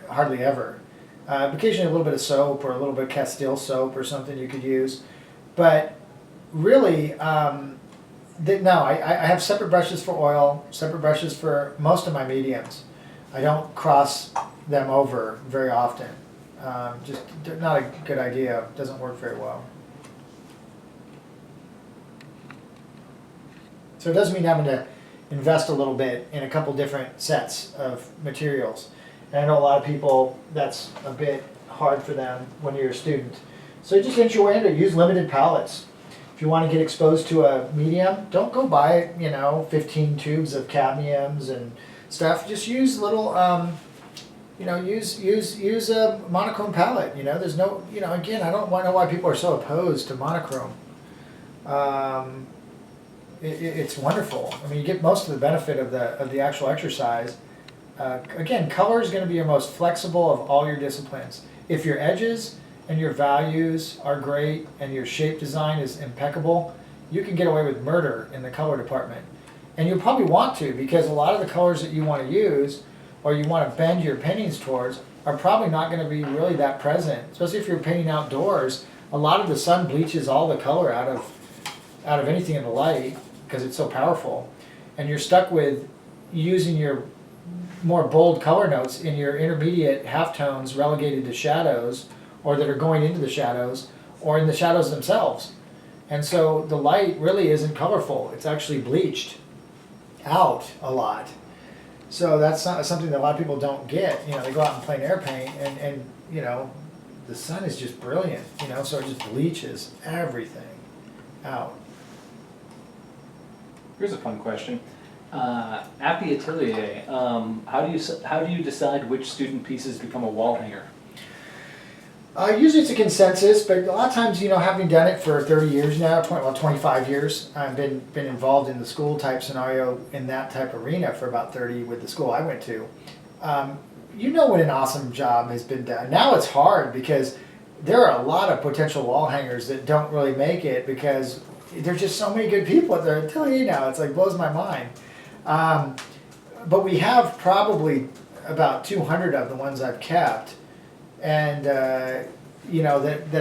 hardly ever. Occasionally a little bit of soap or a little bit of Castile soap or something you could use. But really, no, I have separate brushes for oil, separate brushes for most of my mediums. I don't cross them over very often. Just not a good idea. Doesn't work very well. So it does mean having to invest a little bit in a couple different sets of materials. And I know a lot of people, that's a bit hard for them when you're a student. So just inch your way into it. Use limited palettes. If you want to get exposed to a medium, don't go buy, 15 tubes of cadmiums and stuff. Just use little, use a monochrome palette. There's no, again, I don't know why people are so opposed to monochrome. It's wonderful. I mean, you get most of the benefit of the actual exercise. Again, color is going to be your most flexible of all your disciplines. If your edges and your values are great and your shape design is impeccable, you can get away with murder in the color department. And you'll probably want to, because a lot of the colors that you want to use or you want to bend your paintings towards are probably not going to be really that present. Especially if you're painting outdoors, a lot of the sun bleaches all the color out of anything in the light because it's so powerful. And you're stuck with using your more bold color notes in your intermediate halftones relegated to shadows, or that are going into the shadows, or in the shadows themselves. And so the light really isn't colorful. It's actually bleached out a lot. So that's something that a lot of people don't get. They go out and plein air paint, and the sun is just brilliant, so it just bleaches everything out. Here's a fun question. At the Atelier, how do you decide which student pieces become a wall hanger? Usually it's a consensus, but a lot of times, having done it for 30 years now, 25 years, I've been involved in the school type scenario in that type arena for about 30 with the school I went to. When an awesome job has been done. Now it's hard because there are a lot of potential wall hangers that don't really make it because there's just so many good people at the Atelier now. It's like blows my mind. But we have probably about 200 of the ones I've kept. And that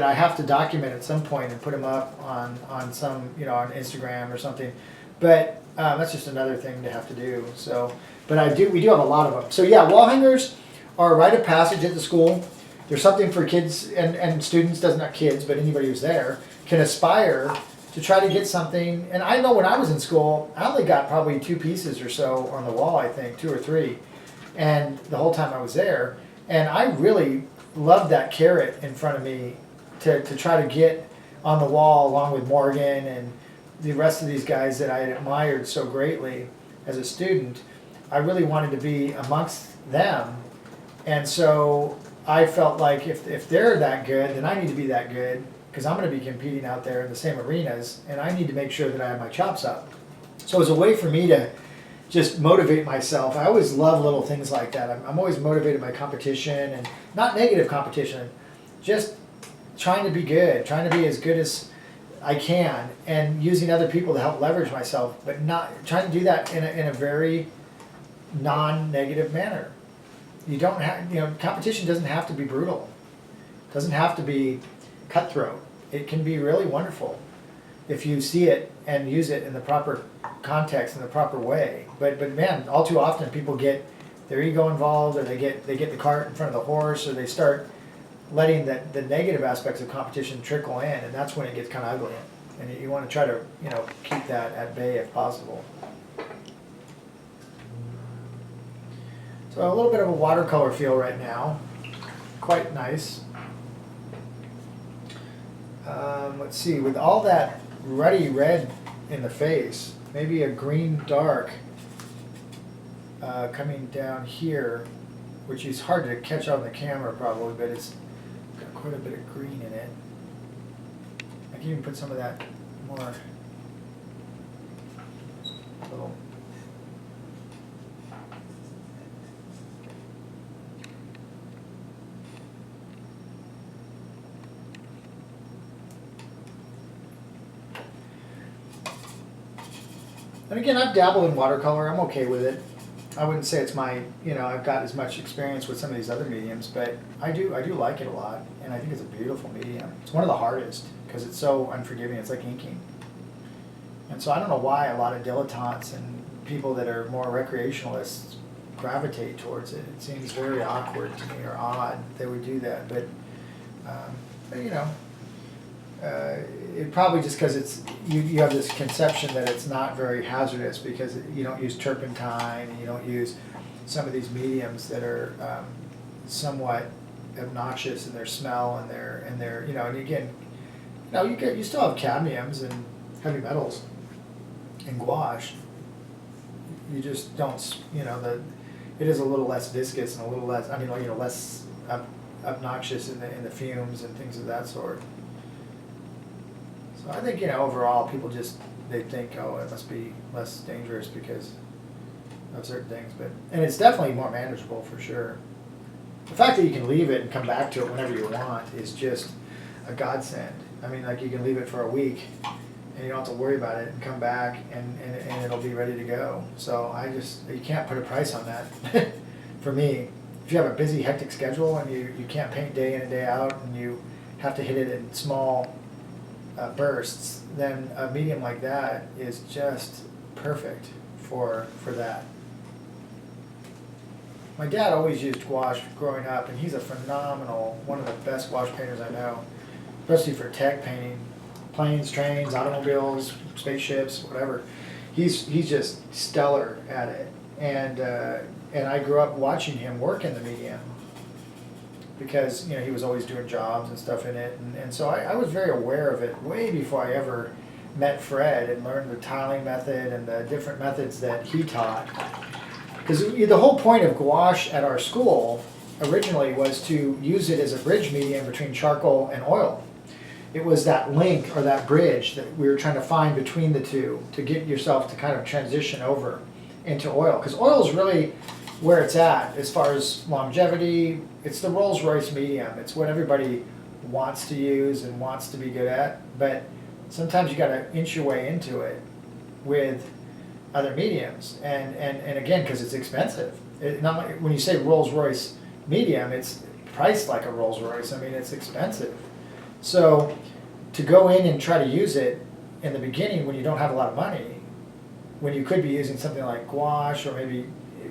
I have to document at some point and put them up on some on Instagram or something, but that's just another thing to have to do. So, but we do have a lot of them. So yeah, wall hangers are a rite of passage at the school. there's something for kids and students, does not kids, but anybody who's there, can aspire to try to get something. And I know when I was in school, I only got probably 2 pieces or so on the wall, I think, 2 or 3, and the whole time I was there. And I really loved that carrot in front of me to try to get on the wall along with Morgan and the rest of these guys that I had admired so greatly as a student. I really wanted to be amongst them. And so I felt like if they're that good, then I need to be that good, because I'm going to be competing out there in the same arenas, and I need to make sure that I have my chops up. So it was a way for me to just motivate myself. I always love little things like that. I'm always motivated by competition, and not negative competition, just trying to be good, trying to be as good as I can, and using other people to help leverage myself, but not trying to do that in a very non-negative manner. You don't have, competition doesn't have to be brutal. It doesn't have to be cutthroat. It can be really wonderful if you see it and use it in the proper context, in the proper way. But man, all too often people get their ego involved, or they get the cart in front of the horse, or they start letting the negative aspects of competition trickle in, and that's when it gets kind of ugly. And you want to try to keep that at bay if possible. So a little bit of a watercolor feel right now, quite nice. Let's see, with all that ruddy red in the face, maybe a green dark coming down here, which is hard to catch on the camera probably, but it's got quite a bit of green in it. I can even put some of that more little. And again, I've dabbled in watercolor. I'm okay with it. I wouldn't say it's my, I've got as much experience with some of these other mediums, but I do like it a lot, and I think it's a beautiful medium. It's one of the hardest because it's so unforgiving. It's like inking. And so I don't know why a lot of dilettantes and people that are more recreationalists gravitate towards it. It seems very awkward to me, or odd that they would do that, but it probably just because it's you have this conception that it's not very hazardous because you don't use turpentine and you don't use some of these mediums that are somewhat obnoxious in their smell and their and again you still have cadmiums and heavy metals and gouache. You just don't it is a little less viscous and a little less less obnoxious in the fumes and things of that sort. So I think, overall, people they think, oh, it must be less dangerous because of certain things. And it's definitely more manageable for sure. The fact that you can leave it and come back to it whenever you want is just a godsend. I mean, like, you can leave it for a week and you don't have to worry about it and come back and it'll be ready to go. So you can't put a price on that for me. If you have a busy, hectic schedule and you can't paint day in and day out and you have to hit it in small bursts, then a medium like that is just perfect for that. My dad always used gouache growing up, and he's a phenomenal, one of the best gouache painters I know, especially for tech painting, planes, trains, automobiles, spaceships, whatever. He's just stellar at it, and I grew up watching him work in the medium, because he was always doing jobs and stuff in it, and so I was very aware of it way before I ever met Fred and learned the tiling method and the different methods that he taught. Because the whole point of gouache at our school originally was to use it as a bridge medium between charcoal and oil. It was that link or that bridge that we were trying to find between the two to get yourself to kind of transition over into oil, because oil is really where it's at as far as longevity. It's the Rolls-Royce medium. It's what everybody wants to use and wants to be good at, but sometimes you got to inch your way into it with other mediums, and again, because it's expensive. When you say Rolls-Royce medium, it's priced like a Rolls-Royce. I mean, it's expensive. So to go in and try to use it in the beginning when you don't have a lot of money, when you could be using something like gouache or maybe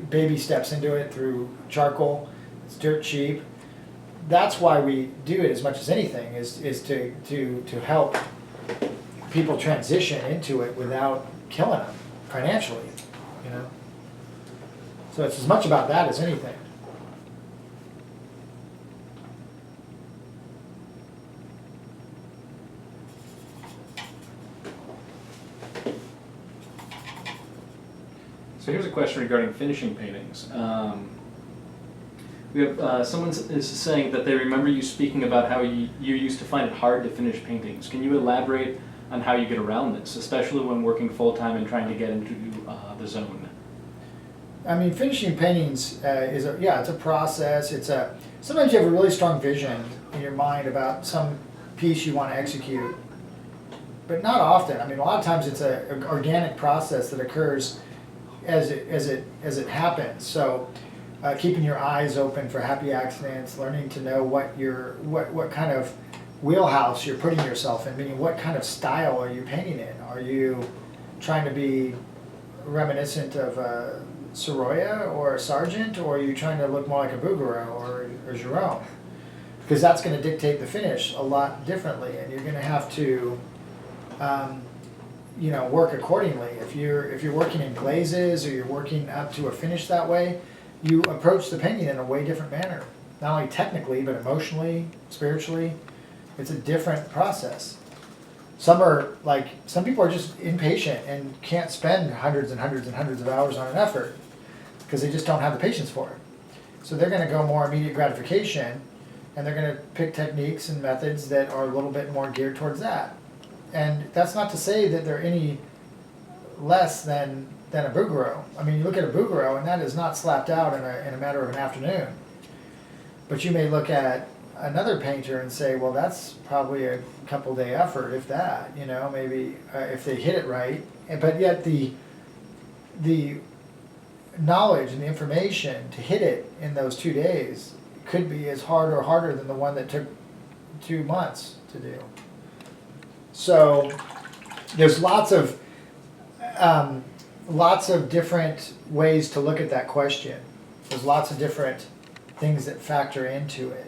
baby steps into it through charcoal, it's dirt cheap, that's why we do it as much as anything, is to help people transition into it without killing them financially, you know. So it's as much about that as anything. So here's a question regarding finishing paintings. We have someone is saying that they remember you speaking about how you used to find it hard to finish paintings. Can you elaborate on how you get around this, especially when working full-time and trying to get into the zone? I mean, finishing paintings it's a process. Sometimes you have a really strong vision in your mind about some piece you want to execute, but not often. I mean, a lot of times it's an organic process that occurs as it happens. So, keeping your eyes open for happy accidents, learning to know what kind of wheelhouse you're putting yourself in, meaning what kind of style are you painting in? Are you trying to be reminiscent of a Sorolla or a Sargent, or are you trying to look more like a Bouguereau or Gérôme? Because that's going to dictate the finish a lot differently, and you're going to have to work accordingly. If you're working in glazes, or you're working up to a finish that way, you approach the painting in a way different manner. Not only technically, but emotionally, spiritually. It's a different process. Some people are just impatient and can't spend hundreds and hundreds and hundreds of hours on an effort because they just don't have the patience for it. So they're going to go more immediate gratification, and they're going to pick techniques and methods that are a little bit more geared towards that. And that's not to say that they're any less than a Bouguereau. I mean, you look at a Bouguereau, and that is not slapped out in a matter of an afternoon. But you may look at another painter and say, well, that's probably a couple day effort, if that, maybe if they hit it right. But yet the knowledge and the information to hit it in those 2 days could be as hard or harder than the one that took 2 months to do. So there's lots of different ways to look at that question. There's lots of different things that factor into it.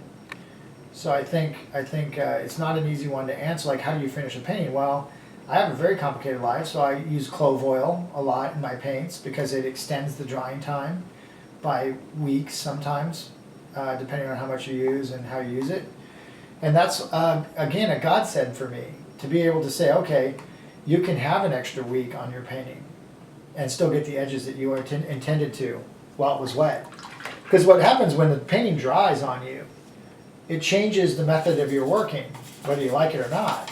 So I think it's not an easy one to answer. Like, how do you finish a painting? Well, I have a very complicated life, so I use clove oil a lot in my paints because it extends the drying time by weeks sometimes, depending on how much you use and how you use it. And that's, again, a godsend for me to be able to say, okay, you can have an extra week on your painting and still get the edges that you were intended to while it was wet. Because what happens when the painting dries on you, it changes the method of your working, whether you like it or not.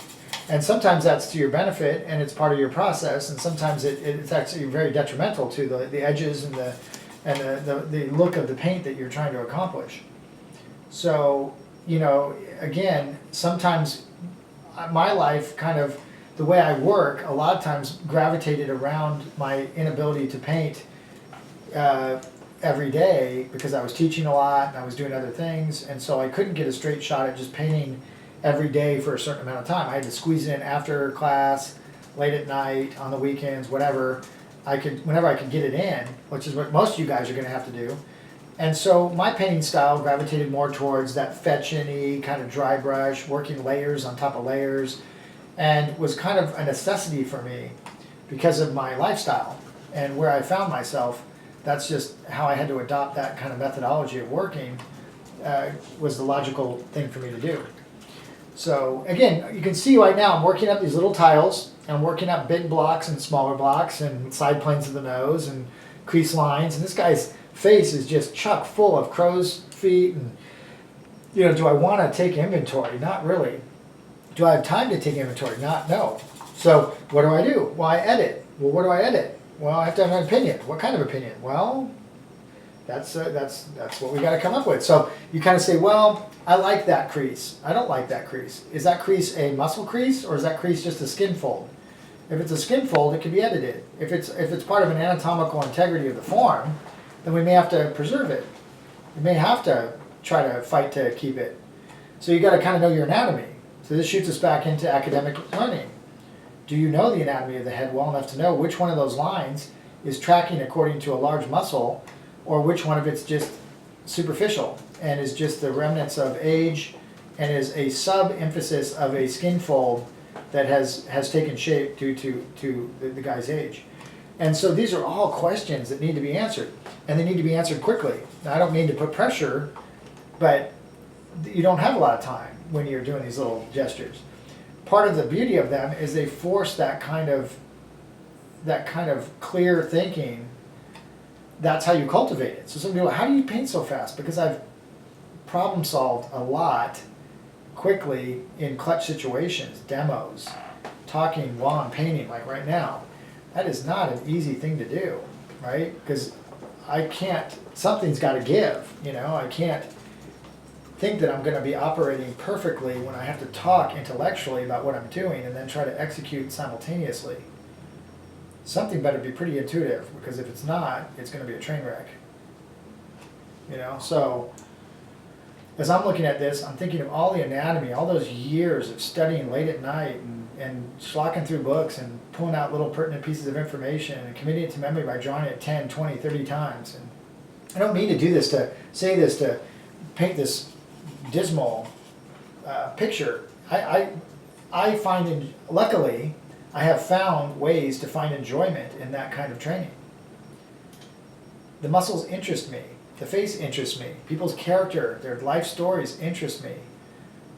And sometimes that's to your benefit and it's part of your process, and sometimes it's actually very detrimental to the edges and the look of the paint that you're trying to accomplish. So, again, sometimes my life kind of, the way I work, a lot of times gravitated around my inability to paint every day because I was teaching a lot and I was doing other things, and so I couldn't get a straight shot at just painting every day for a certain amount of time. I had to squeeze in after class, late at night, on the weekends, whenever I could get it in, which is what most of you guys are going to have to do. And so my painting style gravitated more towards that fetch-in-y kind of dry brush, working layers on top of layers, and was kind of a necessity for me because of my lifestyle and where I found myself. That's just how I had to adopt that kind of methodology of working, was the logical thing for me to do. So again, you can see right now I'm working up these little tiles, and I'm working up big blocks and smaller blocks and side planes of the nose and crease lines, and this guy's face is just chock full of crow's feet. And do I want to take inventory? Not really. Do I have time to take inventory? No. So what do? Well, I edit. Well, what do I edit? Well, I have to have an opinion. What kind of opinion? Well, that's what we got to come up with. So you kind of say, well, I like that crease. I don't like that crease. Is that crease a muscle crease, or is that crease just a skin fold? If it's a skin fold, it can be edited. If it's part of an anatomical integrity of the form, then we may have to preserve it. We may have to try to fight to keep it. So you got to kind of know your anatomy. So this shoots us back into academic learning. Do you know the anatomy of the head well enough to know which one of those lines is tracking according to a large muscle, or which one of it's just superficial and is just the remnants of age and is a sub-emphasis of a skin fold that has taken shape due to the guy's age. And so these are all questions that need to be answered, and they need to be answered quickly. Now, I don't mean to put pressure, but you don't have a lot of time when you're doing these little gestures. Part of the beauty of them is they force that kind of clear thinking. That's how you cultivate it. So some people, how do you paint so fast? Because I've problem solved a lot quickly in clutch situations, demos, talking while I'm painting, like right now. That is not an easy thing to do, right? Because I can't, something's got to give, you know? I can't think that I'm going to be operating perfectly when I have to talk intellectually about what I'm doing and then try to execute simultaneously. Something better be pretty intuitive, because if it's not, it's going to be a train wreck. You know, so as I'm looking at this, I'm thinking of all the anatomy, all those years of studying late at night and slocking through books and pulling out little pertinent pieces of information and committing it to memory by drawing it 10, 20, 30 times. And I don't mean to do this to say this to paint this dismal picture. I find, luckily, I have found ways to find enjoyment in that kind of training. The muscles interest me. The face interests me. People's character, their life stories interest me.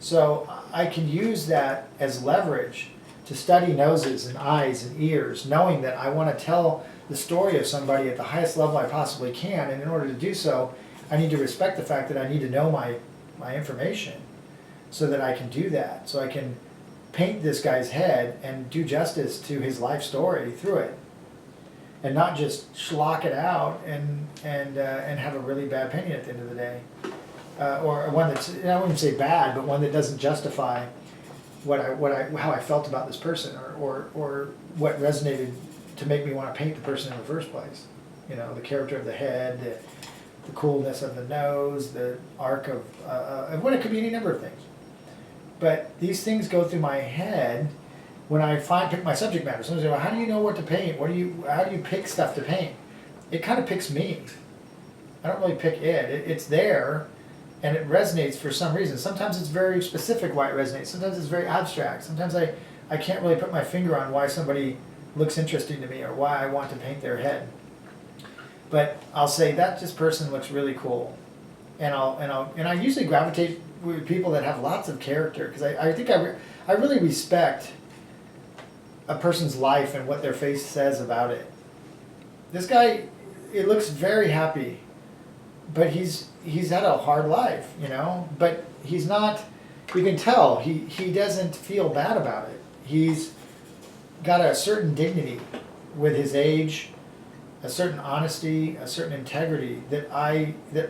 So I can use that as leverage to study noses and eyes and ears, knowing that I want to tell the story of somebody at the highest level I possibly can, and in order to do so, I need to respect the fact that I need to know my information so that I can do that, so I can paint this guy's head and do justice to his life story through it, and not just schlock it out and have a really bad painting at the end of the day, or one that's, I wouldn't say bad, but one that doesn't justify how I felt about this person, or what resonated to make me want to paint the person in the first place. You know, the character of the head, the coolness of the nose, the arc of what it could be any number of things. But these things go through my head when I pick my subject matter. Sometimes, well, how do you know what to paint? How do you pick stuff to paint? It kind of picks me. I don't really pick it. It's there, and it resonates for some reason. Sometimes it's very specific why it resonates. Sometimes it's very abstract. Sometimes I can't really put my finger on why somebody looks interesting to me or why I want to paint their head. But I'll say that this person looks really cool, and I usually gravitate with people that have lots of character, because I think I really respect a person's life and what their face says about it. This guy, it looks very happy, but he's had a hard life, you know. But he's not. You can tell he doesn't feel bad about it. He's got a certain dignity with his age, a certain honesty, a certain integrity that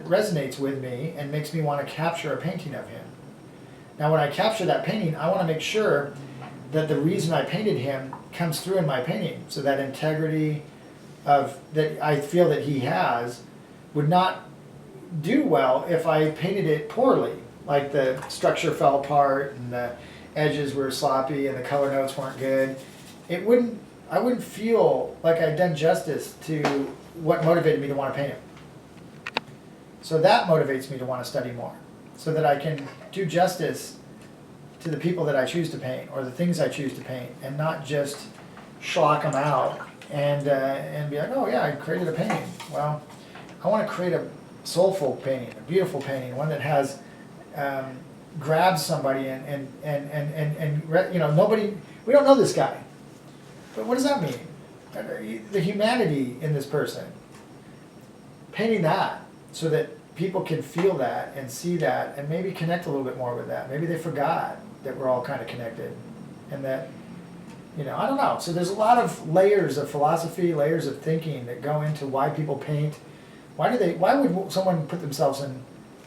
resonates with me and makes me want to capture a painting of him. Now, when I capture that painting, I want to make sure that the reason I painted him comes through in my painting. So that integrity that I feel that he has would not do well if I painted it poorly, like the structure fell apart and the edges were sloppy and the color notes weren't good. I wouldn't feel like I'd done justice to what motivated me to want to paint him. So that motivates me to want to study more, so that I can do justice to the people that I choose to paint or the things I choose to paint, and not just schlock them out and be like, oh yeah, I created a painting. Well, I want to create a soulful painting, a beautiful painting, one that has grabs somebody and you know, nobody, we don't know this guy. But what does that mean? The humanity in this person. Painting that so that people can feel that and see that and maybe connect a little bit more with that. Maybe they forgot that we're all kind of connected, and that, you know, I don't know. So there's a lot of layers of philosophy, layers of thinking that go into why people paint. Why would someone put themselves in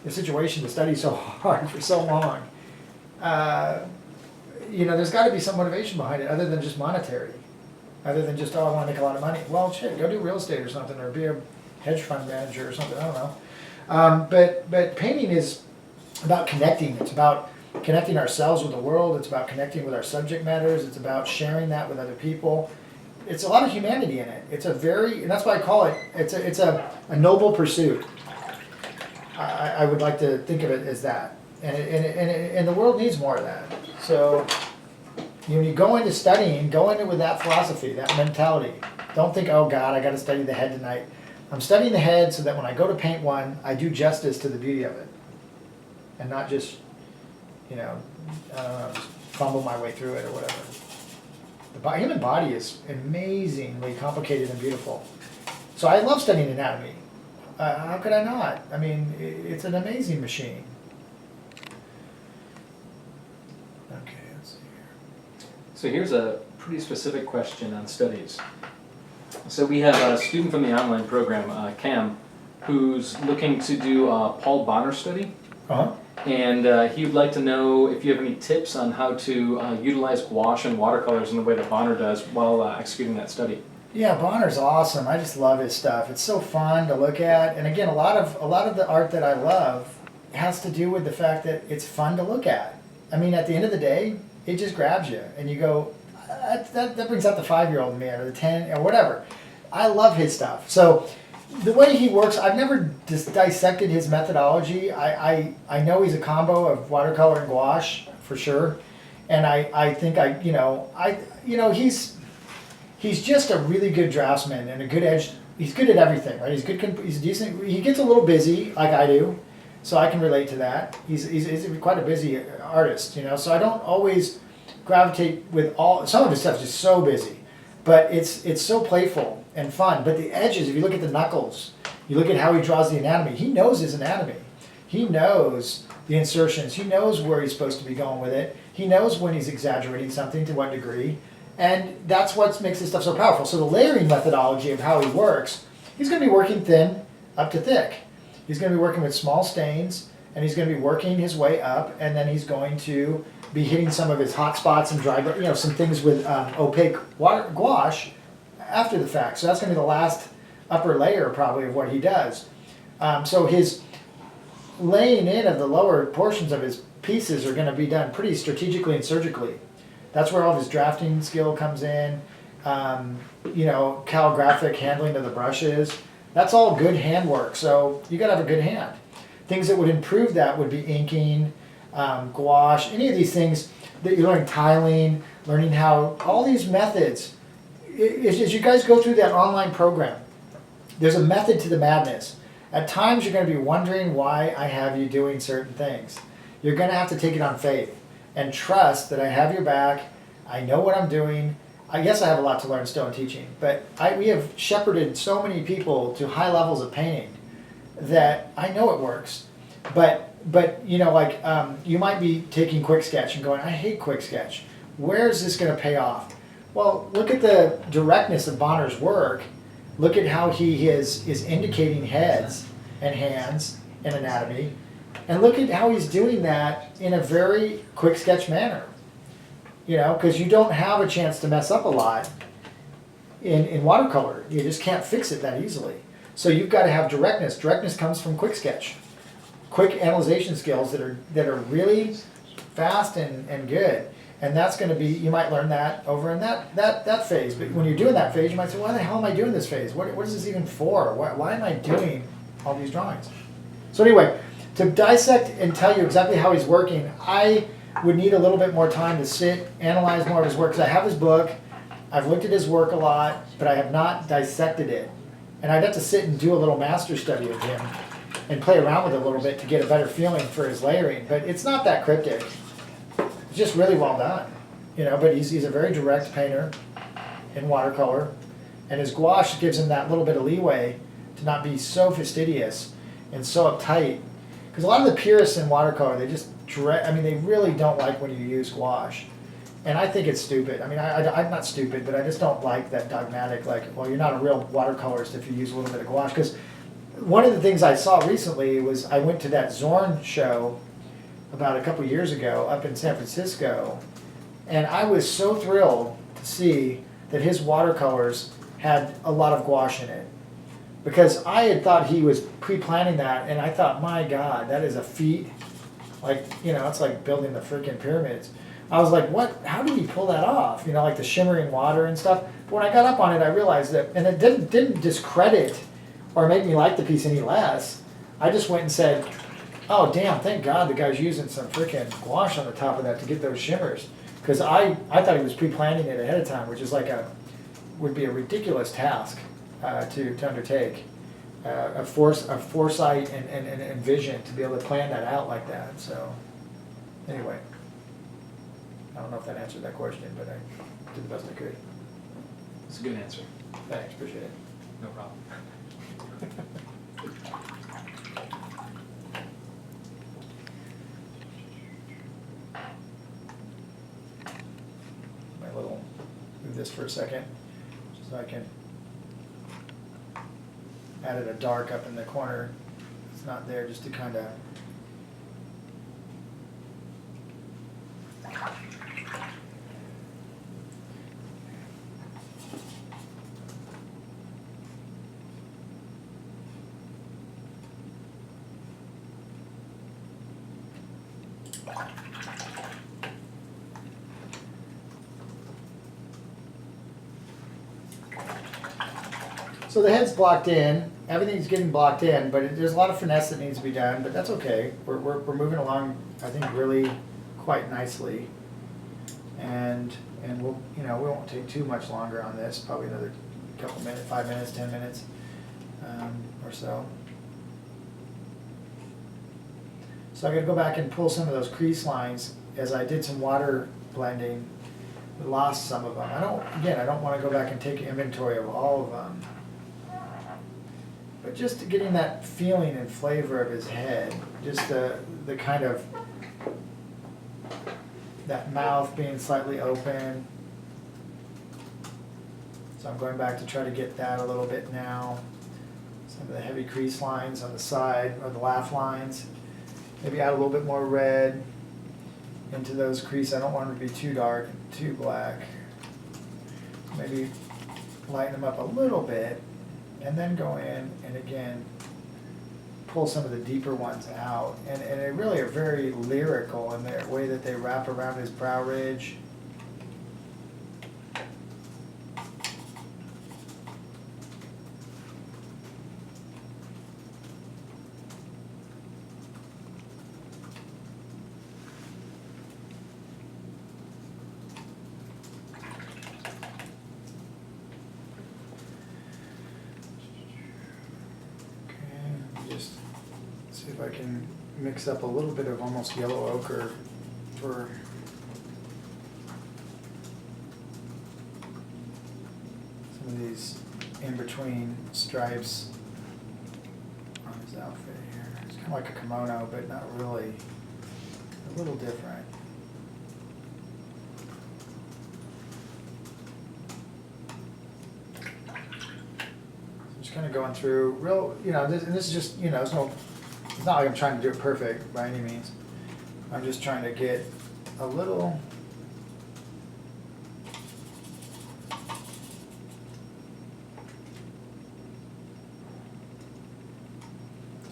a situation to study so hard for so long? You know, there's got to be some motivation behind it other than just monetary. Other than just, oh, I want to make a lot of money. Well, shit, go do real estate or something, or be a hedge fund manager or something, I don't know. But painting is about connecting. It's about connecting ourselves with the world. It's about connecting with our subject matters. It's about sharing that with other people. It's a lot of humanity in it. It's a very, and that's why I call it, it's a noble pursuit. I would like to think of it as that. And the world needs more of that. So when you go into studying, go into with that philosophy, that mentality. Don't think, oh God, I got to study the head tonight. I'm studying the head so that when I go to paint one, I do justice to the beauty of it. And not just, just fumble my way through it or whatever. The human body is amazingly complicated and beautiful. So I love studying anatomy. How could I not? I mean, it's an amazing machine. Okay, let's see here. So here's a pretty specific question on studies. So we have a student from the online program, Cam, who's looking to do a Paul Bonner study. Uh-huh. And he would like to know if you have any tips on how to utilize gouache and watercolors in the way that Bonner does while executing that study. Yeah, Bonner's awesome. I just love his stuff. It's so fun to look at. And again, a lot of the art that I love has to do with the fact that it's fun to look at. I mean, at the end of the day, it just grabs you, and you go, that brings out the 5-year-old in me, or the 10, or whatever. I love his stuff. So the way he works, I've never dissected his methodology. I know he's a combo of watercolor and gouache for sure, and I think he's just a really good draftsman and a good edge. He's good at everything, right? He's good. He's decent. He gets a little busy, like I do, so I can relate to that. He's quite a busy artist, So I don't always gravitate with all. Some of his stuff is just so busy, but it's so playful and fun. But the edges, if you look at the knuckles, you look at how he draws the anatomy. He knows his anatomy. He knows the insertions. He knows where he's supposed to be going with it. He knows when he's exaggerating something to what degree. And that's what makes this stuff so powerful. So the layering methodology of how he works, he's going to be working thin up to thick. He's going to be working with small stains, and he's going to be working his way up, and then he's going to be hitting some of his hot spots and dry, some things with opaque gouache after the fact. So that's going to be the last upper layer probably of what he does. So his laying in of the lower portions of his pieces are going to be done pretty strategically and surgically. That's where all of his drafting skill comes in, calligraphic handling of the brushes. That's all good handwork, so you got to have a good hand. Things that would improve that would be inking, gouache, any of these things that you learn, tiling, learning how, all these methods. As you guys go through that online program, there's a method to the madness. At times you're going to be wondering why I have you doing certain things. You're going to have to take it on faith and trust that I have your back. I know what I'm doing. I guess I have a lot to learn still in teaching, but we have shepherded so many people to high levels of painting that I know it works. But you might be taking quick sketch and going, I hate quick sketch. Where is this going to pay off? Well, look at the directness of Bonner's work. Look at how he is indicating heads and hands and anatomy. And look at how he's doing that in a very quick sketch manner. Because you don't have a chance to mess up a lot in watercolor. You just can't fix it that easily. So you've got to have directness. Directness comes from quick sketch. Quick analyzation skills that are really fast and good. And that's going to be, you might learn that over in that phase. But when you're doing that phase, you might say, why the hell am I doing this phase? What is this even for? Why am I doing all these drawings? So anyway, to dissect and tell you exactly how he's working, I would need a little bit more time to sit, analyze more of his work, because I have his book, I've looked at his work a lot, but I have not dissected it. And I'd have to sit and do a little master study of him and play around with it a little bit to get a better feeling for his layering. But it's not that cryptic. It's just really well done. But he's a very direct painter in watercolor, and his gouache gives him that little bit of leeway to not be so fastidious and so uptight. Because a lot of the purists in watercolor, they really don't like when you use gouache. And I think it's stupid. I mean, I'm not stupid, but I just don't like that dogmatic, you're not a real watercolorist if you use a little bit of gouache. Because one of the things I saw recently was I went to that Zorn show about a couple years ago up in San Francisco, and I was so thrilled to see that his watercolors had a lot of gouache in it. Because I had thought he was pre-planning that, and I thought, my God, that is a feat. It's like building the freaking pyramids. I was like, what? How did he pull that off? Like the shimmering water and stuff. But when I got up on it, I realized that, and it didn't discredit or make me like the piece any less. I just went and said, oh damn, thank God the guy's using some freaking gouache on the top of that to get those shimmers. Because I thought he was pre-planning it ahead of time, which is like would be a ridiculous task to undertake. A foresight and vision to be able to plan that out like that. So anyway, I don't know if that answered that question, but I did the best I could. It's a good answer. Thanks, appreciate it. No problem. My little, move this for a second, so I can added a dark up in the corner. It's not there, just to kind of. So the head's blocked in, everything's getting blocked in, but there's a lot of finesse that needs to be done, but that's okay. We're moving along, I think, really quite nicely. And we'll, we won't take too much longer on this, probably another couple minutes, 5 minutes, 10 minutes, or so. So I gotta go back and pull some of those crease lines. As I did some water blending, we lost some of them. I don't wanna go back and take inventory of all of them. But just getting that feeling and flavor of his head, just the kind of, that mouth being slightly open. So I'm going back to try to get that a little bit now. Some of the heavy crease lines on the side, or the laugh lines. Maybe add a little bit more red into those creases. I don't want them to be too dark, too black. Maybe lighten them up a little bit. And then go in and again pull some of the deeper ones out. And they really are very lyrical in their way that they wrap around his brow ridge. If I can mix up a little bit of almost yellow ochre for some of these in-between stripes on his outfit here. It's kind of like a kimono, but not really. A little different. Just kind of going through real, this is just, it's not like I'm trying to do it perfect by any means. I'm just trying to get a little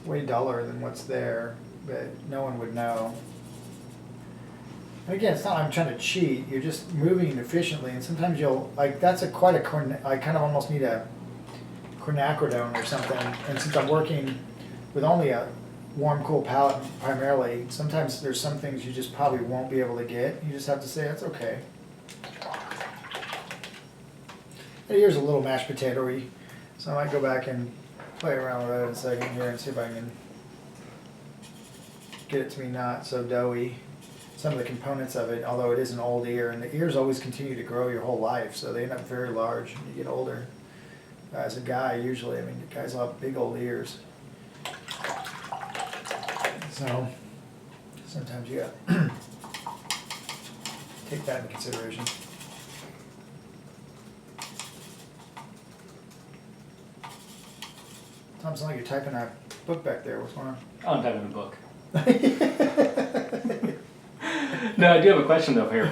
way duller than what's there, but no one would know. And again, it's not like I'm trying to cheat. You're just moving efficiently, and sometimes you'll that's I kind of almost need a quinacridone or something. And since I'm working with only a warm, cool palette primarily, sometimes there's some things you just probably won't be able to get. You just have to say, that's okay. And here's a little mashed potato-y, so I might go back and play around with it in a second here and see if I can get it to be not so doughy. Some of the components of it, although it is an old ear, and the ears always continue to grow your whole life, so they end up very large when you get older. As a guy, usually, guys will have big old ears. So, sometimes you gotta take that into consideration. Tom, sounds like you're typing a book back there. What's going on? Oh, I'm typing a book. No, I do have a question though here.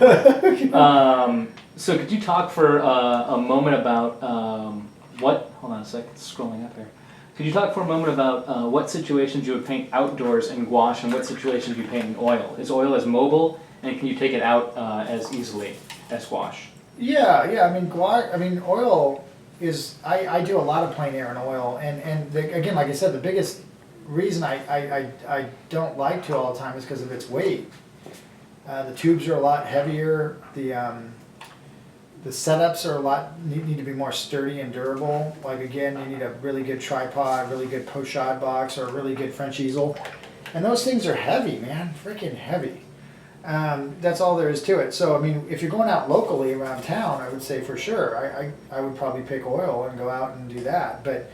So could you talk for a moment about hold on a sec, it's scrolling up here. Could you talk for a moment about what situations you would paint outdoors in gouache and what situations you paint in oil? Is oil as mobile, and can you take it out as easily as gouache? Yeah. Gouache. Oil is. I do a lot of plein air in oil, and again, like I said, the biggest reason I don't like to all the time is because of its weight. The tubes are a lot heavier. The setups are need to be more sturdy and durable. Like again, you need a really good tripod, really good pochade box, or a really good French easel. And those things are heavy, man, freaking heavy. That's all there is to it. So I mean, if you're going out locally around town, I would say for sure, I would probably pick oil and go out and do that. But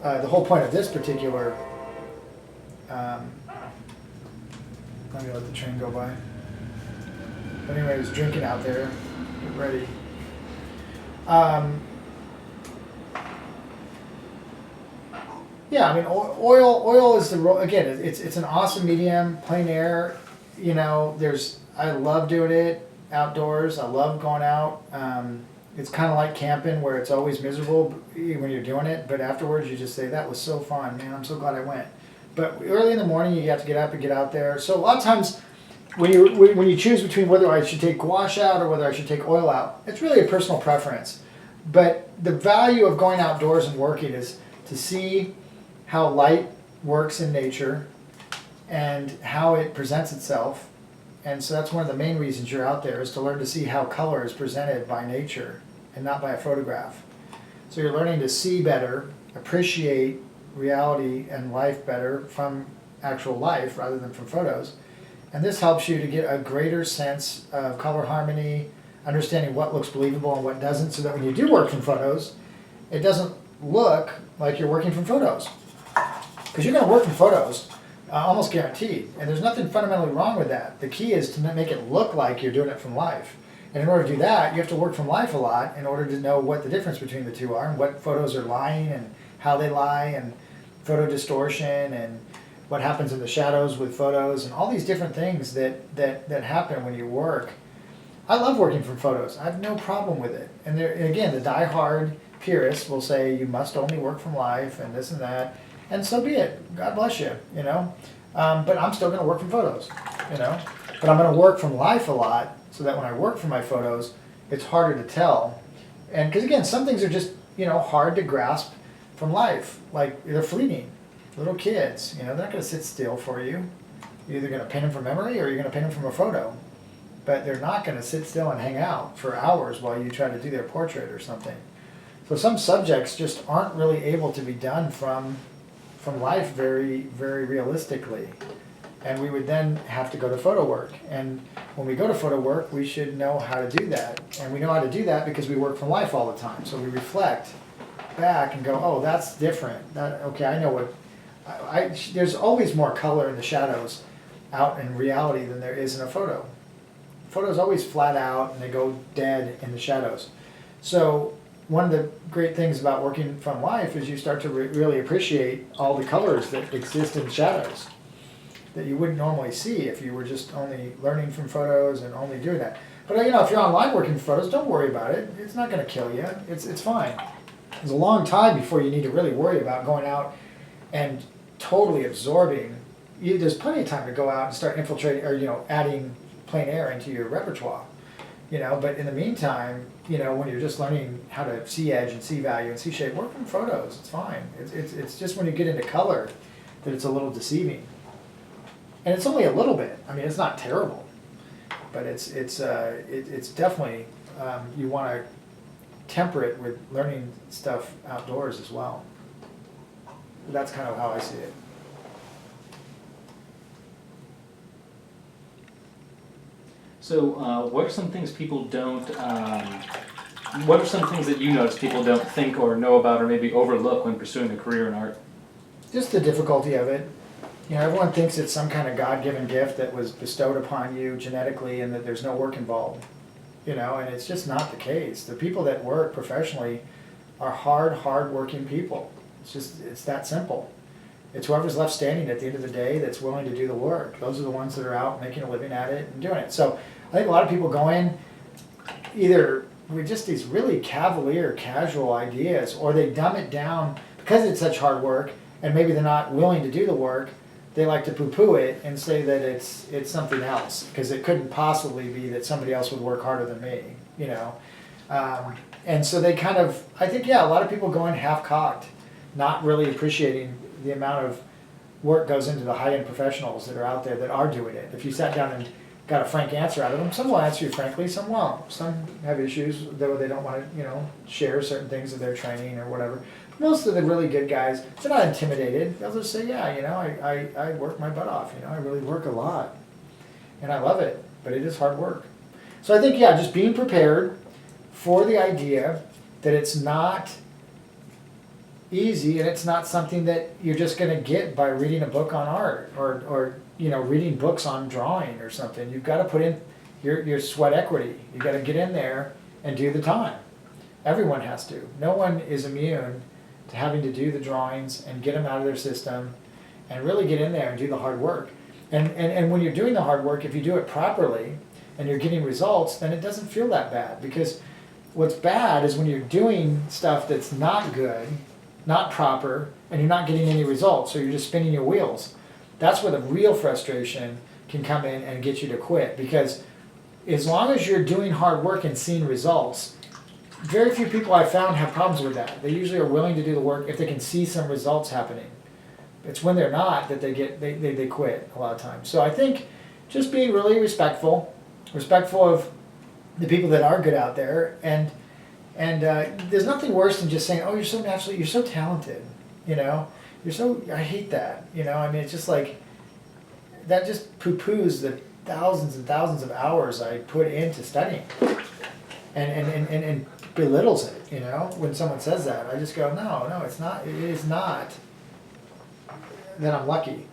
the whole point of this particular, let me let the train go by. But anyway, I was drinking out there. Get ready. Yeah, I mean, oil is again, it's an awesome medium, plein air. You know, I love doing it outdoors. I love going out. It's kind of like camping where it's always miserable when you're doing it, but afterwards you just say, that was so fun, man, I'm so glad I went. But early in the morning you have to get up and get out there. So a lot of times when you choose between whether I should take gouache out or whether I should take oil out, it's really a personal preference. But the value of going outdoors and working is to see how light works in nature and how it presents itself. And so that's one of the main reasons you're out there, is to learn to see how color is presented by nature and not by a photograph. So you're learning to see better, appreciate reality and life better from actual life rather than from photos. And this helps you to get a greater sense of color harmony, understanding what looks believable and what doesn't, so that when you do work from photos, it doesn't look like you're working from photos. Because you're going to work from photos, almost guaranteed. And there's nothing fundamentally wrong with that. The key is to make it look like you're doing it from life. And in order to do that, you have to work from life a lot in order to know what the difference between the two are and what photos are lying and how they lie and photo distortion and what happens in the shadows with photos and all these different things that happen when you work. I love working from photos. I have no problem with it. And again, the die-hard purists will say you must only work from life and this and that. And so be it. God bless you, you know. But I'm still going to work from photos, you know. But I'm going to work from life a lot so that when I work from my photos, it's harder to tell. And because again, some things are just, you know, hard to grasp from life. Like they're fleeting. Little kids, you know, they're not going to sit still for you. You're either going to paint them from memory or you're going to paint them from a photo. But they're not going to sit still and hang out for hours while you try to do their portrait or something. So some subjects just aren't really able to be done from life very, very realistically. And we would then have to go to photo work. And when we go to photo work, we should know how to do that. And we know how to do that because we work from life all the time. So we reflect back and go, oh, that's different. Okay, I know what... there's always more color in the shadows out in reality than there is in a photo. Photos always flat out and they go dead in the shadows. So one of the great things about working from life is you start to really appreciate all the colors that exist in shadows that you wouldn't normally see if you were just only learning from photos and only doing that. But you know, if you're online working photos, don't worry about it. It's not going to kill you. It's fine. There's a long time before you need to really worry about going out and totally absorbing. There's plenty of time to go out and start infiltrating, or you know, adding plein air into your repertoire. You know, but in the meantime, you know, when you're just learning how to see edge and see value and see shape, work from photos. It's fine. It's just when you get into color that it's a little deceiving. And it's only a little bit. I mean, it's not terrible, but it's definitely you want to temper it with learning stuff outdoors as well. That's kind of how I see it. So, what are some things people don't? What are some things that you notice people don't think or know about, or maybe overlook when pursuing a career in art? Just the difficulty of it. You know, everyone thinks it's some kind of God-given gift that was bestowed upon you genetically, and that there's no work involved. You know, and it's just not the case. The people that work professionally are hard-working people. It's that simple. It's whoever's left standing at the end of the day that's willing to do the work. Those are the ones that are out making a living at it and doing it. So I think a lot of people go in either with just these really cavalier, casual ideas, or they dumb it down because it's such hard work, and maybe they're not willing to do the work. They like to poo-poo it and say that it's something else, because it couldn't possibly be that somebody else would work harder than me, you know. And so they kind of, I think, yeah, a lot of people go in half-cocked, not really appreciating the amount of work goes into the high-end professionals that are out there that are doing it. If you sat down and got a frank answer out of them, some will answer you frankly, some won't. Some have issues, though they don't want to, share certain things of their training or whatever. Most of the really good guys, they're not intimidated. They'll just say, yeah, I work my butt off. I really work a lot. And I love it, but it is hard work. So I think, yeah, just being prepared for the idea that it's not easy and it's not something that you're just going to get by reading a book on art or reading books on drawing or something. You've got to put in your sweat equity. You've got to get in there and do the time. Everyone has to. No one is immune to having to do the drawings and get them out of their system and really get in there and do the hard work. And when you're doing the hard work, if you do it properly and you're getting results, then it doesn't feel that bad. Because what's bad is when you're doing stuff that's not good, not proper, and you're not getting any results, so you're just spinning your wheels. That's where the real frustration can come in and get you to quit. Because as long as you're doing hard work and seeing results, very few people I've found have problems with that. They usually are willing to do the work if they can see some results happening. It's when they're not that they quit a lot of times. So I think just being really respectful of the people that are good out there, and there's nothing worse than just saying, oh, you're so naturally, you're so talented, you're so, I hate that, it's just like, that just poo-poos the thousands and thousands of hours I put into studying, and belittles it, when someone says that. I just go, no, it is not that I'm lucky,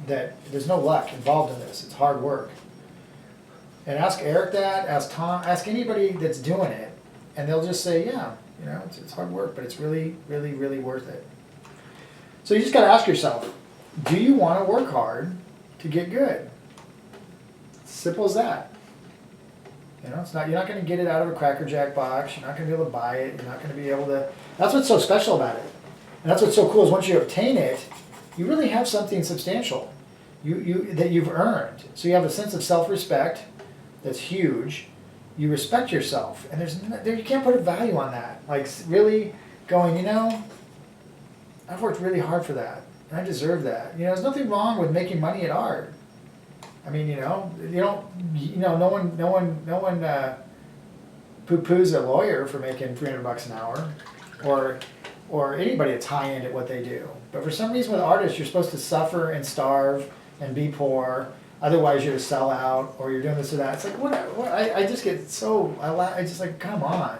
that there's no luck involved in this, it's hard work. And ask Eric that, ask Tom, ask anybody that's doing it, and they'll just say, yeah, it's hard work, but it's really, really, really worth it. So you just got to ask yourself, do you want to work hard to get good? Simple as that. It's not. You're not going to get it out of a Cracker Jack box. You're not going to be able to buy it. You're not going to be able to. That's what's so special about it, and that's what's so cool is once you obtain it, you really have something substantial, that you've earned. So you have a sense of self-respect that's huge. You respect yourself, and you can't put a value on that. Like really going, I've worked really hard for that, and I deserve that. There's nothing wrong with making money at art. I mean, no one poo-poos a lawyer for making $300 an hour, or anybody that's high-end at what they do. But for some reason with artists, you're supposed to suffer and starve and be poor, otherwise you're a sellout, or you're doing this or that. It's like, what I just get so, I just like, come on.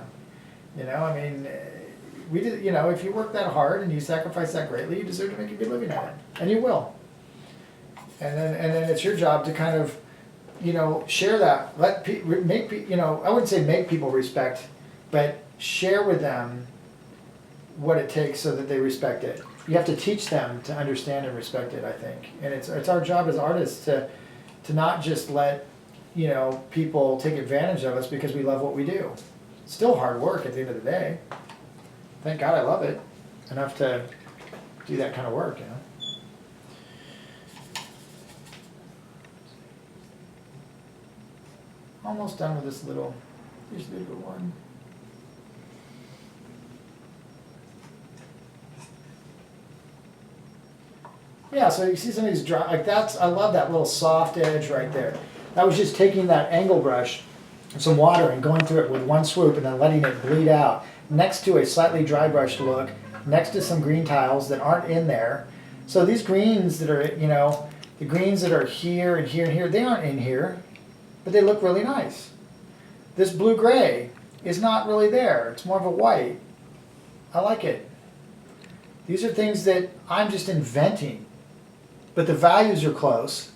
We did, if you work that hard and you sacrifice that greatly, you deserve to make a good living at it. And you will. And then it's your job to kind of, share that. I wouldn't say make people respect, but share with them what it takes so that they respect it. You have to teach them to understand and respect it, I think. And it's our job as artists to not just let, people take advantage of us because we love what we do. It's still hard work at the end of the day. Thank God I love it enough to do that kind of work, Almost done with this little one. Yeah, so you see some of these dry, like I love that little soft edge right there. That was just taking that angle brush and some water and going through it with one swoop and then letting it bleed out next to a slightly dry brushed look, next to some green tiles that aren't in there. So these greens that are, the greens that are here and here and here, they aren't in here, but they look really nice. This blue-gray is not really there. It's more of a white. I like it. These are things that I'm just inventing, but the values are close.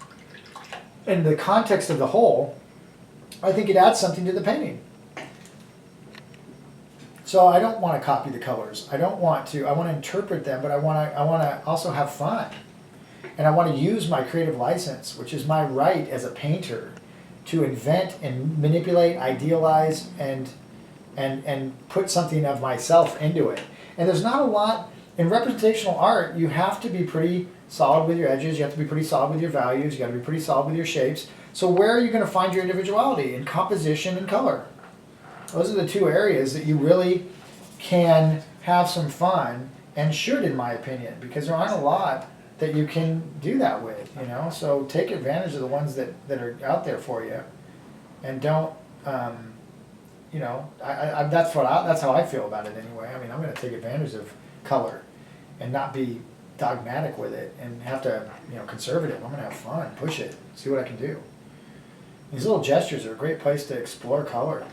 In the context of the whole, I think it adds something to the painting. So I don't want to copy the colors. I want to interpret them, but I want to also have fun. And I want to use my creative license, which is my right as a painter, to invent and manipulate, idealize, and put something of myself into it. And there's not a lot, in representational art, you have to be pretty solid with your edges, you have to be pretty solid with your values, you got to be pretty solid with your shapes. So where are you going to find your individuality? In composition and color. Those are the two areas that you really can have some fun, and should, in my opinion, because there aren't a lot that you can do that with, you know. So take advantage of the ones that are out there for you, and don't, you know, that's how I feel about it anyway. I mean, I'm going to take advantage of color, and not be dogmatic with it, and have to, you know, conservative. I'm going to have fun, push it, see what I can do. These little gestures are a great place to explore color.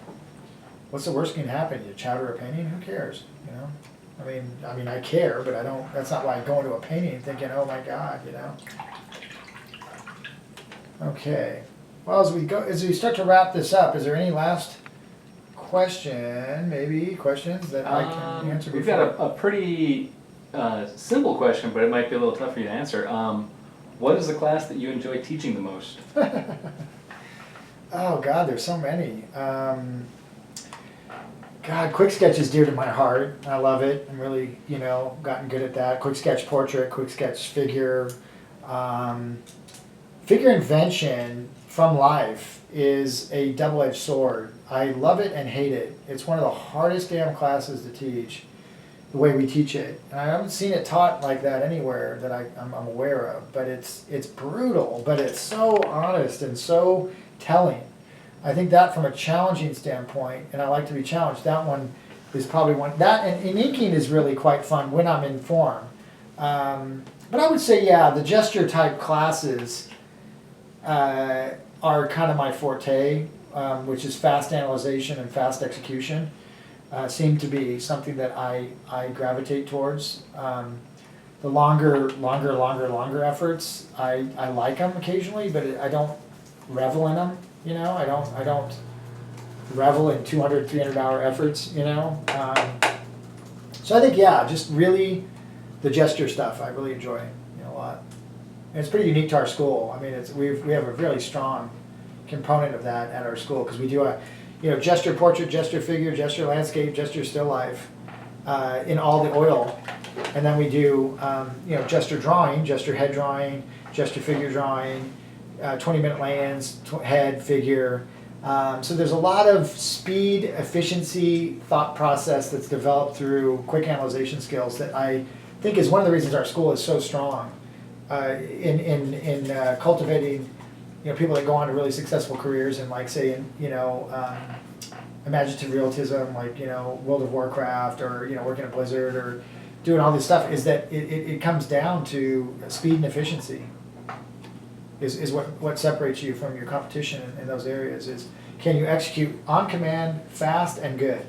What's the worst can happen? You chowder a painting? Who cares? You know. I mean, I care, but I don't. That's not why I go into a painting thinking, "Oh my God," you know. Okay. Well, as we start to wrap this up, is there any last question? Maybe questions that I can answer before? We've got a pretty simple question, but it might be a little tough for you to answer. What is the class that you enjoy teaching the most? Oh God, there's so many. God, quick sketch is dear to my heart. I love it. I'm really, you know, gotten good at that. Quick sketch portrait, quick sketch figure. Figure invention from life is a double-edged sword. I love it and hate it. It's one of the hardest damn classes to teach, the way we teach it. And I haven't seen it taught like that anywhere that I'm aware of. But it's brutal, but it's so honest and so telling. I think that from a challenging standpoint, and I like to be challenged, that one is probably one. That and inking is really quite fun when I'm in form. But I would say, yeah, the gesture type classes are kind of my forte, which is fast analyzation and fast execution. Seem to be something that I gravitate towards. The longer efforts, I like them occasionally, but I don't revel in them. You know, I don't revel in 200, 300-hour efforts, you know. So I think, yeah, just really the gesture stuff I really enjoy, you know, a lot. And it's pretty unique to our school. I mean, we have a really strong component of that at our school, because we do a, you know, gesture portrait, gesture figure, gesture landscape, gesture still life in all the oil. And then we do, you know, gesture drawing, gesture head drawing, gesture figure drawing, 20-minute lay-ins, head, figure. So there's a lot of speed, efficiency, thought process that's developed through quick analyzation skills that I think is one of the reasons our school is so strong in cultivating, you know, people that go on to really successful careers in, like, say, in, you know, imaginative realism, like, you know, World of Warcraft, or, you know, working at Blizzard, or doing all this stuff, is that it comes down to speed and efficiency. Is what separates you from your competition in those areas, is can you execute on command, fast and good.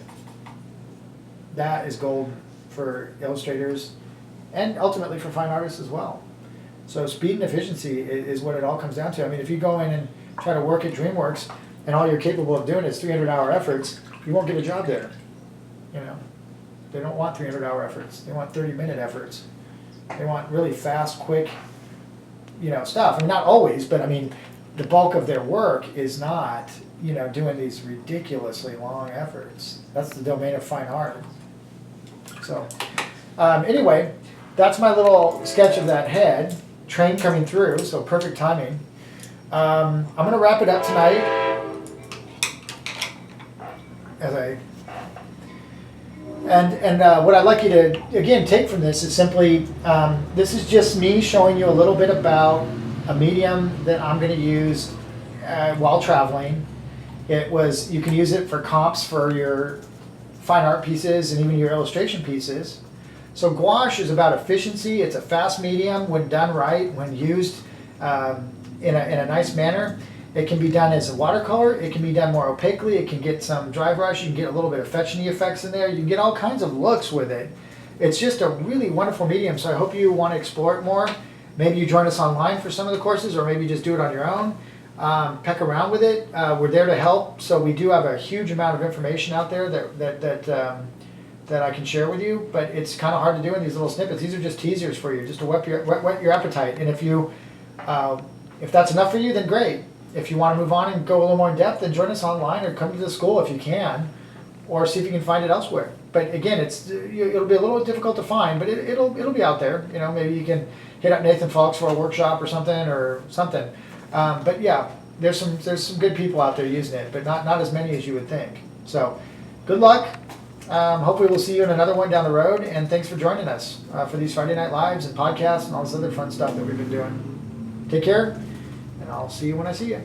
That is gold for illustrators and ultimately for fine artists as well. So speed and efficiency is what it all comes down to. I mean, if you go in and try to work at DreamWorks and all you're capable of doing is 300-hour efforts, you won't get a job there. You know, they don't want 300-hour efforts. They want 30-minute efforts. They want really fast, quick, you know, stuff. I mean, not always, but I mean, the bulk of their work is not, you know, doing these ridiculously long efforts. That's the domain of fine art. So, anyway, that's my little sketch of that head. Train coming through, so perfect timing. I'm going to wrap it up tonight. And what I'd like you to, again, take from this is simply, this is just me showing you a little bit about a medium that I'm going to use while traveling. You can use it for comps for your fine art pieces and even your illustration pieces. So gouache is about efficiency. It's a fast medium when done right, when used in a nice manner. It can be done as a watercolor. It can be done more opaquely. It can get some dry brush. You can get a little bit of fetching effects in there. You can get all kinds of looks with it. It's just a really wonderful medium, so I hope you want to explore it more. Maybe you join us online for some of the courses, or maybe just do it on your own. Peck around with it. We're there to help, so we do have a huge amount of information out there that I can share with you, but it's kind of hard to do in these little snippets. These are just teasers for you, just to whet your appetite. And if that's enough for you, then great. If you want to move on and go a little more in depth, then join us online or come to the school if you can, or see if you can find it elsewhere. But again, it'll be a little difficult to find, but it'll be out there. You know, maybe you can hit up Nathan Falks for a workshop or something. But yeah, there's some good people out there using it, but not as many as you would think. So, good luck. Hopefully we'll see you in another one down the road, and thanks for joining us for these Friday Night Lives and podcasts and all this other fun stuff that we've been doing. Take care, and I'll see you when I see you.